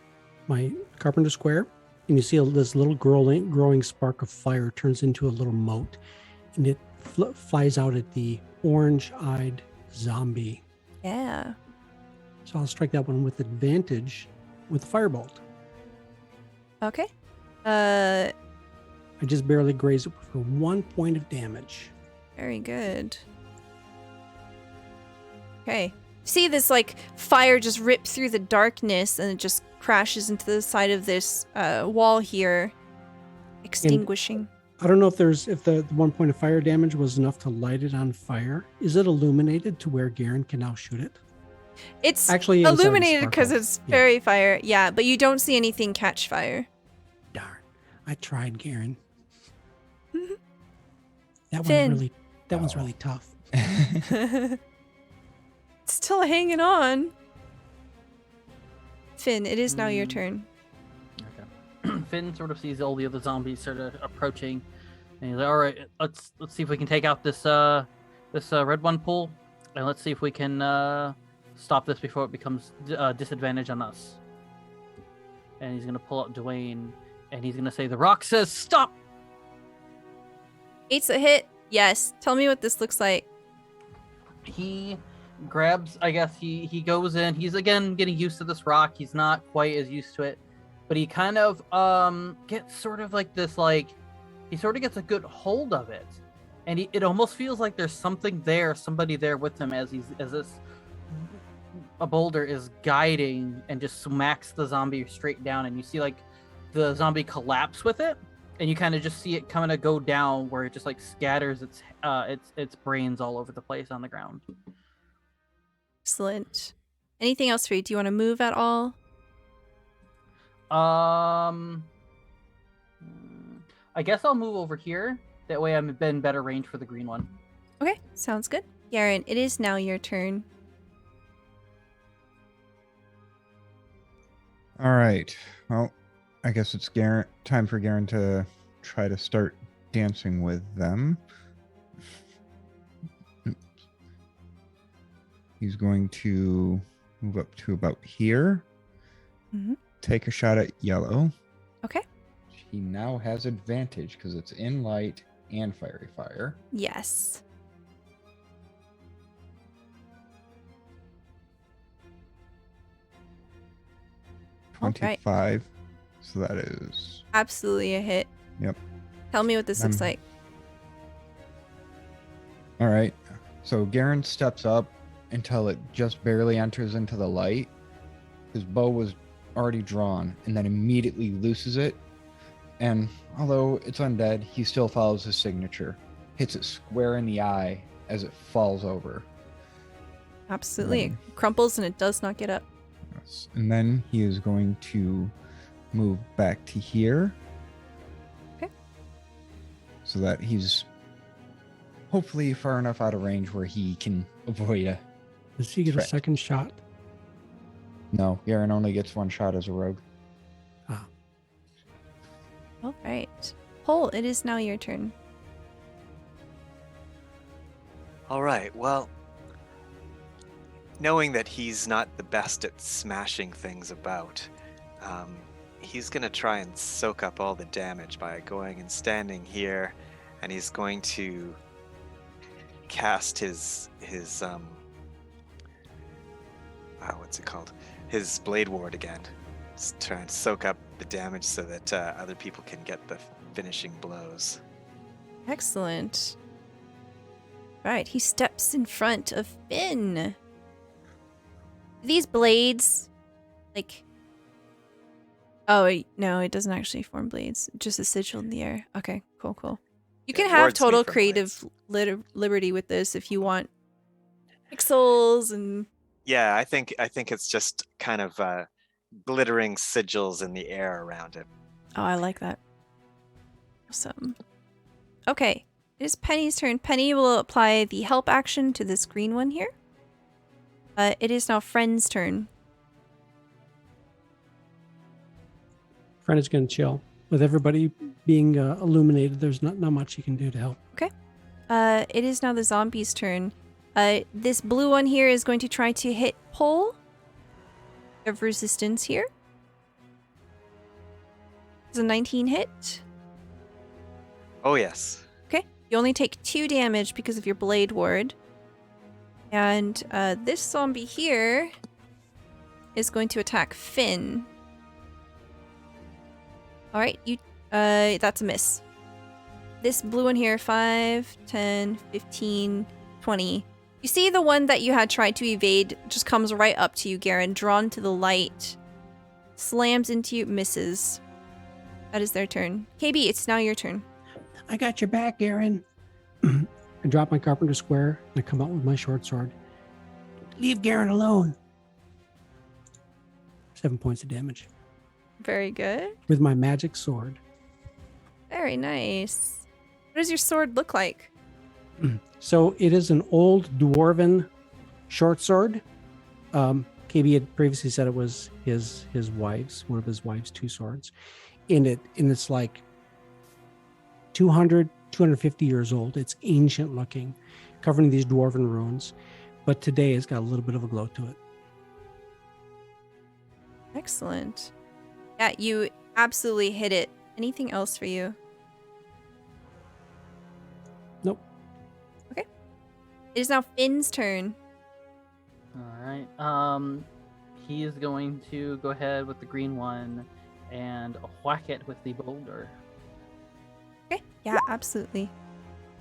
carpenter square, and you see this little growing spark of fire turns into a little mote, and it flies out at the orange-eyed zombie. Yeah. So I'll strike that one with advantage with the firebolt. Okay. I just barely graze it for 1 point of damage. Very good. Okay. See this like fire just rip through the darkness and it just crashes into the side of this wall here, extinguishing. I don't know if the 1 point of fire damage was enough to light it on fire. Is it illuminated to where Garen can now shoot it? It's actually inside the illuminated because sparkle. it's fairy fire. Yeah, but you don't see anything catch fire. Darn. I tried, Garen. That Finn. one's really tough. Still hanging on. Finn, it is now your turn. Okay. Finn sort of sees all the other zombies sort of approaching, and he's like, "All right, let's see if we can take out this red one pool, and let's see if we can stop this before it becomes a disadvantage on us." And he's gonna pull out Dwayne, and he's gonna say, "The rock says stop." 8's a hit. Yes. Tell me what this looks like. He grabs, I guess he goes in. He's again getting used to this rock. He's not quite as used to it, but he kind of gets sort of like this, like he sort of gets a good hold of it, and it almost feels like there's somebody there with him as a boulder is guiding and just smacks the zombie straight down, and you see like the zombie collapse with it, and you kind of just see it kind of go down where it just like scatters its brains all over the place on the ground. Excellent. Anything else for you? Do you want to move at all? I guess I'll move over here. That way I'm in better range for the green one. Okay, sounds good. Garen, it is now your turn. All right. Well, I guess it's time for Garen to try to start dancing with them. He's going to move up to about here. Mm-hmm. Take a shot at yellow. Okay. He now has advantage because it's in light and fiery fire. Yes. All right. 25. So that is... Absolutely a hit. Yep. Tell me what this looks like. All right. So Garen steps up until it just barely enters into the light. His bow was already drawn and then immediately looses it. And although it's undead, he still follows his signature. Hits it square in the eye as it falls over. Absolutely. It crumples and it does not get up. Yes. And then he is going to move back to here. Okay. So that he's hopefully far enough out of range where he can avoid a... Does he get threat. a second shot? No, Garen only gets one shot as a rogue. Ah. All right. Hole, it is now your turn. All right, well, knowing that he's not the best at smashing things about, he's going to try and soak up all the damage by going and standing here, and he's going to cast his what's it called? His Blade Ward again. Just try and soak up the damage so that other people can get the finishing blows. Excellent. Right, he steps in front of Finn. These blades, like... Oh, no, it doesn't actually form blades. Just a sigil in the air. Okay, cool. You can have wards me total from creative liberty with this if you want pixels and... Yeah, I think it's just kind of glittering sigils in the air around it. Oh, I like that. Awesome. Okay, it is Penny's turn. Penny will apply the help action to this green one here. It is now Friend's turn. Friend is going to chill. With everybody being illuminated, there's not much you can do to help. It is now the zombie's turn. This blue one here is going to try to hit Pole. Of resistance here. It's a 19 hit. Oh, yes. Okay. You only take 2 damage because of your blade ward. And this zombie here is going to attack Finn. All right, that's a miss. This blue one here, 5, 10, 15, 20. You see the one that you had tried to evade just comes right up to you, Garen, drawn to the light. Slams into you, misses. That is their turn. KayBee, it's now your turn. I got your back, Garen. I drop my carpenter square and I come out with my short sword. Leave Garen alone. 7 points of damage. Very good. With my magic sword. Very nice. What does your sword look like? So it is an old dwarven short sword. KayBee had previously said it was his wife's, one of his wife's 2 swords. And it's like 200, 250 years old. It's ancient looking, covering these dwarven runes. But today it's got a little bit of a glow to it. Excellent. Yeah, you absolutely hit it. Anything else for you? Nope. Okay. It is now Finn's turn. All right. He is going to go ahead with the green one and whack it with the boulder. Okay. Yeah, absolutely.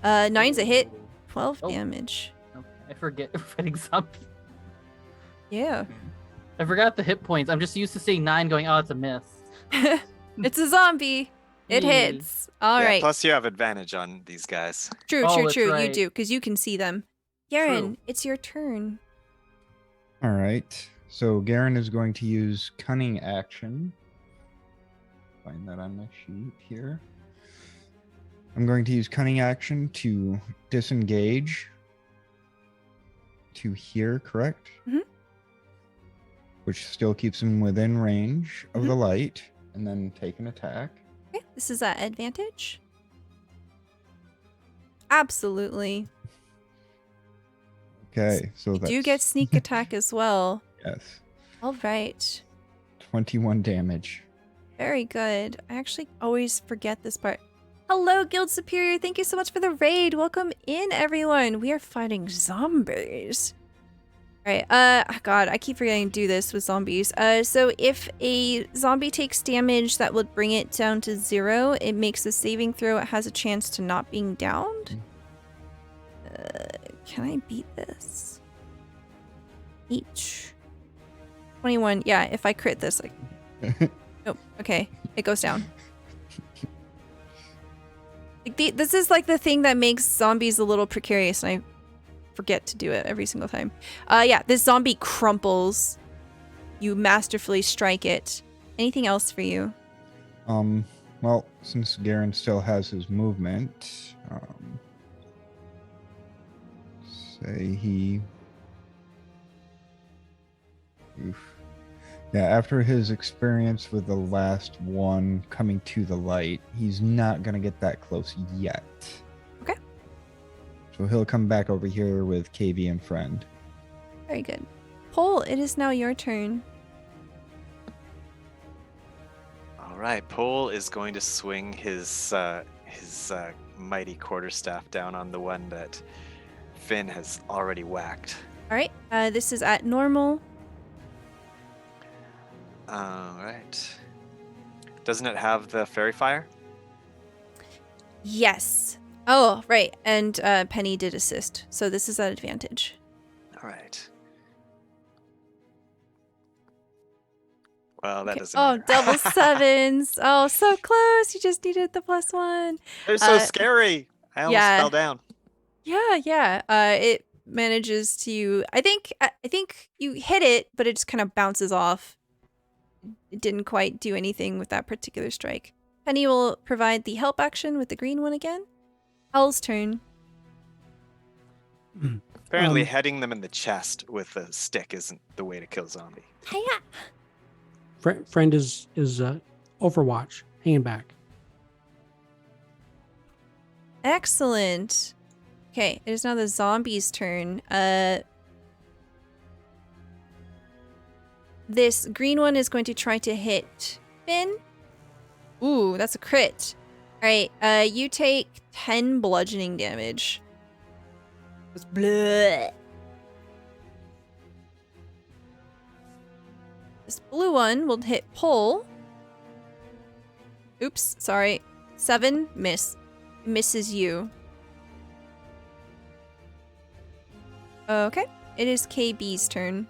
9's a hit. 12 Oh. damage. Okay. I forget fighting zombie. Yeah. I forgot the hit points. I'm just used to seeing 9 going, oh, it's a miss. It's a zombie. It Yee. hits. All Yeah, right. plus you have advantage on these guys. True, Oh, true, that's true. You right. do, because you can see them. Garen, True. it's your turn. All right. So Garen is going to use cunning action. Find that on my sheet here. I'm going to use cunning action to disengage. To here, correct? Mhm. Which still keeps him within range of the light, and then take an attack. Okay, this is at advantage. Absolutely. Okay, so You that's do get sneak attack as well. yes, All right. 21 damage. Very good. I actually always forget this part. Hello, Guild Superior. Thank you so much for the raid. Welcome in, everyone. We are fighting zombies. All right. God, I keep forgetting to do this with zombies. So if a zombie takes damage that would bring it down to 0, it makes a saving throw. It has a chance to not being downed. Can I beat this? Each. 21. Yeah, if I crit this, like. Nope. Okay. It goes down. Like this is like the thing that makes zombies a little precarious, and I forget to do it every single time. Yeah, this zombie crumples. You masterfully strike it. Anything else for you? Well, since Garen still has his movement, say he... Oof. Yeah, after his experience with the last one coming to the light, he's not going to get that close yet. Okay. So he'll come back over here with KayBee and friend. Very good. Pole, it is now your turn. All right, Pole is going to swing his mighty quarterstaff down on the one that Finn has already whacked. All right. This is at normal. All right. Doesn't it have the fairy fire? Yes. Oh, right. And Penny did assist. So this is at advantage. All right. Well, that Okay. doesn't Oh, matter. double 7s. Oh, so close. You just needed the +1. They're so scary. I almost yeah. fell down. Yeah. It manages to. I think you hit it, but it just kind of bounces off. It didn't quite do anything with that particular strike. Penny will provide the help action with the green one again. Howl's turn. Apparently, heading them in the chest with a stick isn't the way to kill zombie. Hiya. Friend is Overwatch, hanging back. Excellent. Okay, it is now the zombies' turn. This green one is going to try to hit Finn. Ooh, that's a crit. All right, you take 10 bludgeoning damage. It's bleh. This blue one will hit Pole. Oops, sorry. 7, miss. Misses you. Okay, it is KB's turn.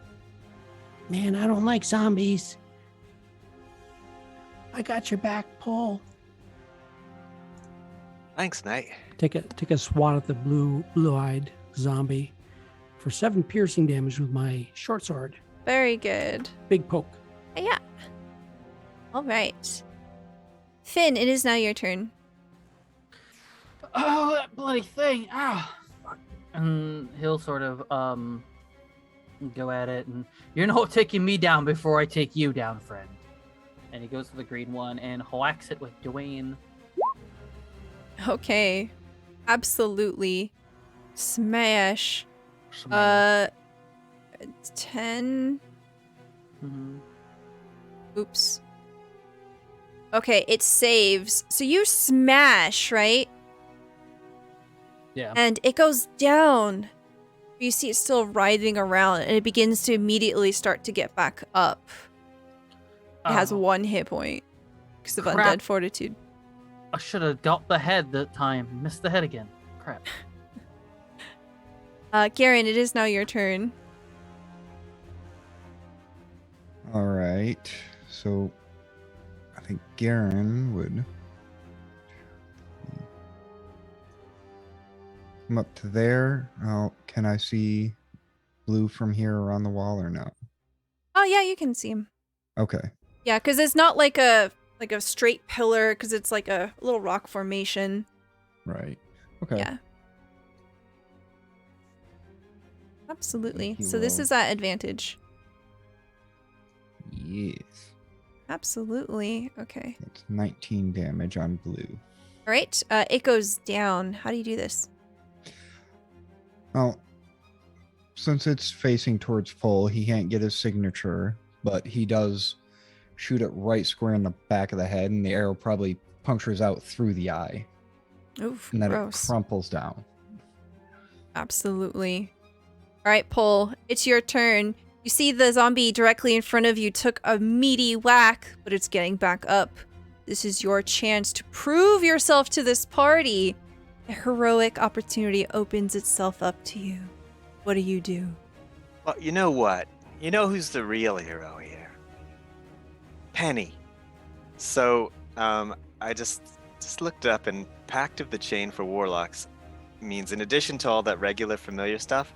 Man, I don't like zombies. I got your back, Paul. Thanks, mate. Take a swat at the blue-eyed zombie for 7 piercing damage with my short sword. Very good. Big poke. Yeah. All right. Finn, it is now your turn. Oh, that bloody thing! Ah, fuck. And he'll sort of go at it, and you're not taking me down before I take you down, friend. And he goes for the green one and whacks it with Dwayne. Okay. Absolutely. Smash. 10. Mhm. Oops. Okay, it saves. So you smash, right? Yeah. And it goes down. You see it still writhing around, and it begins to immediately start to get back up. It has Oh, 1 hit point because of Crap. Undead Fortitude. I should have got the head that time. Missed the head again. Crap. Garen, it is now your turn. All right. So I think Garen would come up to there. Oh, can I see blue from here around the wall or no? Oh yeah, you can see him. Okay. Yeah, because it's not like a straight pillar, because it's like a little rock formation. Right. Okay. Yeah. Absolutely. He So this will- is at advantage. Yes. Absolutely. Okay. That's 19 damage on blue. All right. It goes down. How do you do this? Well, since it's facing towards full, he can't get his signature, but he does shoot it right square in the back of the head, and the arrow probably punctures out through the eye, Oof, and then gross. it crumples down. Absolutely. All right, Pole, it's your turn. You see the zombie directly in front of you took a meaty whack, but it's getting back up. This is your chance to prove yourself to this party. A heroic opportunity opens itself up to you. What do you do? Well, you know what? You know who's the real hero here? Penny. So, I just looked up, and Pact of the Chain for Warlocks means, in addition to all that regular familiar stuff,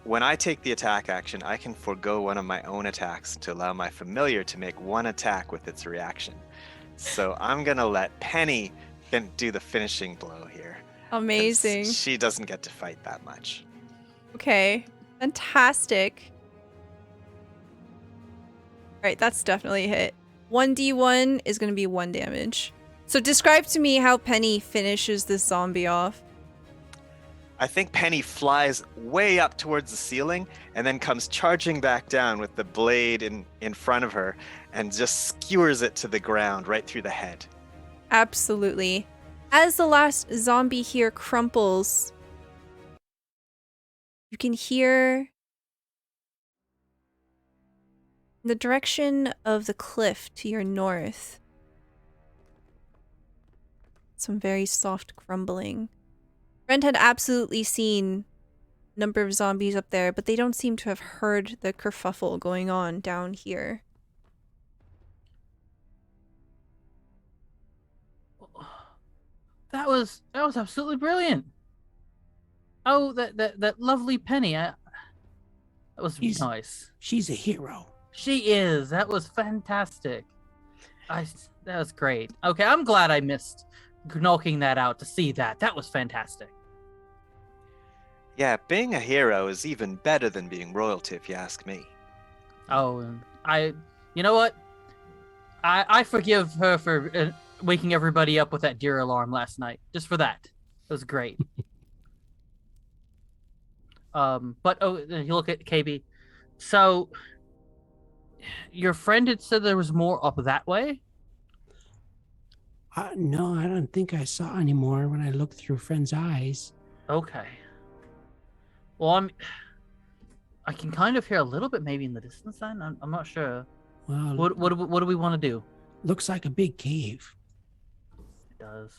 when I take the attack action, I can forego one of my own attacks to allow my familiar to make one attack with its reaction. So I'm gonna let Penny do the finishing blow here. 'cause Amazing. She doesn't get to fight that much. Okay. Fantastic. All right, that's definitely a hit. 1d1 is going to be 1 damage. So describe to me how Penny finishes this zombie off. I think Penny flies way up towards the ceiling and then comes charging back down with the blade in front of her and just skewers it to the ground right through the head. Absolutely. As the last zombie here crumples, you can hear in the direction of the cliff to your north some very soft crumbling. Brent had absolutely seen a number of zombies up there, but they don't seem to have heard the kerfuffle going on down here. That was absolutely brilliant. Oh, that lovely Penny. That was nice. She's a hero. She is. That was fantastic. That was great. Okay, I'm glad I missed knocking that out to see that. That was fantastic. Yeah, being a hero is even better than being royalty, if you ask me. Oh, you know what? I forgive her for waking everybody up with that deer alarm last night. Just for that. It was great. But you look at KayBee. So your friend had said there was more up that way? No, I don't think I saw any more when I looked through friend's eyes. Okay. Well, I can kind of hear a little bit maybe in the distance then. I'm not sure. Well, What do we want to do? looks like a big cave. It does.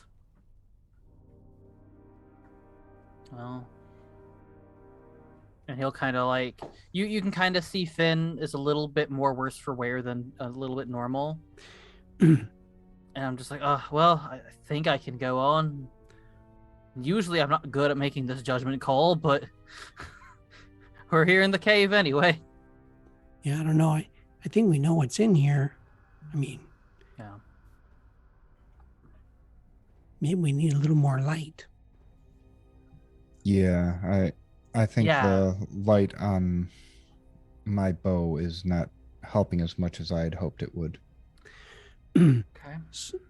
Well, and he'll kind of like you can kind of see Finn is a little bit more worse for wear than a little bit normal. And I'm just like, oh well, I think I can go on. Usually I'm not good at making this judgment call, but we're here in the cave anyway. Yeah, I don't know. I think we know what's in here. I mean, Yeah. maybe we need a little more light. Yeah, I think Yeah. the light on my bow is not helping as much as I had hoped it would. Okay.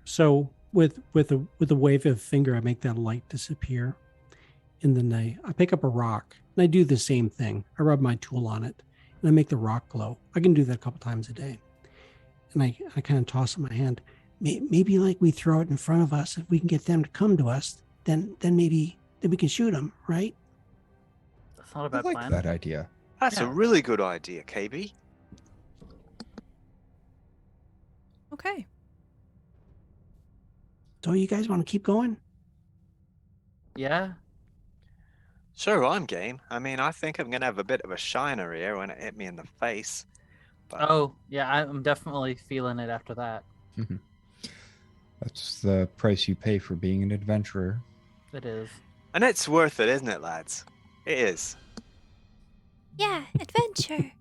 So with a wave of a finger, I make that light disappear. And then I pick up a rock and I do the same thing. I rub my tool on it and I make the rock glow. I can do that a couple times a day. And I kind of toss it in my hand. Maybe like we throw it in front of us. If we can get them to come to us, then maybe we can shoot them, right? That's not a I bad like plan. that idea. That's a Yeah. really good idea, KayBee. Okay. So you guys want to keep going? Yeah. Sure, I'm game. I mean, I think I'm gonna have a bit of a shiner here when it hit me in the face. But Oh, yeah, I'm definitely feeling it after that. That's the price you pay for being an adventurer. It is. and it's worth it, isn't it, lads? It is. Yeah, adventure.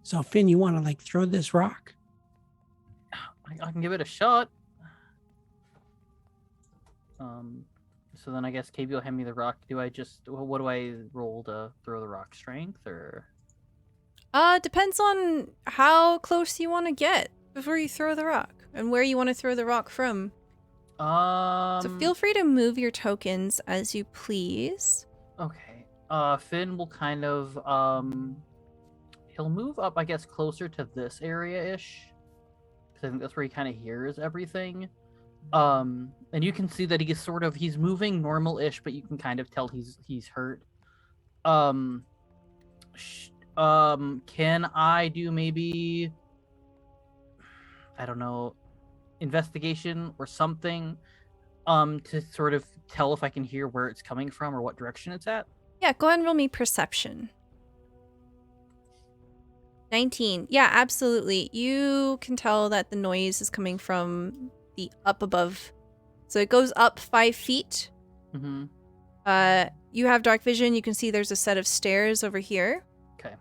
So Finn, you want to like throw this rock? I can give it a shot. So then I guess KayBee will hand me the rock. What do I roll to throw the rock? Strength or? Depends on how close you want to get before you throw the rock and where you want to throw the rock from. So feel free to move your tokens as you please. Okay. Finn will kind of he'll move up, I guess, closer to this area-ish. Because I think that's where he kind of hears everything. And you can see that he's moving normal-ish, but you can kind of tell he's hurt. Can I do maybe, I don't know, investigation or something to sort of tell if I can hear where it's coming from or what direction it's at? Yeah, go ahead and roll me perception. 19. Yeah, absolutely. You can tell that the noise is coming from the up above. So it goes up 5 feet. Mm-hmm. You have dark vision. You can see there's a set of stairs over here. Okay.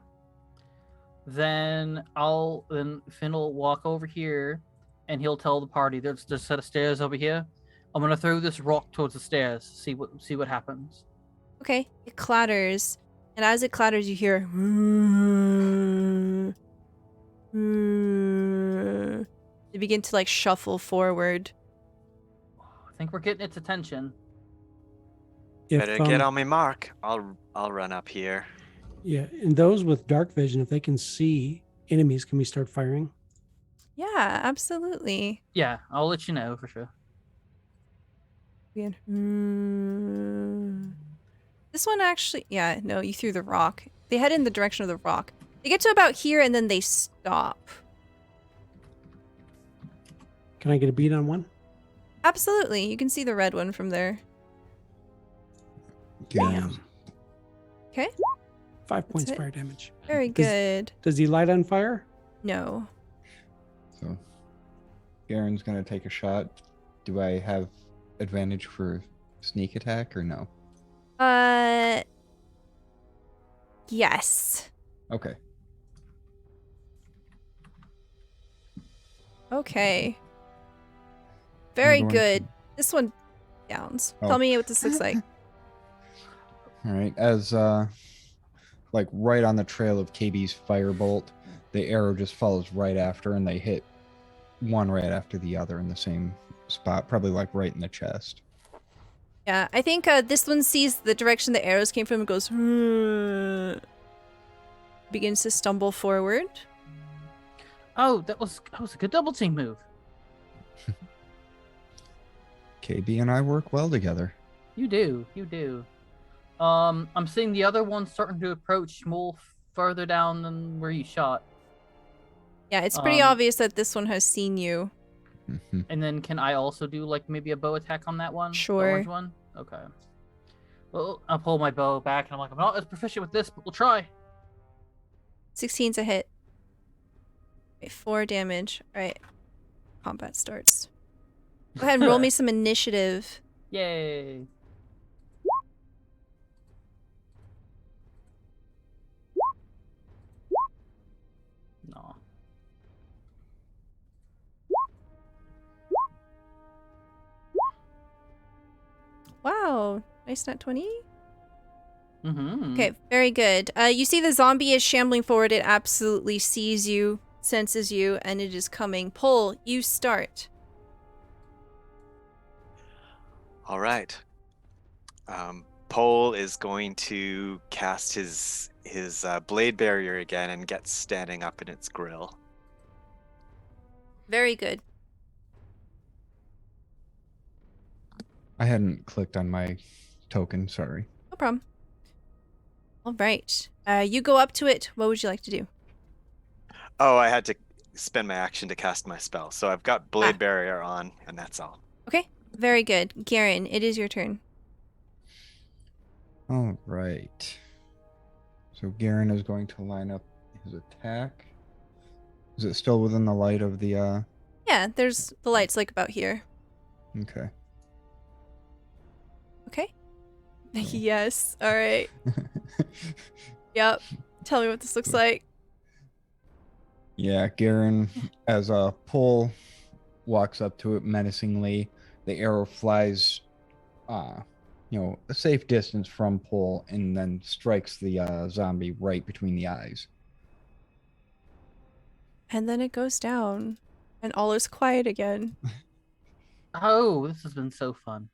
Then Finn will walk over here and he'll tell the party there's a set of stairs over here. I'm gonna throw this rock towards the stairs. See what happens. Okay. It clatters. And as it clatters, you hear... They begin to like shuffle forward. I think we're getting its attention. Better get on my mark. I'll run up here. Yeah, and those with dark vision, if they can see enemies, can we start firing? Yeah, absolutely. Yeah, I'll let you know for sure. This one actually, yeah, no, you threw the rock. They head in the direction of the rock. They get to about here and then they stop. Can I get a beat on one? Absolutely. You can see the red one from there. Damn. Okay. 5 points it. fire damage. Very good. Does he light on fire? No. So Garen's gonna take a shot. Do I have advantage for sneak attack or no? Yes. Okay. Okay. Very going good. to- This one downs. Oh. Tell me what this looks like. All right. As like right on the trail of KB's firebolt, the arrow just follows right after, and they hit one right after the other in the same spot, probably like right in the chest. Yeah, I think this one sees the direction the arrows came from and goes, begins to stumble forward. Oh, that was a good double team move. KayBee and I work well together. You do. I'm seeing the other one starting to approach more further down than where you shot. Yeah, it's pretty obvious that this one has seen you. And then can I also do like maybe a bow attack on that one? Sure. The orange one? Okay. Well, I'll pull my bow back and I'm like, I'm not as proficient with this, but we'll try. 16's a hit. Okay, 4 damage. All right. Combat starts. Go ahead and roll me some initiative. Yay. No. Wow. Nice nat 20. Mm-hmm. Okay, very good. You see the zombie is shambling forward. It absolutely sees you, senses you, and it is coming. Pole, you start. All right. Pole is going to cast his blade barrier again and get standing up in its grill. Very good. I hadn't clicked on my token, sorry. No problem. All right. You go up to it. What would you like to do? Oh, I had to spend my action to cast my spell, so I've got blade barrier on, and that's all. Okay, very good. Garen, it is your turn. All right. So Garen is going to line up his attack. Is it still within the light of the Yeah, there's the lights like about here. Okay. Okay. Yes. All right. Yep. Tell me what this looks like. Yeah, Garen, as a Pole walks up to it menacingly, the arrow flies a safe distance from Pole and then strikes the zombie right between the eyes. And then it goes down, and all is quiet again. Oh, this has been so fun.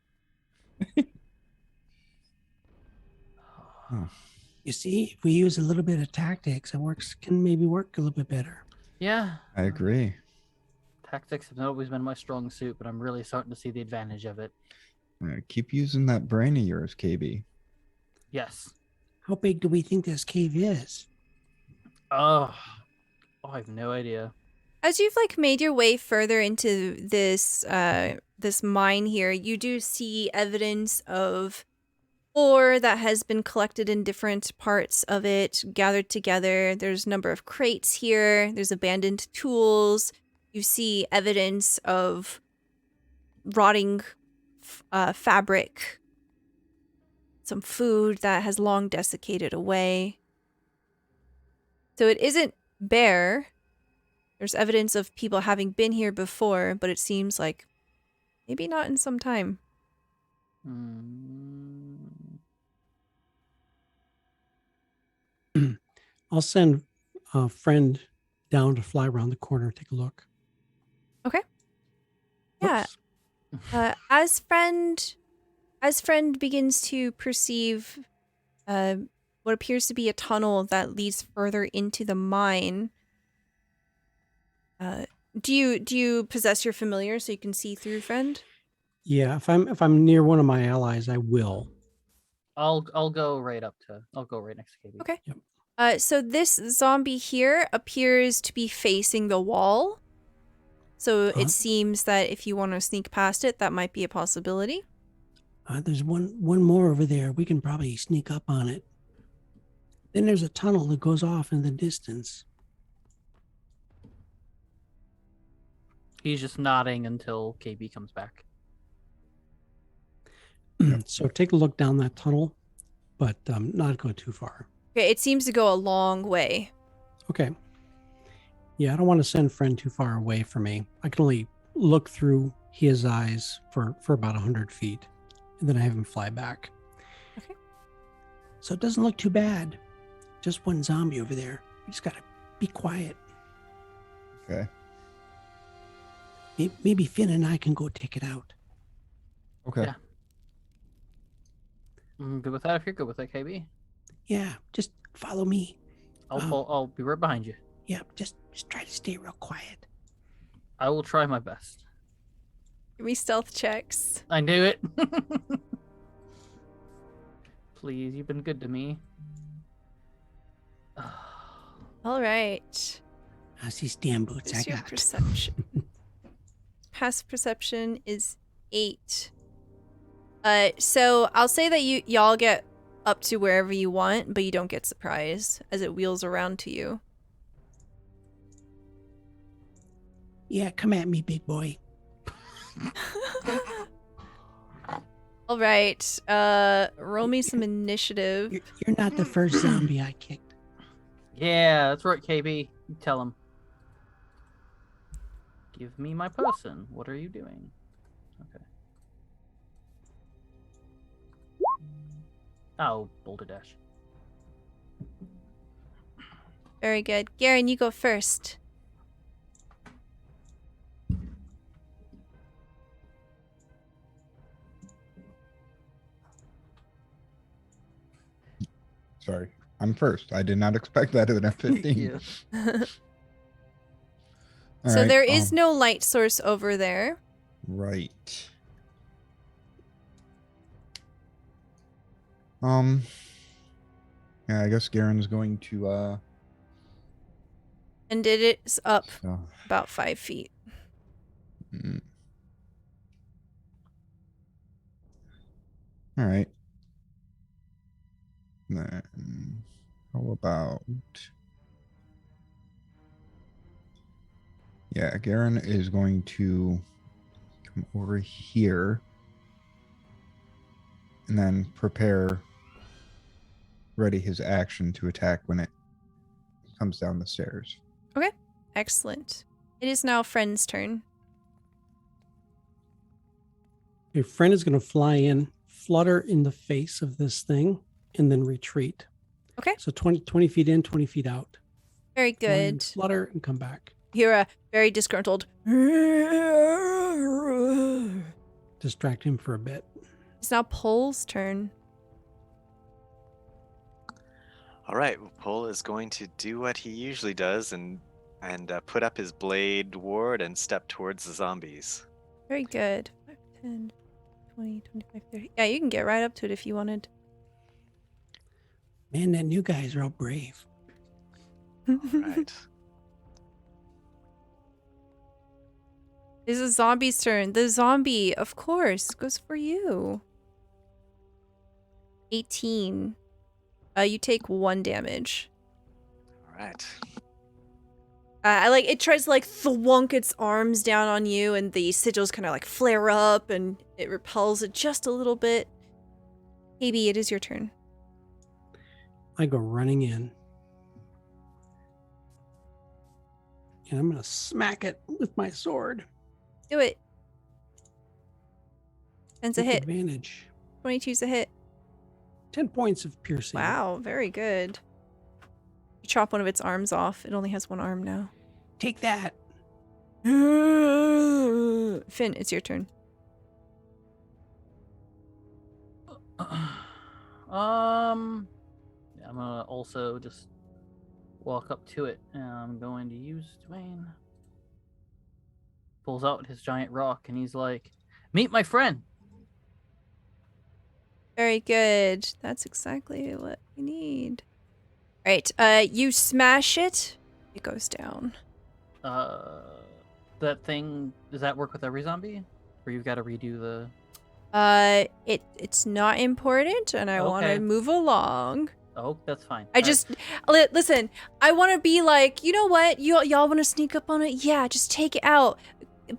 You see, if we use a little bit of tactics, can maybe work a little bit better. Yeah. I agree. Tactics have not always been my strong suit, but I'm really starting to see the advantage of it. Keep using that brain of yours, KayBee. Yes. How big do we think this cave is? Oh, I have no idea. As you've made your way further into this this mine here, you do see evidence of ore that has been collected in different parts of it, gathered together. There's a number of crates here. There's abandoned tools. You see evidence of rotting fabric, some food that has long desiccated away. So it isn't bare. There's evidence of people having been here before, but it seems like maybe not in some time. I'll send a friend down to fly around the corner, take a look. Okay. Yeah. Whoops. As friend begins to perceive what appears to be a tunnel that leads further into the mine, do you possess your familiar so you can see through, friend? Yeah, if I'm near one of my allies, I will. I'll go right next to KayBee. Okay. Yep. So this zombie here appears to be facing the wall. So it seems that if you want to sneak past it, that might be a possibility. There's one more over there. We can probably sneak up on it. Then there's a tunnel that goes off in the distance. He's just nodding until KayBee comes back. So take a look down that tunnel, but not go too far. Okay, it seems to go a long way. Okay. Yeah, I don't want to send friend too far away from me. I can only look through his eyes for about 100 feet, and then I have him fly back. Okay. So it doesn't look too bad. Just one zombie over there. We just gotta be quiet. Okay. Maybe Finn and I can go take it out. Okay. Yeah. I'm good with that if you're good with that, KayBee. Yeah, just follow me. I'll be right behind you. Yeah, just try to stay real quiet. I will try my best. Give me stealth checks. I knew it. Please, you've been good to me. All right. How's these damn boots What's I your got? perception? Passive perception is 8. So I'll say that y'all get up to wherever you want, but you don't get surprised as it wheels around to you. Yeah, come at me, big boy. All right. Roll me some initiative. You're not the first zombie I kicked. Yeah, that's right, KayBee. You tell him. Give me my person. What are you doing? Okay. Oh, Boulder Dash. Very good. Garen, you go first. Sorry. I'm first. I did not expect that at an F15. Yeah. All So right, there is no light source over there. Right. Yeah, I guess Garen's going to And it is up so, about 5 feet. mm. All right. Then how about yeah, Garen is going to come over here and then ready his action to attack when it comes down the stairs. Okay. Excellent. It is now Friend's turn. Your friend is going to fly in, flutter in the face of this thing, and then retreat. Okay. So 20 feet in, 20 feet out. Very Fly in, good. flutter and come back. You're a very disgruntled. Distract him for a bit. It's now Pole's turn. All right, Pole is going to do what he usually does and put up his blade ward and step towards the zombies. Very good. 5, 10, 20, 25, 30. Yeah, you can get right up to it if you wanted. Man, that new guy is real brave. All right. It's a zombie's turn. The zombie, of course, goes for you. 18. You take 1 damage. All right. It tries to thwunk its arms down on you, and the sigils kind of flare up, and it repels it just a little bit. KayBee, it is your turn. I go running in. And I'm going to smack it with my sword. Do it. 10's a With hit. Advantage. 22's a hit. 10 points of piercing. Wow, very good. You chop one of its arms off. It only has 1 arm now. Take that. Finn, it's your turn. Yeah, I'm gonna also just walk up to it, and I'm going to use Dwayne. Pulls out his giant rock, and he's like, "Meet my friend." Very good. That's exactly what we need. All right, you smash it. It goes down. That thing, does that work with every zombie? Or you've got to redo the... It's not important, and I want Okay. to move along. Oh, that's fine. I just listen. I want to be like, you know what? Y'all want to sneak up on it? Yeah, just take it out.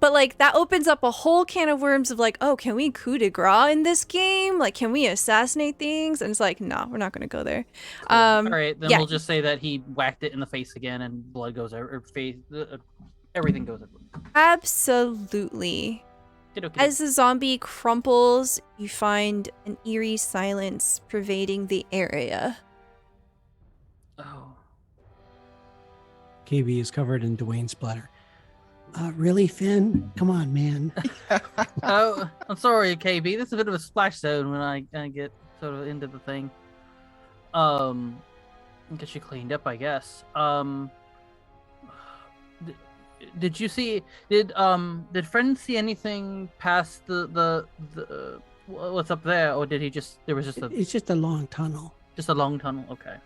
But that opens up a whole can of worms of oh, can we coup de grace in this game? Can we assassinate things? And it's no, we're not gonna go there. Cool. All right, then yeah. we'll just say that he whacked it in the face again, and blood goes over, face, everything goes over. Absolutely. Kiddo. As the zombie crumples, you find an eerie silence pervading the area. Oh. KayBee is covered in Dwayne splatter. Really, Finn? Come on, man. Oh, I'm sorry, KayBee. This is a bit of a splash zone when I get sort of into the thing. Get you cleaned up, I guess. Did you see? Did friend see anything past the what's up there, or did he just? There was just a. It's just a long tunnel. Just a long tunnel. Okay.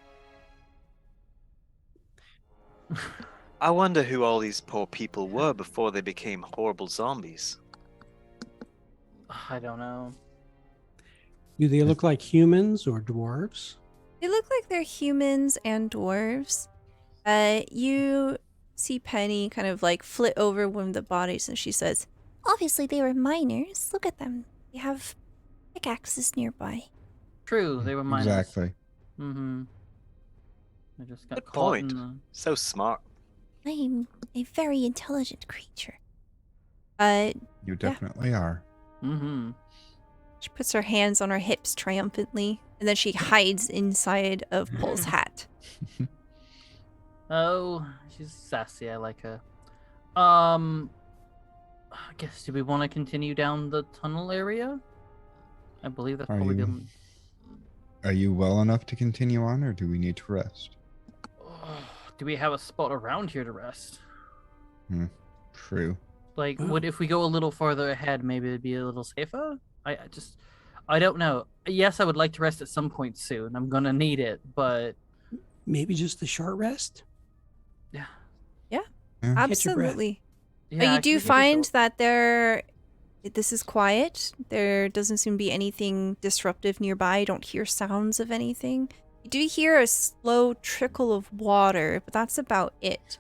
I wonder who all these poor people were before they became horrible zombies. I don't know. Do they look like humans or dwarves? They look like they're humans and dwarves. You see Penny kind of like flit over one of the bodies and she says, Obviously, they were miners. Look at them. They have pickaxes nearby. True, they were miners. Exactly. Mm-hmm. They just got Good caught point. in the... So smart. I'm a very intelligent creature. You definitely are. Mm-hmm. she puts her hands on her hips triumphantly, and then she hides inside of Pole's hat. Oh, she's sassy. I like her. I guess, do we want to continue down the tunnel area? I believe that's what we're doing. Are you well enough to continue on, or do we need to rest? Do we have a spot around here to rest? True. Like, what if we go a little farther ahead? Maybe it'd be a little safer. I don't know. Yes, I would like to rest at some point soon. I'm gonna need it, but Maybe just a short rest? yeah. Absolutely. Yeah, You do find that this is quiet. There doesn't seem to be anything disruptive nearby. You don't hear sounds of anything. You do hear a slow trickle of water, but that's about it.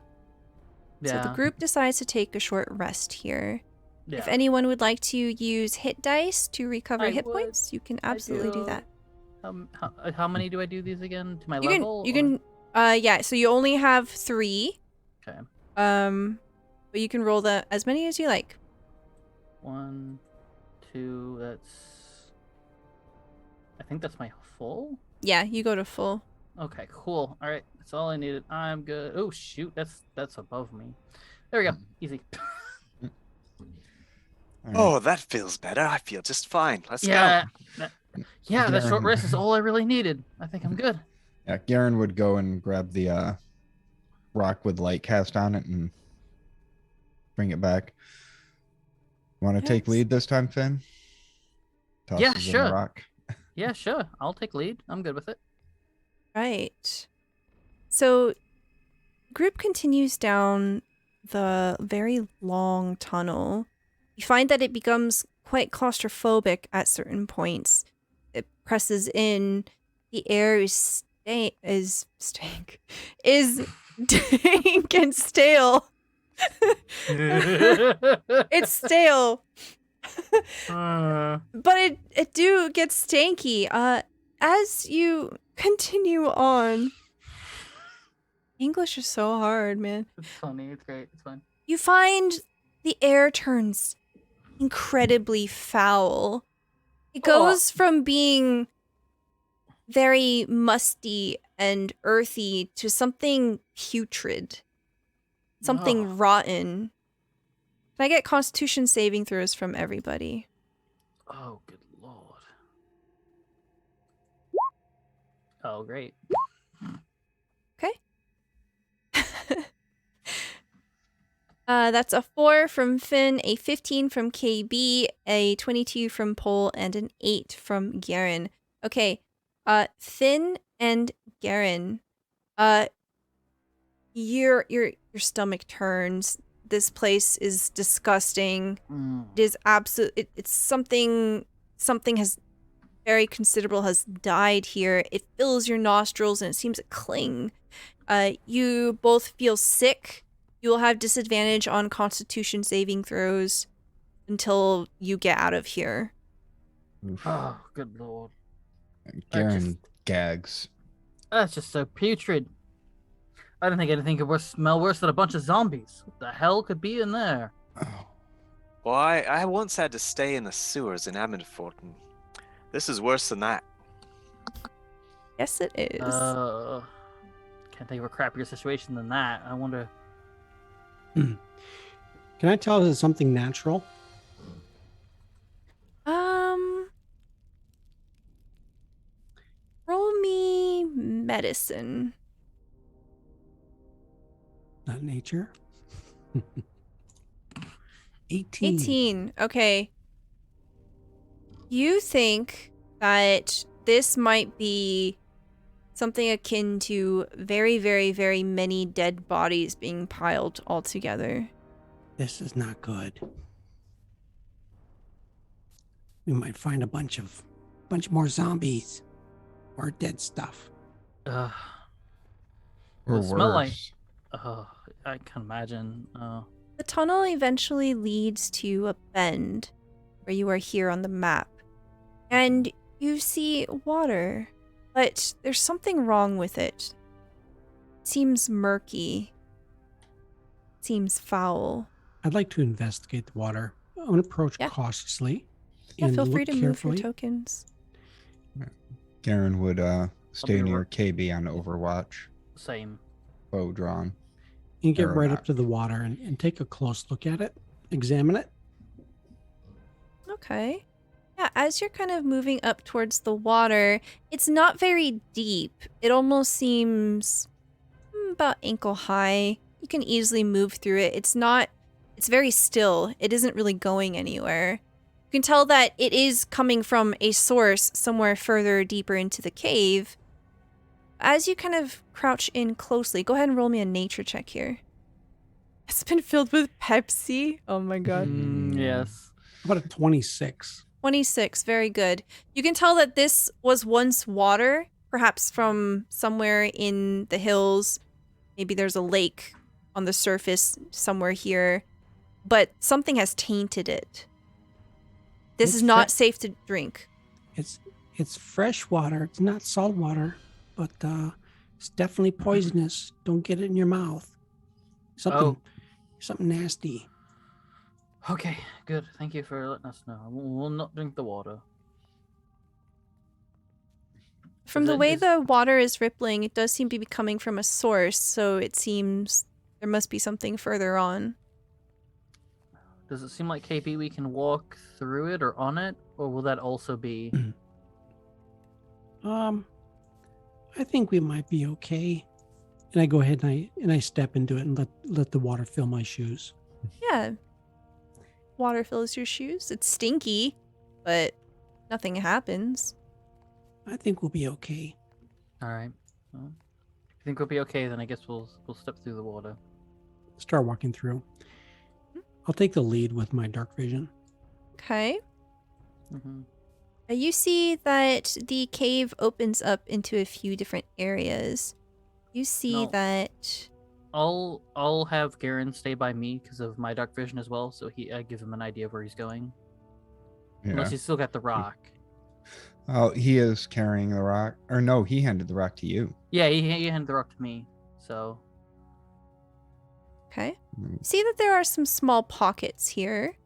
So the group decides to take a short rest here. Yeah. If anyone would like to use hit dice to recover I hit would. points, you can absolutely do that. How many do I do these again? To my You level? can yeah, so you only have 3. Okay. But you can roll as many as you like. 1, 2, that's... I think that's my full? Yeah, you go to full. Okay, cool. All right, that's all I needed. I'm good. Oh, shoot, that's above me. There we go. Easy. All right. Oh, that feels better. I feel just fine. Let's go. Yeah, that short Garen. rest is all I really needed. I think I'm good. Yeah, Garen would go and grab the rock with light cast on it and bring it back. Want to take Yes. lead this time, Finn? Yeah, in the sure. rock. Yeah, sure. I'll take lead. I'm good with it. Right. So, group continues down the very long tunnel. You find that it becomes quite claustrophobic at certain points. It presses in. The air is dank and stale. It's stale. But it do get stanky. As you continue on, English is so hard, man. It's funny. It's great. It's fun. You find the air turns incredibly foul. It goes from being very musty and earthy to something putrid, something rotten. Can I get Constitution saving throws from everybody? Oh, good lord. Oh, great. Okay. That's a 4 from Finn, a 15 from KayBee, a 22 from Pole, and an 8 from Garen. Okay. Finn and Garen, your stomach turns. This place is disgusting. It is it's something has very considerable has died here. It fills your nostrils and it seems to cling. You both feel sick. You will have disadvantage on Constitution saving throws until you get out of here. Oof. Oh, good lord. Garen gags. That's just so putrid. I don't think anything could smell worse than a bunch of zombies. What the hell could be in there? Oh, Well, I once had to stay in the sewers in Amundfort, and this is worse than that. Yes, it is. Can't think of a crappier situation than that. I wonder. Can I tell if it's something natural? Roll me medicine. Not nature. 18. 18. Okay. You think that this might be something akin to very, very, very many dead bodies being piled all together. This is not good. We might find a bunch more zombies or dead stuff. Uh, Or It smell like- worse. I can imagine. The tunnel eventually leads to a bend where you are here on the map. And you see water, but there's something wrong with it. It seems murky. It seems foul. I'd like to investigate the water. I'm going to approach Yeah. cautiously. Yeah, and feel look free to carefully. move your tokens. Garen would stay be near right- KB on Overwatch, Same. bow drawn. You get Or right not. up to the water and take a close look at it. Examine it. Okay. Yeah, as you're kind of moving up towards the water, it's not very deep. It almost seems about ankle high. You can easily move through it. It's very still. It isn't really going anywhere. You can tell that it is coming from a source somewhere further deeper into the cave. As you kind of crouch in closely, go ahead and roll me a nature check here. It's been filled with Pepsi. Oh my god. Yes. How about a 26? 26, very good. You can tell that this was once water, perhaps from somewhere in the hills. Maybe there's a lake on the surface somewhere here, but something has tainted it. This It's is not fre- safe to drink. It's fresh water. It's not salt water, but it's definitely poisonous. Don't get it in your mouth. Something nasty. Okay, good. Thank you for letting us know. We'll not drink the water. From Is the it- way is- the water is rippling, it does seem to be coming from a source, so it seems there must be something further on. Does it seem like KayBee we can walk through it or on it, or will that also be? I think we might be okay. And I go ahead and I step into it and let the water fill my shoes. Yeah. Water fills your shoes. It's stinky, but nothing happens. I think we'll be okay. All right. Well, if you think we'll be okay, then I guess we'll step through the water. Start walking through. I'll take the lead with my dark vision. Okay. Mm-hmm. You see that the cave opens up into a few different areas. You see No. that... I'll have Garen stay by me because of my dark vision as well, so I give him an idea of where he's going. Yeah. Unless he's still got the rock. Oh, he is carrying the rock. Or no, he handed the rock to you. Yeah, he handed the rock to me. So Okay. Mm. See that there are some small pockets here.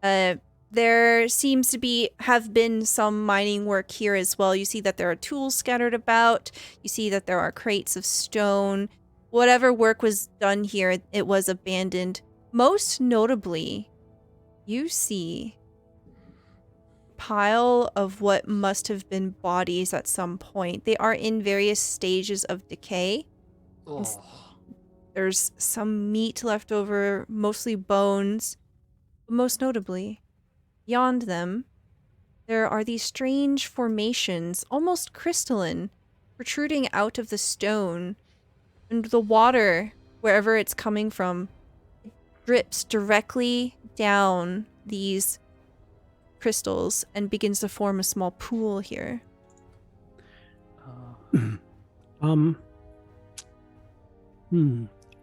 There seems to have been some mining work here as well. You see that there are tools scattered about. You see that there are crates of stone. Whatever work was done here, it was abandoned. Most notably, you see a pile of what must have been bodies at some point. They are in various stages of decay. oh, There's some meat left over, mostly bones. But most notably, beyond them, there are these strange formations, almost crystalline, protruding out of the stone. And the water, wherever it's coming from, it drips directly down these crystals and begins to form a small pool here.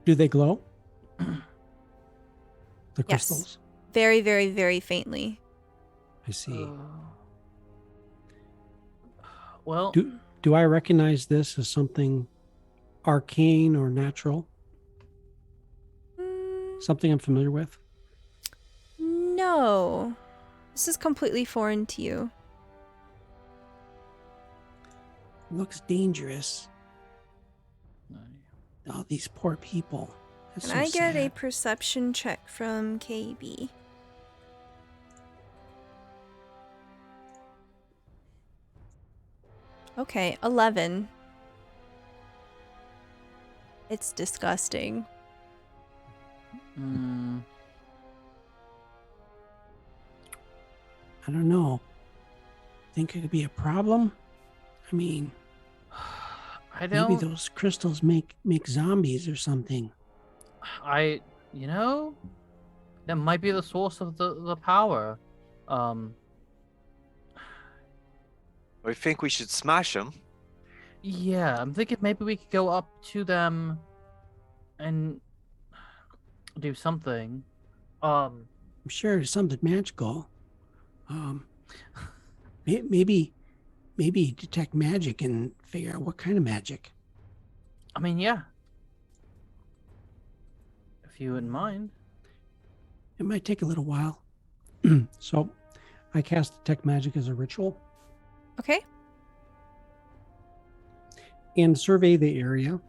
Do they glow? The Yes. crystals. Very, very, very faintly. I see. well, Do I recognize this as something arcane or natural? Mm, Something I'm familiar with? no. This is completely foreign to you. Looks dangerous. All these poor people. That's Can I so get a sad. perception check from KayBee? Okay, 11. It's disgusting. Mm, I don't know. Think it could be a problem? I mean, I maybe don't. those crystals make zombies or something. You know, that might be the source of the power. Um, I think we should smash them. yeah, I'm thinking maybe we could go up to them and do something. I'm sure it's something magical. Maybe detect magic and figure out what kind of magic. I mean, yeah. If you wouldn't mind. It might take a little while. So, I cast detect magic as a ritual Okay. and survey the area.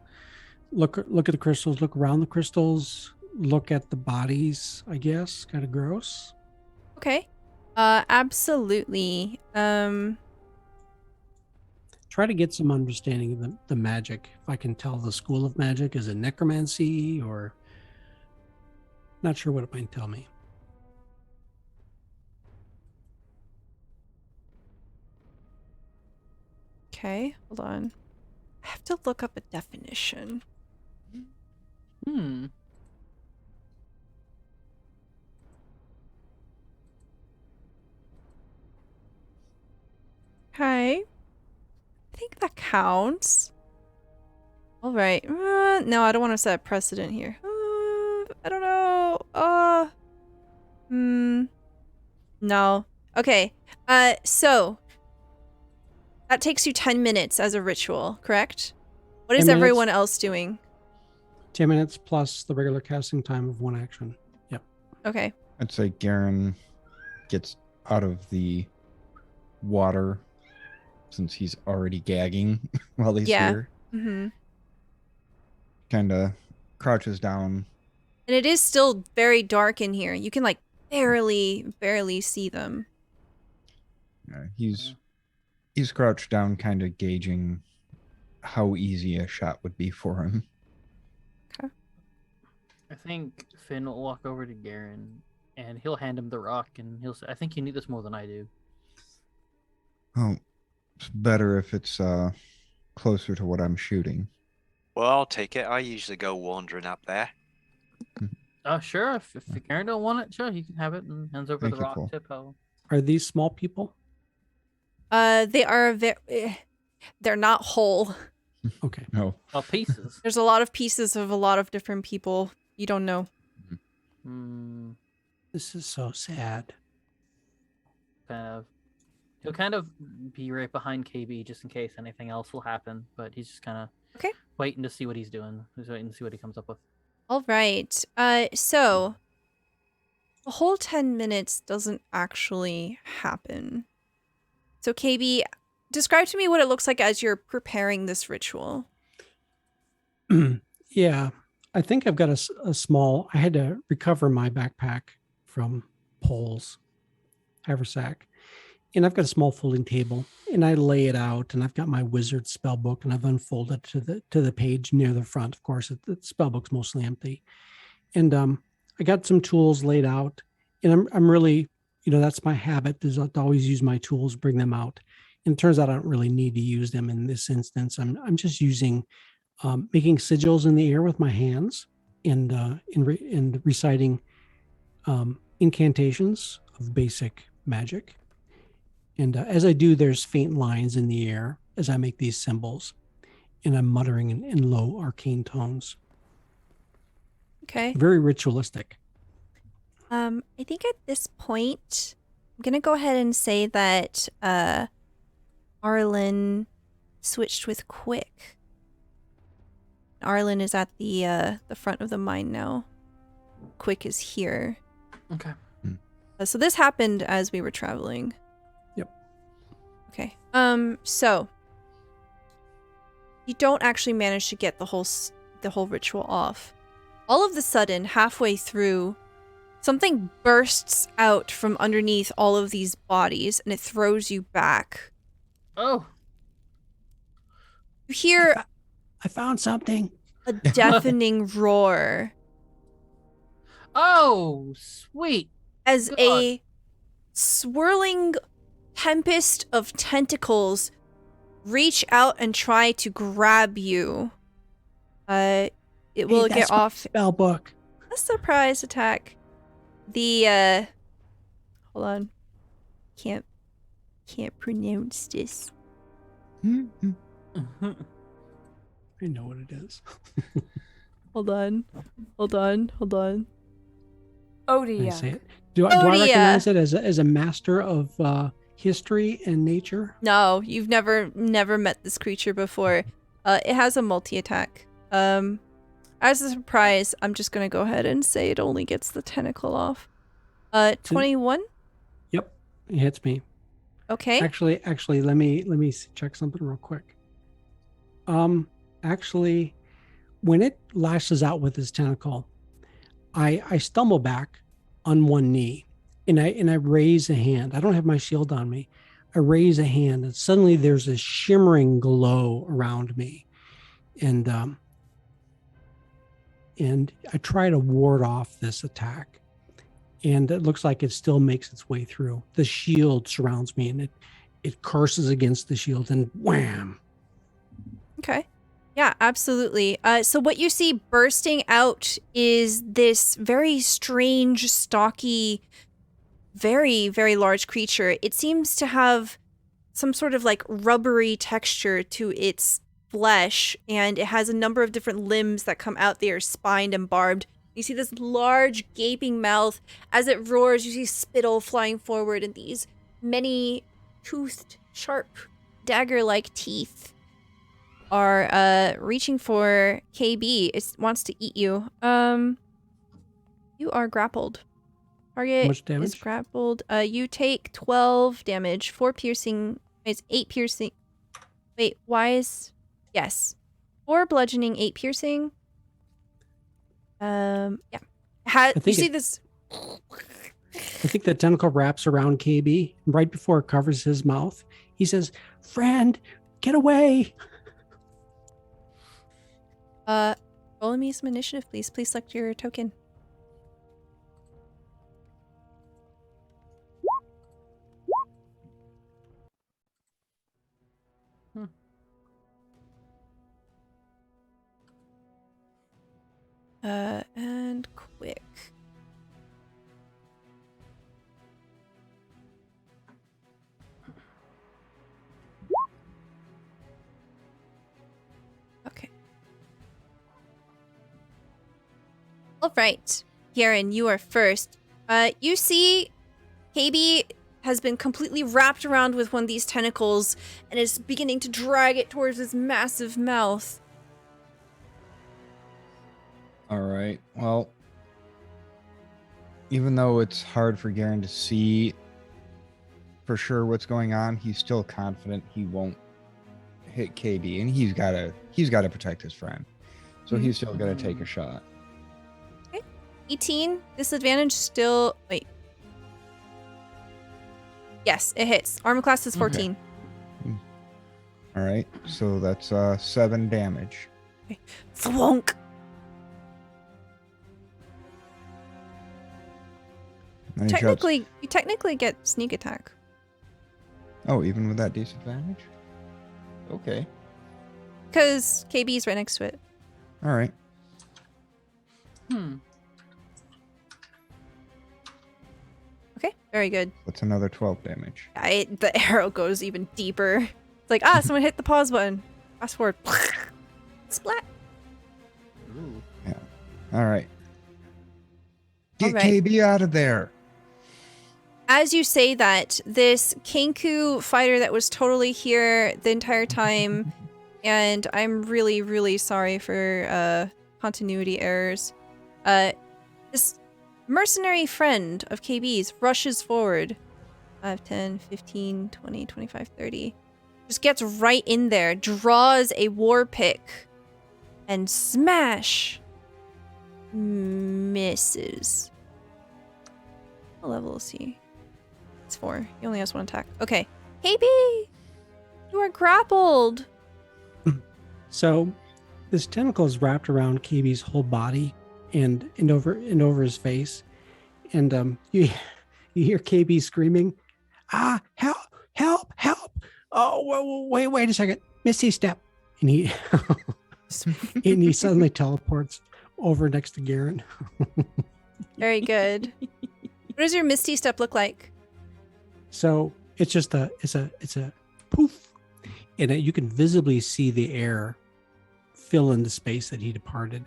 Look at the crystals. Look around the crystals. Look at the bodies. I guess kind of gross. Okay. Absolutely. Try to get some understanding of the magic. If I can tell the school of magic, is it necromancy or not sure what it might tell me. Okay, hold on. I have to look up a definition. Hmm. Okay. I think that counts. All right. No, I don't want to set a precedent here. I don't know. No. Okay. So that takes you 10 minutes as a ritual, correct? What is 10 minutes? everyone else doing? 10 minutes plus the regular casting time of one action. Yep. Okay. I'd say Garen gets out of the water since he's already gagging while he's Yeah. here. Mm-hmm. Kind of crouches down. And it is still very dark in here. You can like barely see them. He's crouched down, kind of gauging how easy a shot would be for him. I think Finn will walk over to Garen and he'll hand him the rock and he'll say, I think you need this more than I do. Oh, it's better if it's closer to what I'm shooting. Well, I'll take it. I usually go wandering up there. Sure. If Garen don't want it, sure, he can have it and hands over Thank the you, rock Cole. to Poe. Are these small people? They are they're not whole. Okay. No. Oh, pieces. There's a lot of pieces of a lot of different people. You don't know. Hmm. This is so sad. He'll kind of be right behind KayBee just in case anything else will happen, but he's just kind of Okay. waiting to see what he's doing. He's waiting to see what he comes up with. All right. So the whole 10 minutes doesn't actually happen. So KayBee, describe to me what it looks like as you're preparing this ritual. Yeah. I think I've got a small, I had to recover my backpack from Pole's haversack. And I've got a small folding table and I lay it out and I've got my wizard spell book and I've unfolded to the page near the front. Of course, the spell book's mostly empty. And I got some tools laid out and I'm really, that's my habit is to always use my tools, bring them out. And it turns out I don't really need to use them in this instance. I'm just using, making sigils in the air with my hands and reciting incantations of basic magic. And as I do, there's faint lines in the air as I make these symbols, and I'm muttering in low arcane tones. Okay. Very ritualistic. I think at this point, I'm gonna go ahead and say that Arlen switched with Quick. Arlen is at the front of the mine now. Quick is here. Okay. So this happened as we were traveling. Yep. Okay. So you don't actually manage to get the whole ritual off. all of a sudden, halfway through, something bursts out from underneath all of these bodies, and it throws you back. Oh. You hear I found something. a deafening roar Oh, sweet. as God. a swirling tempest of tentacles reach out and try to grab you. It will Hey, get that's my off spell book. a surprise attack. The hold on. Can't pronounce this. I know what it is. Hold on. Can I Odia. say it? Do I Odia. recognize it as a master of history and nature? No, you've never met this creature before. It has a multi-attack. As a surprise, I'm just gonna go ahead and say it only gets the tentacle off. 21. Yep, it hits me. Okay. Actually, let me check something real quick. Actually, when it lashes out with its tentacle, I stumble back on one knee, and I raise a hand. I don't have my shield on me. I raise a hand, and suddenly there's a shimmering glow around me, and I try to ward off this attack, and it looks like it still makes its way through. The shield surrounds me, and it curses against the shield, and wham! Okay. Yeah, absolutely. So what you see bursting out is this very strange, stocky, very, very large creature. It seems to have some sort of like rubbery texture to its flesh, and it has a number of different limbs that come out. They are spined and barbed. You see this large, gaping mouth. As it roars, you see spittle flying forward and these many toothed, sharp, dagger-like teeth are reaching for KayBee. It wants to eat you. You are grappled. Target How much is damage? grappled. You take 12 damage, 4 piercing. It's 8 piercing. Wait, why is... Yes. 4 bludgeoning, 8 piercing. Yeah. You think see it- this... I think the tentacle wraps around KayBee. Right before it covers his mouth, he says, "Friend, get away!" Roll me some initiative, please. Please select your token. And quick. Okay. All right. Garen, you are first. You see KayBee has been completely wrapped around with one of these tentacles and is beginning to drag it towards his massive mouth. All right. Well, even though it's hard for Garen to see for sure what's going on, he's still confident he won't hit KayBee, and he's gotta protect his friend. So he's still gonna take a shot. 18, disadvantage still... Wait. Yes, it hits. Armor class is 14. All right. So that's 7 damage. Thwonk. And he shouts, You technically get sneak attack. oh, even with that disadvantage? Okay. Because KB's right next to it. All right. Okay, very good. That's another 12 damage. The arrow goes even deeper. It's like, someone hit the pause button. Fast forward. Splat. Yeah. All right. Get All right. KayBee out of there. As you say that, this Kenku fighter that was totally here the entire time, and I'm really, really sorry for continuity errors. This mercenary friend of KB's rushes forward. 5, 10, 15, 20, 25, 30. Just gets right in there, draws a war pick, and smash. misses. What level is he? It's 4. He only has 1 attack. Okay. KayBee! You are grappled! So this tentacle is wrapped around KayBee's whole body and over his face. And you hear KayBee screaming, help, help, help. Oh, wait a second. Misty step. And he and he suddenly teleports over next to Garen. Very good. What does your Misty Step look like? So it's just a poof, and you can visibly see the air fill in the space that he departed,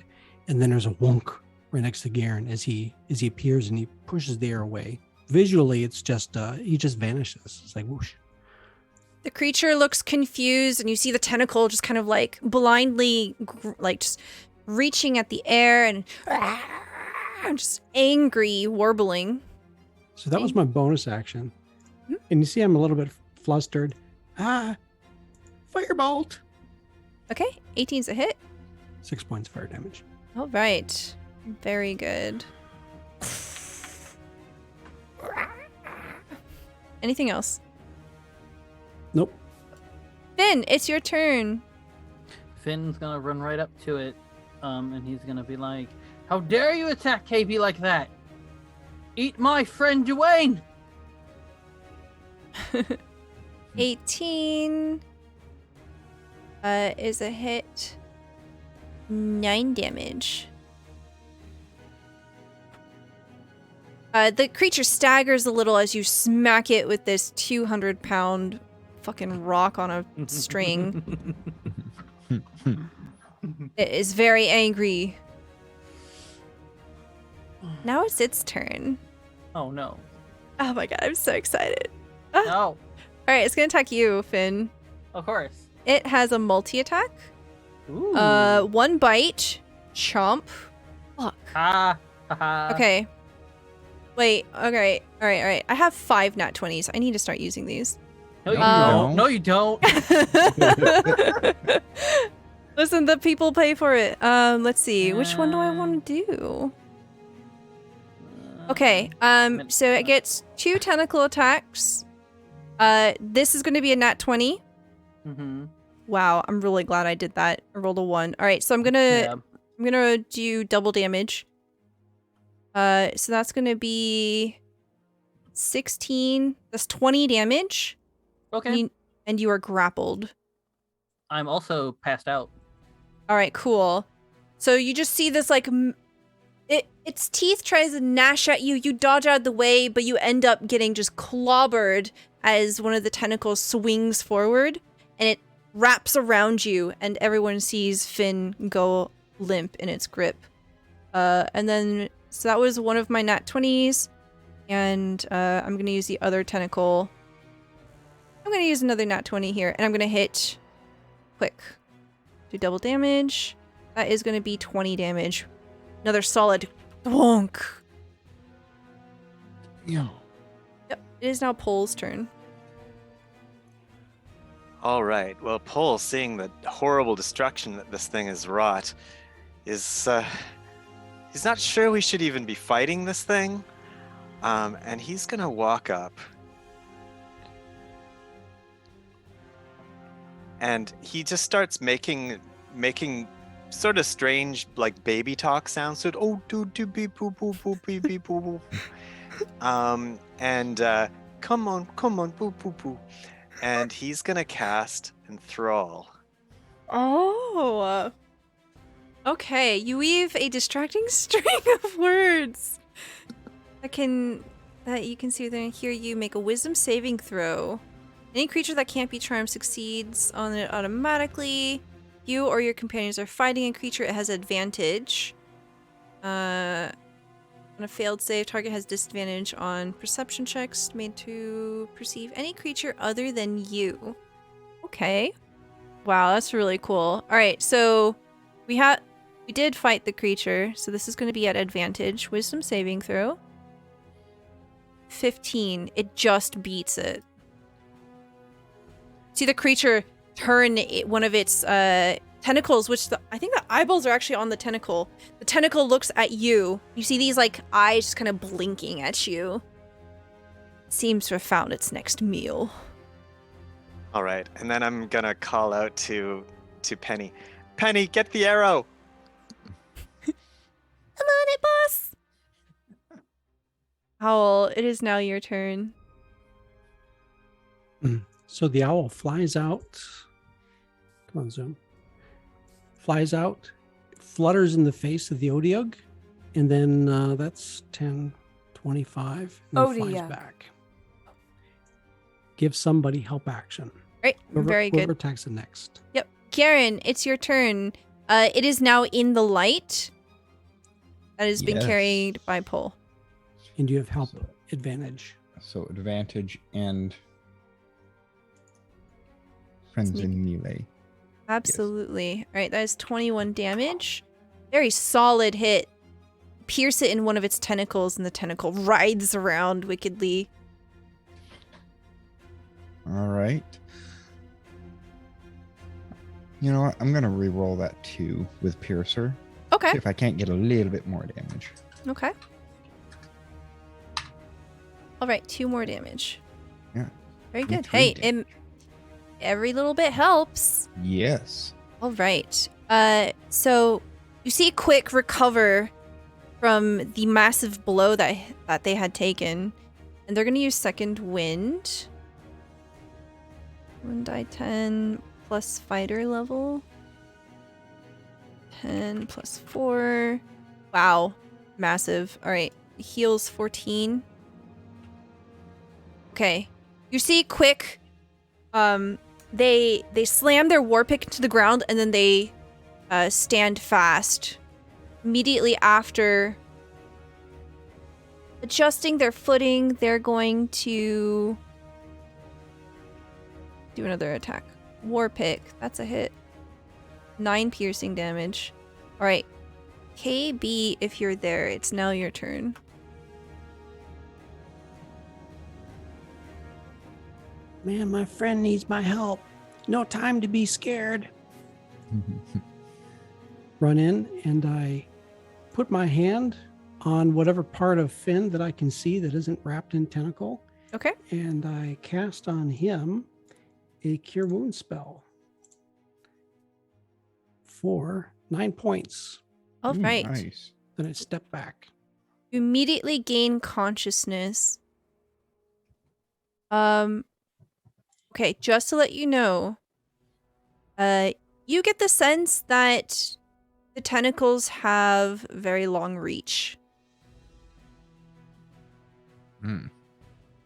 and then there's a wonk right next to Garen as he appears and he pushes the air away. Visually, it's just he just vanishes. It's like whoosh. The creature looks confused, and you see the tentacle just kind of like blindly, like just reaching at the air and just angry warbling. So that was my bonus action. And you see I'm a little bit flustered. Firebolt. Okay, 18's a hit. 6 points fire damage. All right. Very good. Anything else? Nope. Finn, it's your turn. Finn's gonna run right up to it, and he's gonna be like, "How dare you attack KayBee like that? Eat my friend Dwayne!" 18 is a hit. 9 damage. The creature staggers a little as you smack it with this 200-pound fucking rock on a string. It is very angry. Now it's its turn. Oh no. Oh my god, I'm so excited. No. All right, it's gonna attack you, Finn. Of course. It has a multi-attack. Ooh. 1 bite. Chomp. Fuck. Okay. Wait, okay. All right. I have 5 nat 20s. I need to start using these. No, you don't. No, you don't. Listen, the people pay for it. Let's see. Which one do I want to do? Okay. So it gets 2 tentacle attacks. This is going to be a nat 20. Mm-hmm. Wow, I'm really glad I did that. I rolled a 1. All right, so I'm gonna do double damage. So that's gonna be 16. That's 20 damage. Okay. And you are grappled. I'm also passed out. All right, cool. So you just see this like its teeth tries to gnash at you. You dodge out of the way, but you end up getting just clobbered as one of the tentacles swings forward, and it wraps around you, and everyone sees Finn go limp in its grip. And then so that was one of my nat 20s, and I'm gonna use the other tentacle. I'm gonna use another nat 20 here, and I'm gonna hit quick. Do double damage. That is gonna be 20 damage. Another solid thwonk. Yeah. Yep, it is now Pole's turn. All right. Well, Pole, seeing the horrible destruction that this thing has wrought, is he's not sure we should even be fighting this thing, and he's gonna walk up, and he just starts making sort of strange like baby talk sounds. So oh do beep boop boop boop beep beep boop boop. And come on boop boop boop. And he's gonna cast Enthrall. Oh. Okay, you weave a distracting string of words that you can see within hear you. Make a wisdom saving throw. Any creature that can't be charmed succeeds on it automatically. You or your companions are fighting a creature, it has advantage. On a failed save, target has disadvantage on perception checks made to perceive any creature other than you. Okay. Wow, that's really cool. All right, so we did fight the creature, so this is going to be at advantage. Wisdom saving throw. 15. It just beats it. See the creature turn one of its tentacles, which I think the eyeballs are actually on the tentacle. The tentacle looks at you. You see these like eyes just kind of blinking at you. Seems to have found its next meal. All right, and then I'm gonna call out to Penny. Penny, get the arrow. I'm on it, boss. Owl, it is now your turn. So the owl flies out. Come on, Zoom. Flies out, flutters in the face of the Odiug, and then that's 10, 25, and then flies Odiug. back. Give somebody help action. Right, very good. Whoever attacks it next. Yep. Garen, it's your turn. It is now in the light. That has been Yes. carried by Pole. And you have help advantage. So advantage and friends in melee. Absolutely. All right, that is 21 damage. Very solid hit. Pierce it in one of its tentacles, and the tentacle writhes around wickedly. All right. You know what? I'm gonna re-roll that 2 with Piercer. Okay. See if I can't get a little bit more damage. Okay. All right, 2 more damage. Yeah. Very Three good. Hey, damage. every little bit helps. Yes. All right. So you see Quick recover from the massive blow that they had taken, and they're going to use Second Wind. 1d10 plus fighter level. 10 plus 4. Wow. Massive. All right. Heals 14. Okay. You see Quick, they slam their war pick to the ground, and then they stand fast. Immediately after adjusting their footing, they're going to do another attack. War pick. That's a hit. 9 piercing damage. All right. KayBee, if you're there, it's now your turn. Man, my friend needs my help. No time to be scared. Run in, and I put my hand on whatever part of Finn that I can see that isn't wrapped in tentacle, Okay. and I cast on him a Cure Wounds spell for 9 points. All right. Nice. Then I step back. You immediately gain consciousness. Okay, just to let you know, you get the sense that the tentacles have very long reach.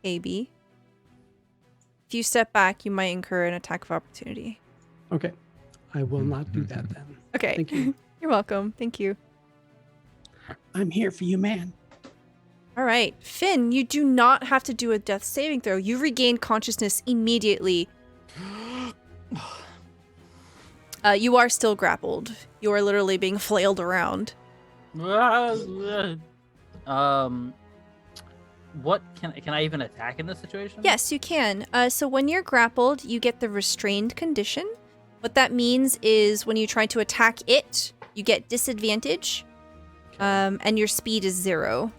KayBee. If you step back, you might incur an attack of opportunity. Okay. I will not do that then. Okay. Thank you. You're welcome. Thank you. I'm here for you, man. All right. Finn, you do not have to do a death saving throw. You regain consciousness immediately. You are still grappled. You are literally being flailed around. What can I even attack in this situation? Yes, you can. So when you're grappled, you get the restrained condition. What that means is when you try to attack it, you get disadvantage, and your speed is 0.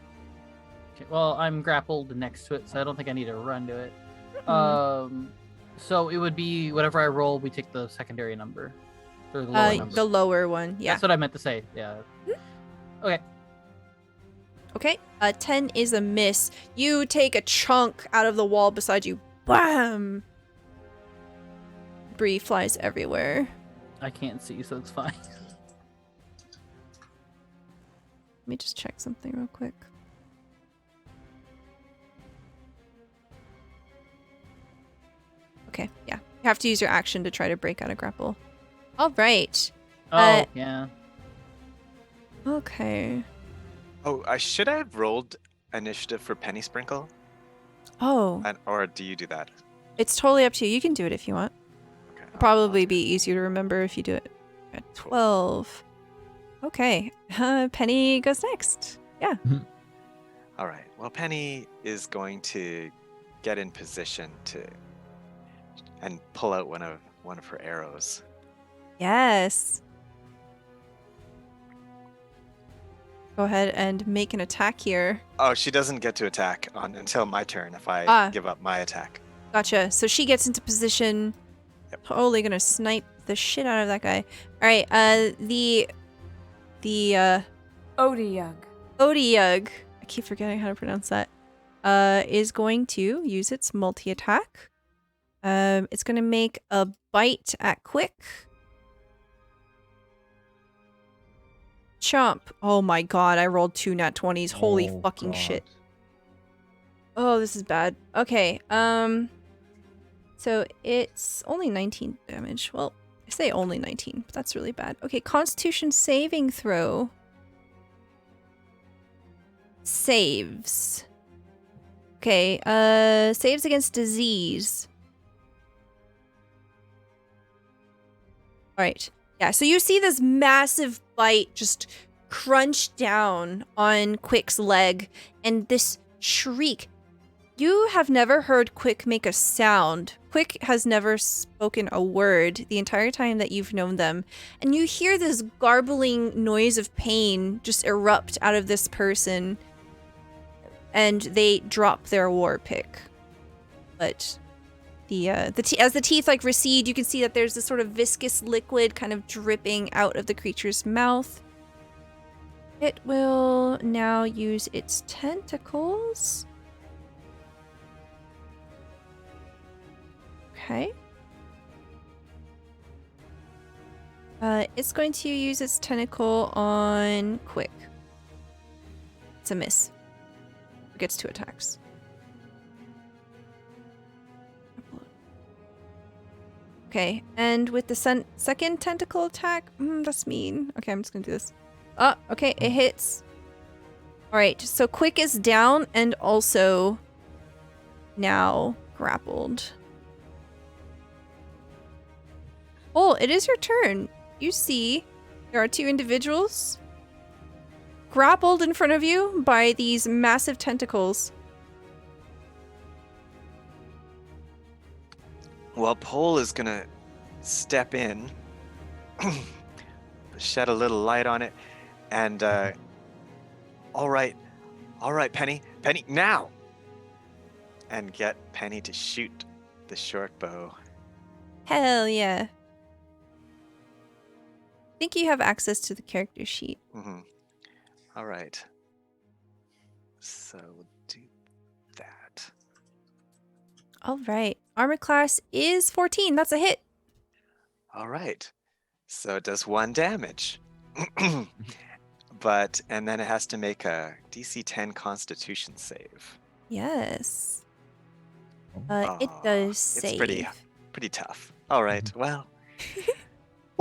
Okay, well, I'm grappled next to it, so I don't think I need to run to it. Mm-hmm. So it would be whatever I roll, we take the secondary number. Or the lower number. The lower one, yeah. That's what I meant to say, yeah. Okay. Okay, 10 is a miss. You take a chunk out of the wall beside you. Bam! Debris flies everywhere. I can't see, so it's fine. Let me just check something real quick. Okay, yeah. You have to use your action to try to break out a grapple. All right. Oh, yeah. Okay. Oh, I should have rolled initiative for Penny Sprinkle, Oh, or do you do that? it's totally up to you. You can do it if you want. Okay. Probably be easier to remember if you do it at 12. Okay. Penny goes next. Yeah. All right. Well, Penny is going to get in position and pull out one of her arrows. Yes. Go ahead and make an attack here. Oh, she doesn't get to attack until my turn if I give up my attack. Gotcha. So she gets into position. Yep. Totally gonna snipe the shit out of that guy. All right. The Odiug. Odiug. I keep forgetting how to pronounce that. Is going to use its multi-attack. It's gonna make a bite at Quick. Chomp. Oh my god, I rolled 2 nat 20s. Holy Oh, fucking God. shit. Oh, this is bad. Okay, so it's only 19 damage. Well, I say only 19, but that's really bad. Okay, Constitution saving throw. Saves. Okay, saves against disease. Alright. Yeah, so you see this massive bite just crunch down on Quick's leg, and this shriek. You have never heard Quick make a sound. Quick has never spoken a word the entire time that you've known them. And you hear this garbling noise of pain just erupt out of this person. And they drop their war pick. But as the teeth like recede, you can see that there's this sort of viscous liquid kind of dripping out of the creature's mouth. It will now use its tentacles. Okay. It's going to use its tentacle on Quick. It's a miss. It gets 2 attacks. Okay, and with the second tentacle attack, that's mean. Okay, I'm just gonna do this. Oh, okay, it hits. All right, so Quick is down and also now grappled. Oh, it is your turn. You see there are 2 individuals grappled in front of you by these massive tentacles. Well, Pole is gonna step in, shed a little light on it, and all right, Penny, now, and get Penny to shoot the short bow. Hell yeah. I think you have access to the character sheet. Mm-hmm. All right. So we'll do that. All right. Armor class is 14. That's a hit. All right. So it does 1 damage. And then it has to make a DC 10 Constitution save. Yes. It does save. It's pretty tough. All right. Well,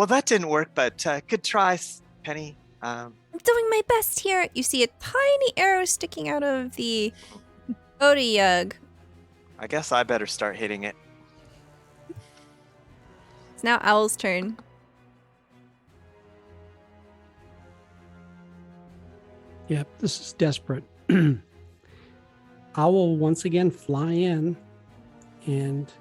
that didn't work, but good try, Penny. I'm doing my best here. You see a tiny arrow sticking out of the Odiug. I guess I better start hitting it. It's now Owl's turn. Yep, this is desperate. Owl once again fly in and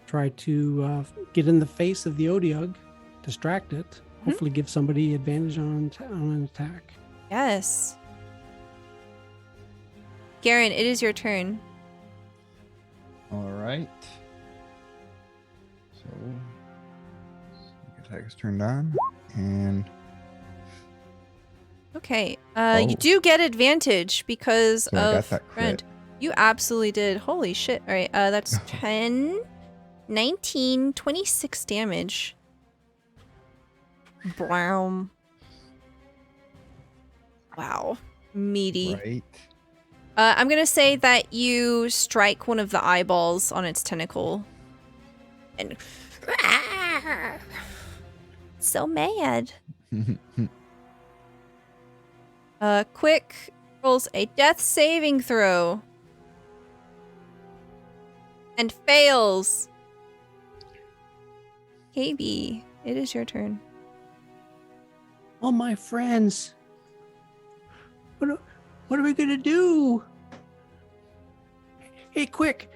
try to get in the face of the Odiug, distract it, hopefully give somebody advantage on an attack. Yes. Garen, it is your turn. All right. So, attack is turned on, and Okay. You do get advantage because So I got of that crit. friend. You absolutely did. Holy shit. All right. That's 10, 19, 26 damage. Brown. Wow. Meaty. right. I'm going to say that you strike one of the eyeballs on its tentacle. And so mad. Quick rolls a death saving throw. And fails. KayBee, it is your turn. Oh, my friends. What are we going to do? Hey, quick.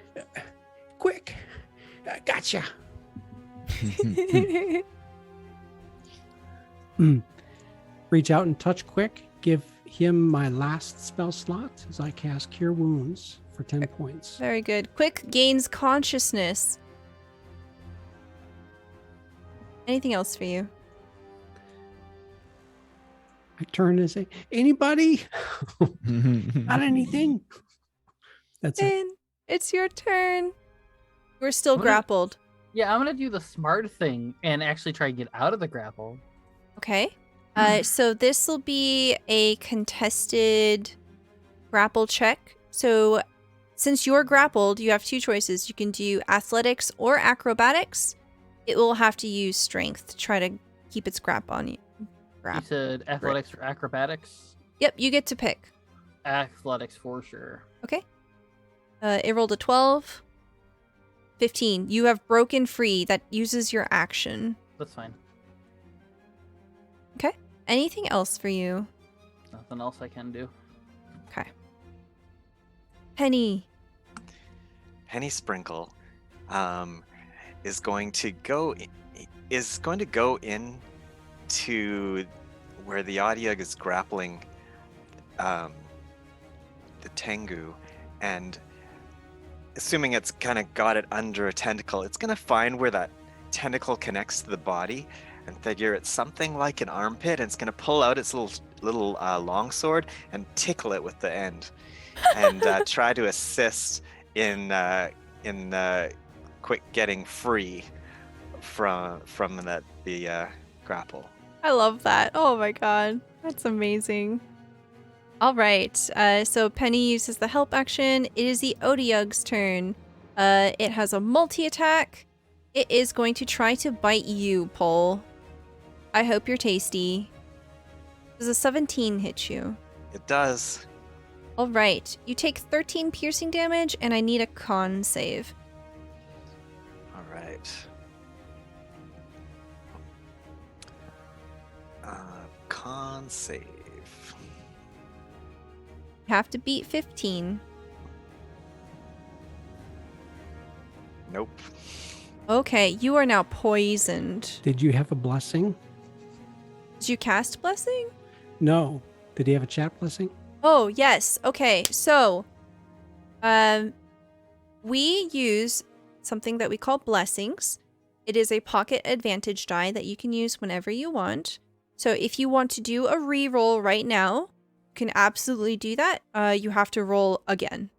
Reach out and touch quick. Give him my last spell slot as I cast Cure Wounds for 10 points. Very good. Quick gains consciousness. Anything else for you? I turn and say, anybody? Not anything. That's it. Finn, it's your turn. We're still I'm gonna- grappled. Yeah, I'm gonna do the smart thing and actually try and get out of the grapple. Okay. So this will be a contested grapple check. So since you're grappled, you have two choices. You can do athletics or acrobatics. It will have to use strength to try to keep its grip on you. You said athletics or acrobatics? Yep, you get to pick. Athletics for sure. Okay. It rolled a 12. 15. You have broken free. That uses your action. That's fine. Okay. Anything else for you? Nothing else I can do. Okay. Penny. Penny Sprinkle is going to go in to where the Adiag is grappling the Tengu, and assuming it's kind of got it under a tentacle, it's going to find where that tentacle connects to the body and figure it's something like an armpit, and it's going to pull out its little long sword and tickle it with the end, and try to assist in quick getting free from the grapple. I love that. Oh my god. That's amazing. All right. So Penny uses the help action. It is the Odiug's turn. It has a multi-attack. It is going to try to bite you, Pole. I hope you're tasty. Does a 17 hit you? It does. All right. You take 13 piercing damage, and I need a con save. All right. Con save. You have to beat 15. Nope. Okay, you are now poisoned. Did you have a blessing? Did you cast Blessing? No. Did he have a chat blessing? Oh, yes. Okay, so we use something that we call blessings. It is a pocket advantage die that you can use whenever you want. So if you want to do a re-roll right now, you can absolutely do that. You have to roll again.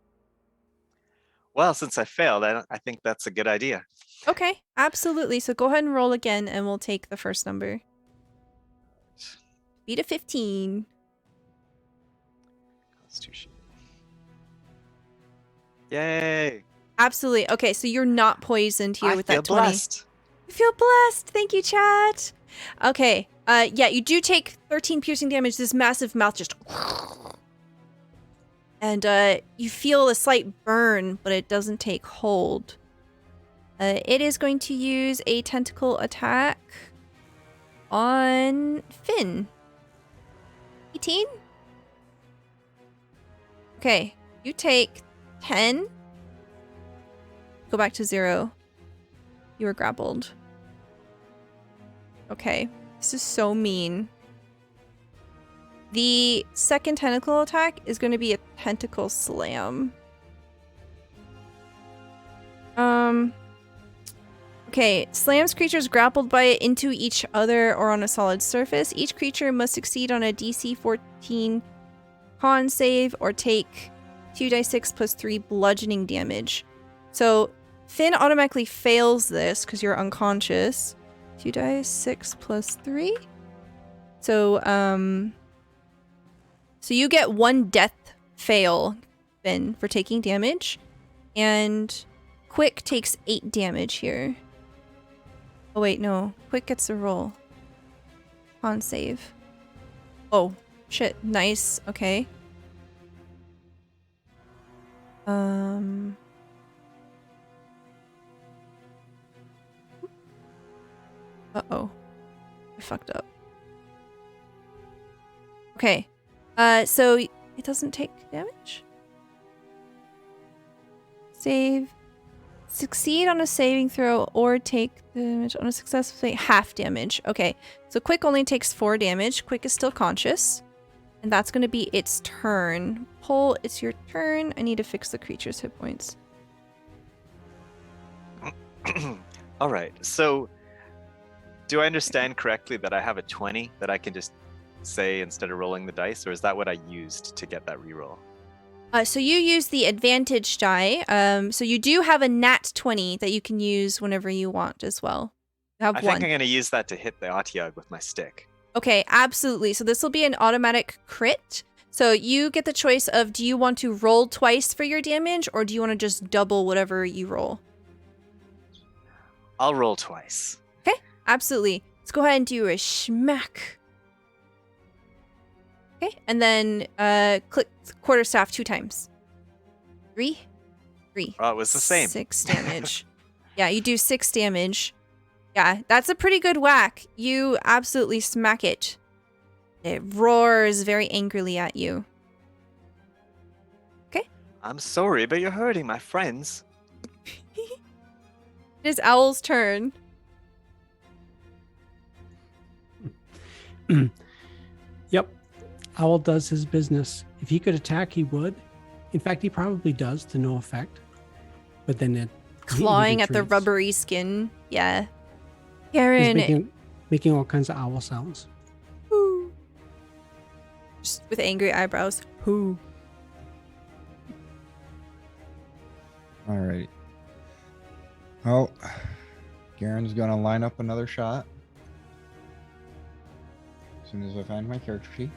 Well, since I failed, I think that's a good idea. Okay, absolutely. So go ahead and roll again, and we'll take the first number. Beat a 15. Constitution. Yay! Absolutely. Okay, so you're not poisoned here I with feel that 20. blessed. You feel blessed. Thank you, chat. Okay. Yeah, you do take 13 piercing damage. This massive mouth just... And you feel a slight burn, but it doesn't take hold. It is going to use a tentacle attack on Finn. 18? Okay, you take 10. Go back to 0. You were grappled. Okay, this is so mean. The second tentacle attack is going to be a tentacle slam. Okay, slams creatures grappled by it into each other or on a solid surface. Each creature must succeed on a DC 14 con save or take 2d6 plus 3 bludgeoning damage. So Finn automatically fails this because you're unconscious. 2d6 plus 3. So you get 1 death fail, Finn, for taking damage. And Quick takes 8 damage here. Oh wait, no. Quick gets a roll. Con save. Oh, shit. Nice. Okay. Uh-oh. I fucked up. Okay. So it doesn't take damage. Save. Succeed on a saving throw or take damage on a successful save. Half damage. Okay, so Quick only takes 4 damage. Quick is still conscious. And that's going to be its turn. Pole, it's your turn. I need to fix the creature's hit points. All right. So, do I understand correctly that I have a 20 that I can just say instead of rolling the dice, or is that what I used to get that reroll? So you use the advantage die. So you do have a nat 20 that you can use whenever you want as well. You have I one. think I'm going to use that to hit the Otyug with my stick. Okay, absolutely. So this will be an automatic crit. So you get the choice of, do you want to roll twice for your damage, or do you want to just double whatever you roll? I'll roll twice. Okay, absolutely. Let's go ahead and do a smack. Okay, and then click quarterstaff 2 times. 3. Oh, it was the same. 6 damage. Yeah, you do 6 damage. Yeah, that's a pretty good whack. You absolutely smack it. It roars very angrily at you. Okay. I'm sorry, but you're hurting my friends. It is Owl's turn. Yep. Owl does his business. If he could attack, he would. In fact, he probably does to no effect. But then it Clawing at the retreats. rubbery skin. Yeah. He's Garen. making all kinds of owl sounds. Whoo. Just with angry eyebrows. Whoo. All right. Oh, Garen's gonna line up another shot as soon as I find my character sheet.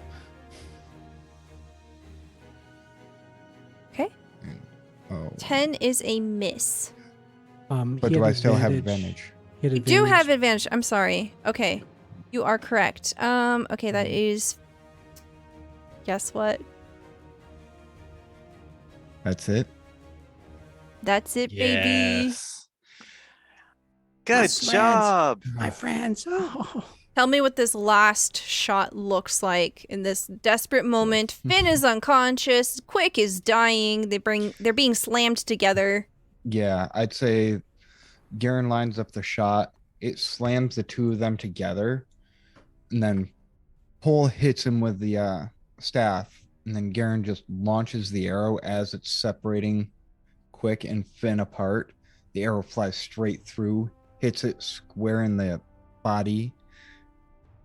Okay. Oh, 10 is a miss. but He do had I still have advantage? He had You do have advantage. I'm sorry. Okay. You are correct. Okay, that is... Guess what? That's it. That's it, baby. Yes. Good friends. job. My friends. Oh. Tell me what this last shot looks like in this desperate moment. Finn is unconscious. Quick is dying. They're being slammed together. Yeah, I'd say Garen lines up the shot. It slams the two of them together, and then Pole hits him with the staff, and then Garen just launches the arrow as it's separating Quick and Finn apart. The arrow flies straight through, hits it square in the body,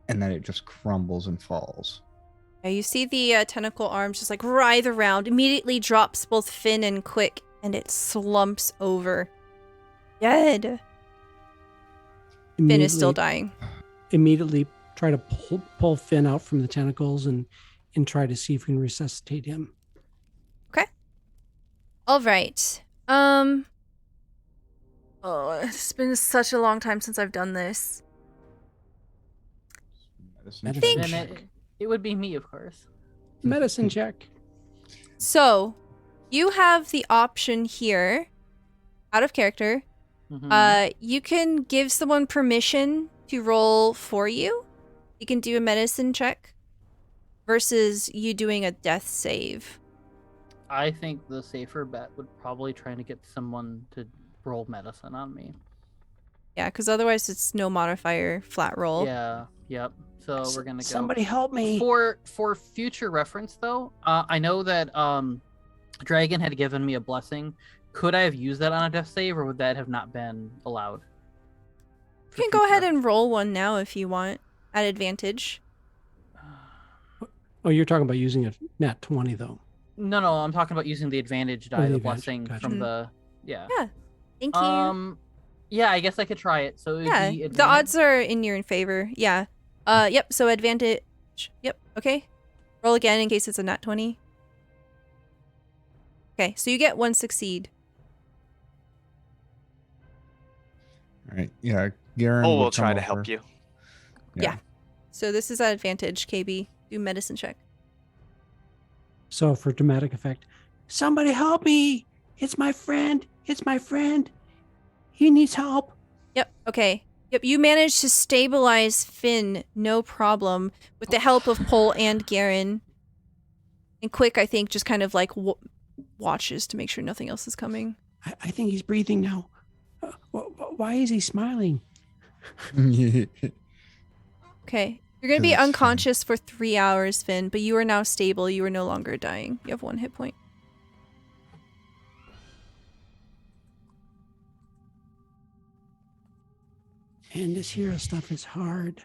and then it just crumbles and falls. Yeah, you see the tentacle arms just like writhe around, immediately drops both Finn and Quick, and it slumps over. Dead. Finn is still dying. Immediately try to pull Finn out from the tentacles and try to see if we can resuscitate him. Okay. All right. Oh, it's been such a long time since I've done this. Medicine think- check. Then it would be me, of course. Medicine check. So, you have the option here, out of character. Mhm. You can give someone permission to roll for you. You can do a medicine check versus you doing a death save. I think the safer bet would probably try to get someone to roll medicine on me. Yeah, because otherwise it's no modifier, flat roll. Yeah. Yep. So we're gonna go. Somebody help me. For future reference, though, I know that Dragon had given me a blessing. Could I have used that on a death save, or would that have not been allowed? You can go ahead and roll one now if you want, at advantage. Oh, you're talking about using a nat 20 though. No, I'm talking about using the advantage die, the the advantage, blessing gotcha. from the. Yeah. Yeah. Thank you. Yeah, I guess I could try it. So it would Yeah, be the odds are in your favor. Yeah. Yep, so advantage. Yep, okay. Roll again in case it's a nat 20. Okay, so you get 1 succeed. All right. Yeah, Garen. Oh, will we'll try come to help over. you. Yeah. So this is at advantage, KayBee. Do medicine check. So for dramatic effect, somebody help me. It's my friend. It's my friend. He needs help. Yep, okay. Yep, you managed to stabilize Finn, no problem, with the help of Pole and Garen. And Quick, I think, just kind of like watches to make sure nothing else is coming. I think he's breathing now. Why is he smiling? Okay. You're going to be 'Cause it's unconscious for 3 hours, Finn, but you are now stable. You are no longer dying. You have 1 hit point. And this hero stuff is hard.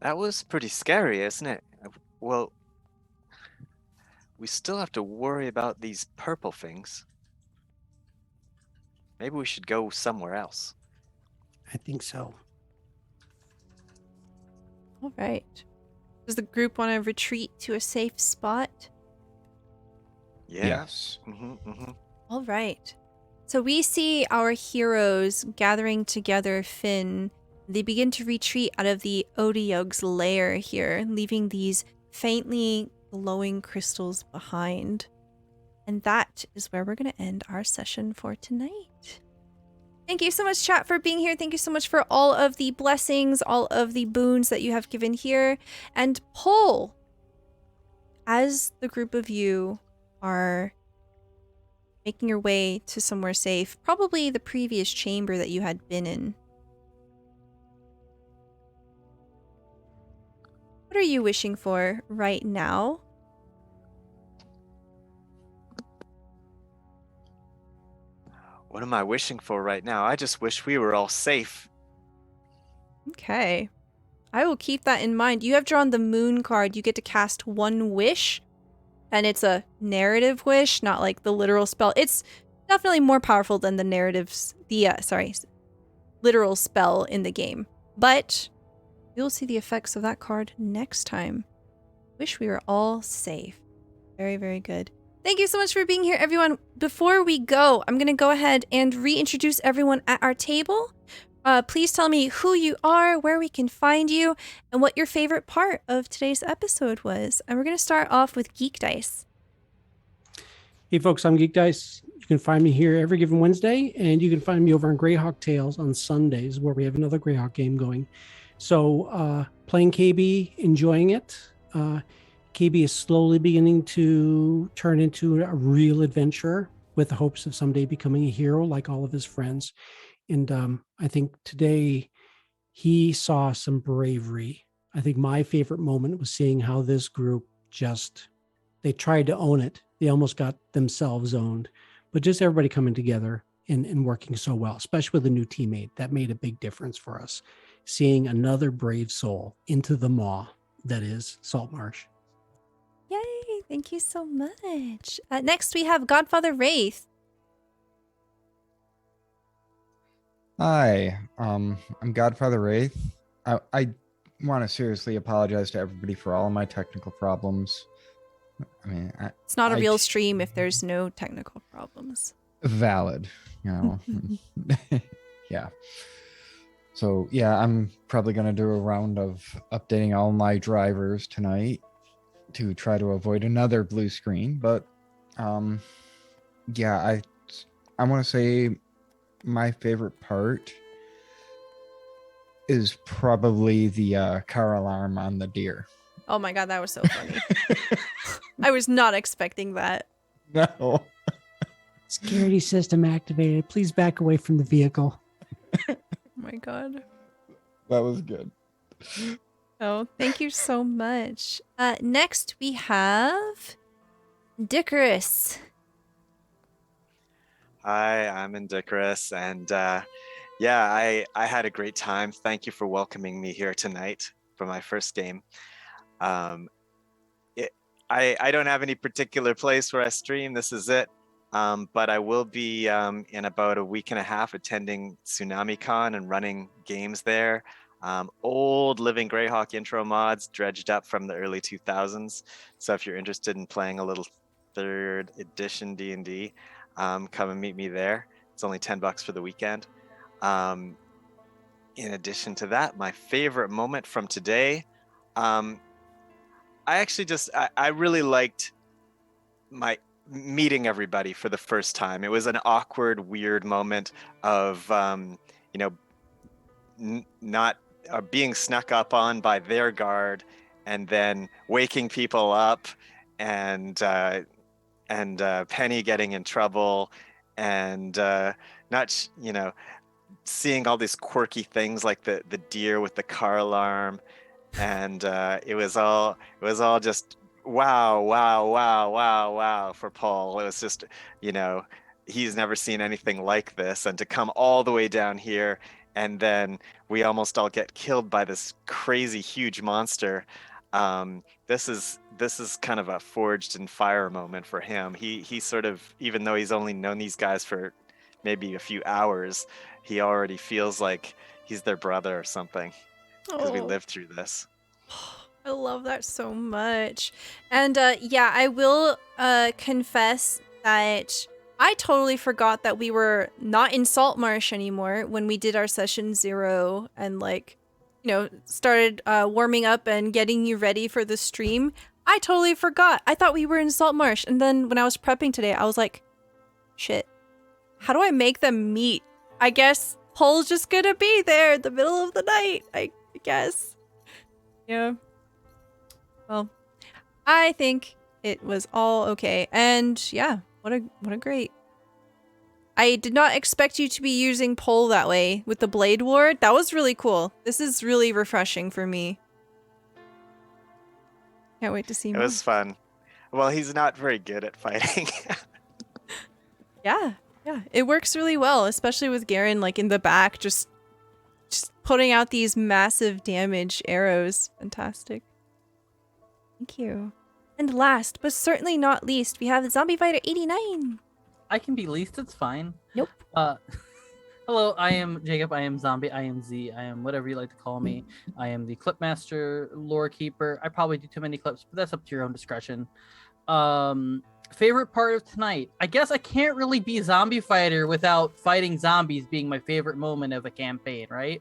That was pretty scary, isn't it? Well, we still have to worry about these purple things. Maybe we should go somewhere else. I think so. All right. Does the group want to retreat to a safe spot? Yeah. Yes. All right. So we see our heroes gathering together, Finn. They begin to retreat out of the Odiug's lair here, leaving these faintly glowing crystals behind. And that is where we're going to end our session for tonight. Thank you so much, chat, for being here. Thank you so much for all of the blessings, all of the boons that you have given here. And Paul, as the group of you are making your way to somewhere safe, probably the previous chamber that you had been in, what are you wishing for right now? What am I wishing for right now? I just wish we were all safe. Okay. I will keep that in mind. You have drawn the moon card. You get to cast 1 wish, and it's a narrative wish, not like the literal spell. It's definitely more powerful than the literal spell in the game. But you'll see the effects of that card next time. Wish we were all safe. Very, very good. Thank you so much for being here, everyone. Before we go, I'm going to go ahead and reintroduce everyone at our table. Please tell me who you are, where we can find you, and what your favorite part of today's episode was. And we're going to start off with GeekDice. Hey, folks, I'm GeekDice. You can find me here every given Wednesday, and you can find me over on Greyhawk Tales on Sundays, where we have another Greyhawk game going. So, playing KayBee, enjoying it. KayBee is slowly beginning to turn into a real adventurer with the hopes of someday becoming a hero like all of his friends. And I think today he saw some bravery. I think my favorite moment was seeing how this group they tried to own it. They almost got themselves owned, but just everybody coming together and working so well, especially with a new teammate. That made a big difference for us. Seeing another brave soul into the maw that is Saltmarsh. Yay! Thank you so much. Next, we have GodfatherWraith. Hi, I'm GodfatherWraith. I want to seriously apologize to everybody for all of my technical problems. I mean, It's not a real stream if there's no technical problems. valid, you know. Yeah. So yeah, I'm probably gonna do a round of updating all my drivers tonight to try to avoid another blue screen. But yeah, I want to say my favorite part is probably the car alarm on the deer. Oh my god, that was so funny. I was not expecting that. No. Security system activated. Please back away from the vehicle. Oh my god. That was good. Oh, thank you so much. Next, we have Dickerus. Hi, I'm Indicarus, and yeah, I had a great time. Thank you for welcoming me here tonight for my first game. I don't have any particular place where I stream. This is it. But I will be in about a week and a half attending TsunamiCon and running games there. Old Living Greyhawk intro mods dredged up from the early 2000s. So if you're interested in playing a little 3rd edition D&D, come and meet me there. It's only $10 for the weekend. In addition to that, my favorite moment from today, I really liked meeting everybody for the first time. It was an awkward, weird moment of, not being snuck up on by their guard and then waking people up and Penny getting in trouble and seeing all these quirky things like the deer with the car alarm, and it was all just wow, wow, wow, wow, wow for Paul. It was just, he's never seen anything like this, and to come all the way down here, and then we almost all get killed by this crazy huge monster. This is kind of a forged in fire moment for him. He sort of, even though he's only known these guys for maybe a few hours, he already feels like he's their brother or something, because we Oh. lived through this. I love that so much. And yeah, I will confess that I totally forgot that we were not in Saltmarsh anymore when we did our session 0 and started warming up and getting you ready for the stream. I totally forgot. I thought we were in Saltmarsh. And then when I was prepping today, I was like, shit, how do I make them meet? I guess Paul's just gonna be there in the middle of the night, I guess. Yeah. Well, I think it was all okay. And yeah, what a great. I did not expect you to be using Pole that way with the Blade Ward. That was really cool. This is really refreshing for me. Can't wait to see more. It was fun. Well, he's not very good at fighting. Yeah. It works really well, especially with Garen in the back, just putting out these massive damage arrows. Fantastic. Thank you. And last, but certainly not least, we have Zombie Fighter 89. I can be least, it's fine. Nope. Hello, I am Jacob, I am Zombie, I am Z, I am whatever you like to call me. I am the Clipmaster, Lore Keeper. I probably do too many clips, but that's up to your own discretion. Favorite part of tonight? I guess I can't really be Zombie Fighter without fighting zombies being my favorite moment of a campaign, right?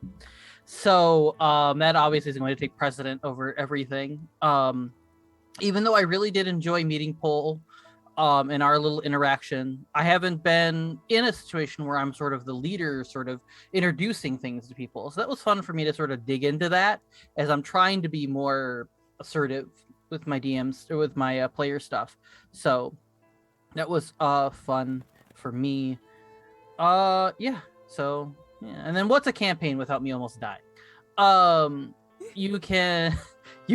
So that obviously is going to take precedent over everything. Even though I really did enjoy meeting Paul in our little interaction, I haven't been in a situation where I'm sort of the leader, sort of introducing things to people. So that was fun for me to sort of dig into that as I'm trying to be more assertive with my DMs or with my player stuff. So that was fun for me. Yeah. So yeah. And then what's a campaign without me almost dying? You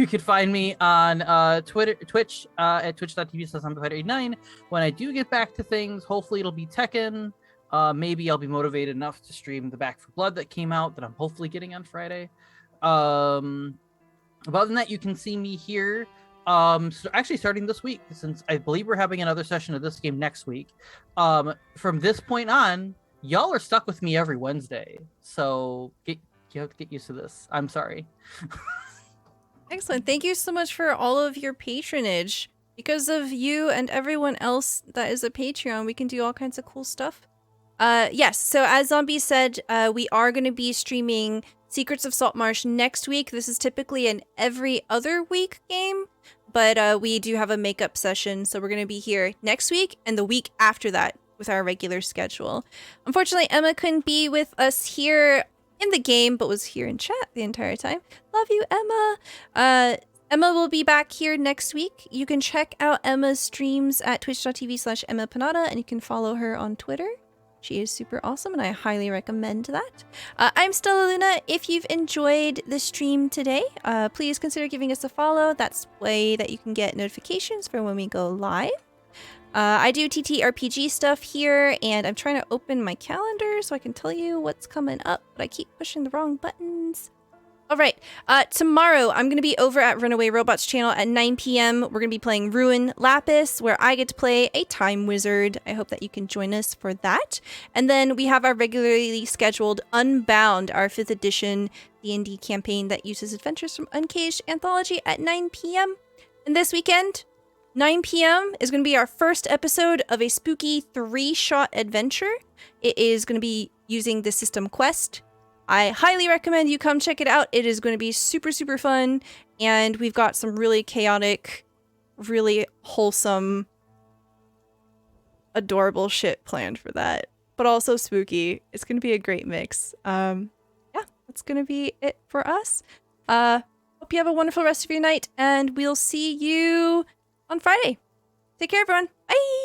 can find me on Twitch at twitch.tv/zombiefighter89. When I do get back to things, hopefully it'll be Tekken. Maybe I'll be motivated enough to stream the Back 4 Blood that came out that I'm hopefully getting on Friday. Other than that, you can see me here. So actually starting this week, since I believe we're having another session of this game next week. From this point on, y'all are stuck with me every Wednesday. So you have to get used to this. I'm sorry. Excellent. Thank you so much for all of your patronage. Because of you and everyone else that is a Patreon, we can do all kinds of cool stuff. Yes, so as Zombie said, we are going to be streaming Secrets of Saltmarsh next week. This is typically an every other week game, but we do have a makeup session, so we're going to be here next week and the week after that with our regular schedule. Unfortunately, Emma couldn't be with us here in the game, but was here in chat the entire time. Love you, Emma. Emma will be back here next week. You can check out Emma's streams at twitch.tv/EmmaPanada, and you can follow her on Twitter. She is super awesome, and I highly recommend that. I'm Stella Luna. If you've enjoyed the stream today, please consider giving us a follow. That's the way that you can get notifications for when we go live. I do TTRPG stuff here, and I'm trying to open my calendar so I can tell you what's coming up, but I keep pushing the wrong buttons. All right, tomorrow I'm going to be over at Runaway Robots channel at 9 p.m. We're going to be playing Ruin Lapis, where I get to play a time wizard. I hope that you can join us for that. And then we have our regularly scheduled Unbound, our 5th edition D&D campaign that uses adventures from Uncaged Anthology at 9 p.m. And this weekend, 9 p.m. is going to be our first episode of a spooky 3-shot adventure. It is going to be using the system Quest. I highly recommend you come check it out. It is going to be super, super fun. And we've got some really chaotic, really wholesome, adorable shit planned for that. But also spooky. It's going to be a great mix. Yeah, that's going to be it for us. Hope you have a wonderful rest of your night. And we'll see you on Friday. Take care, everyone. Bye!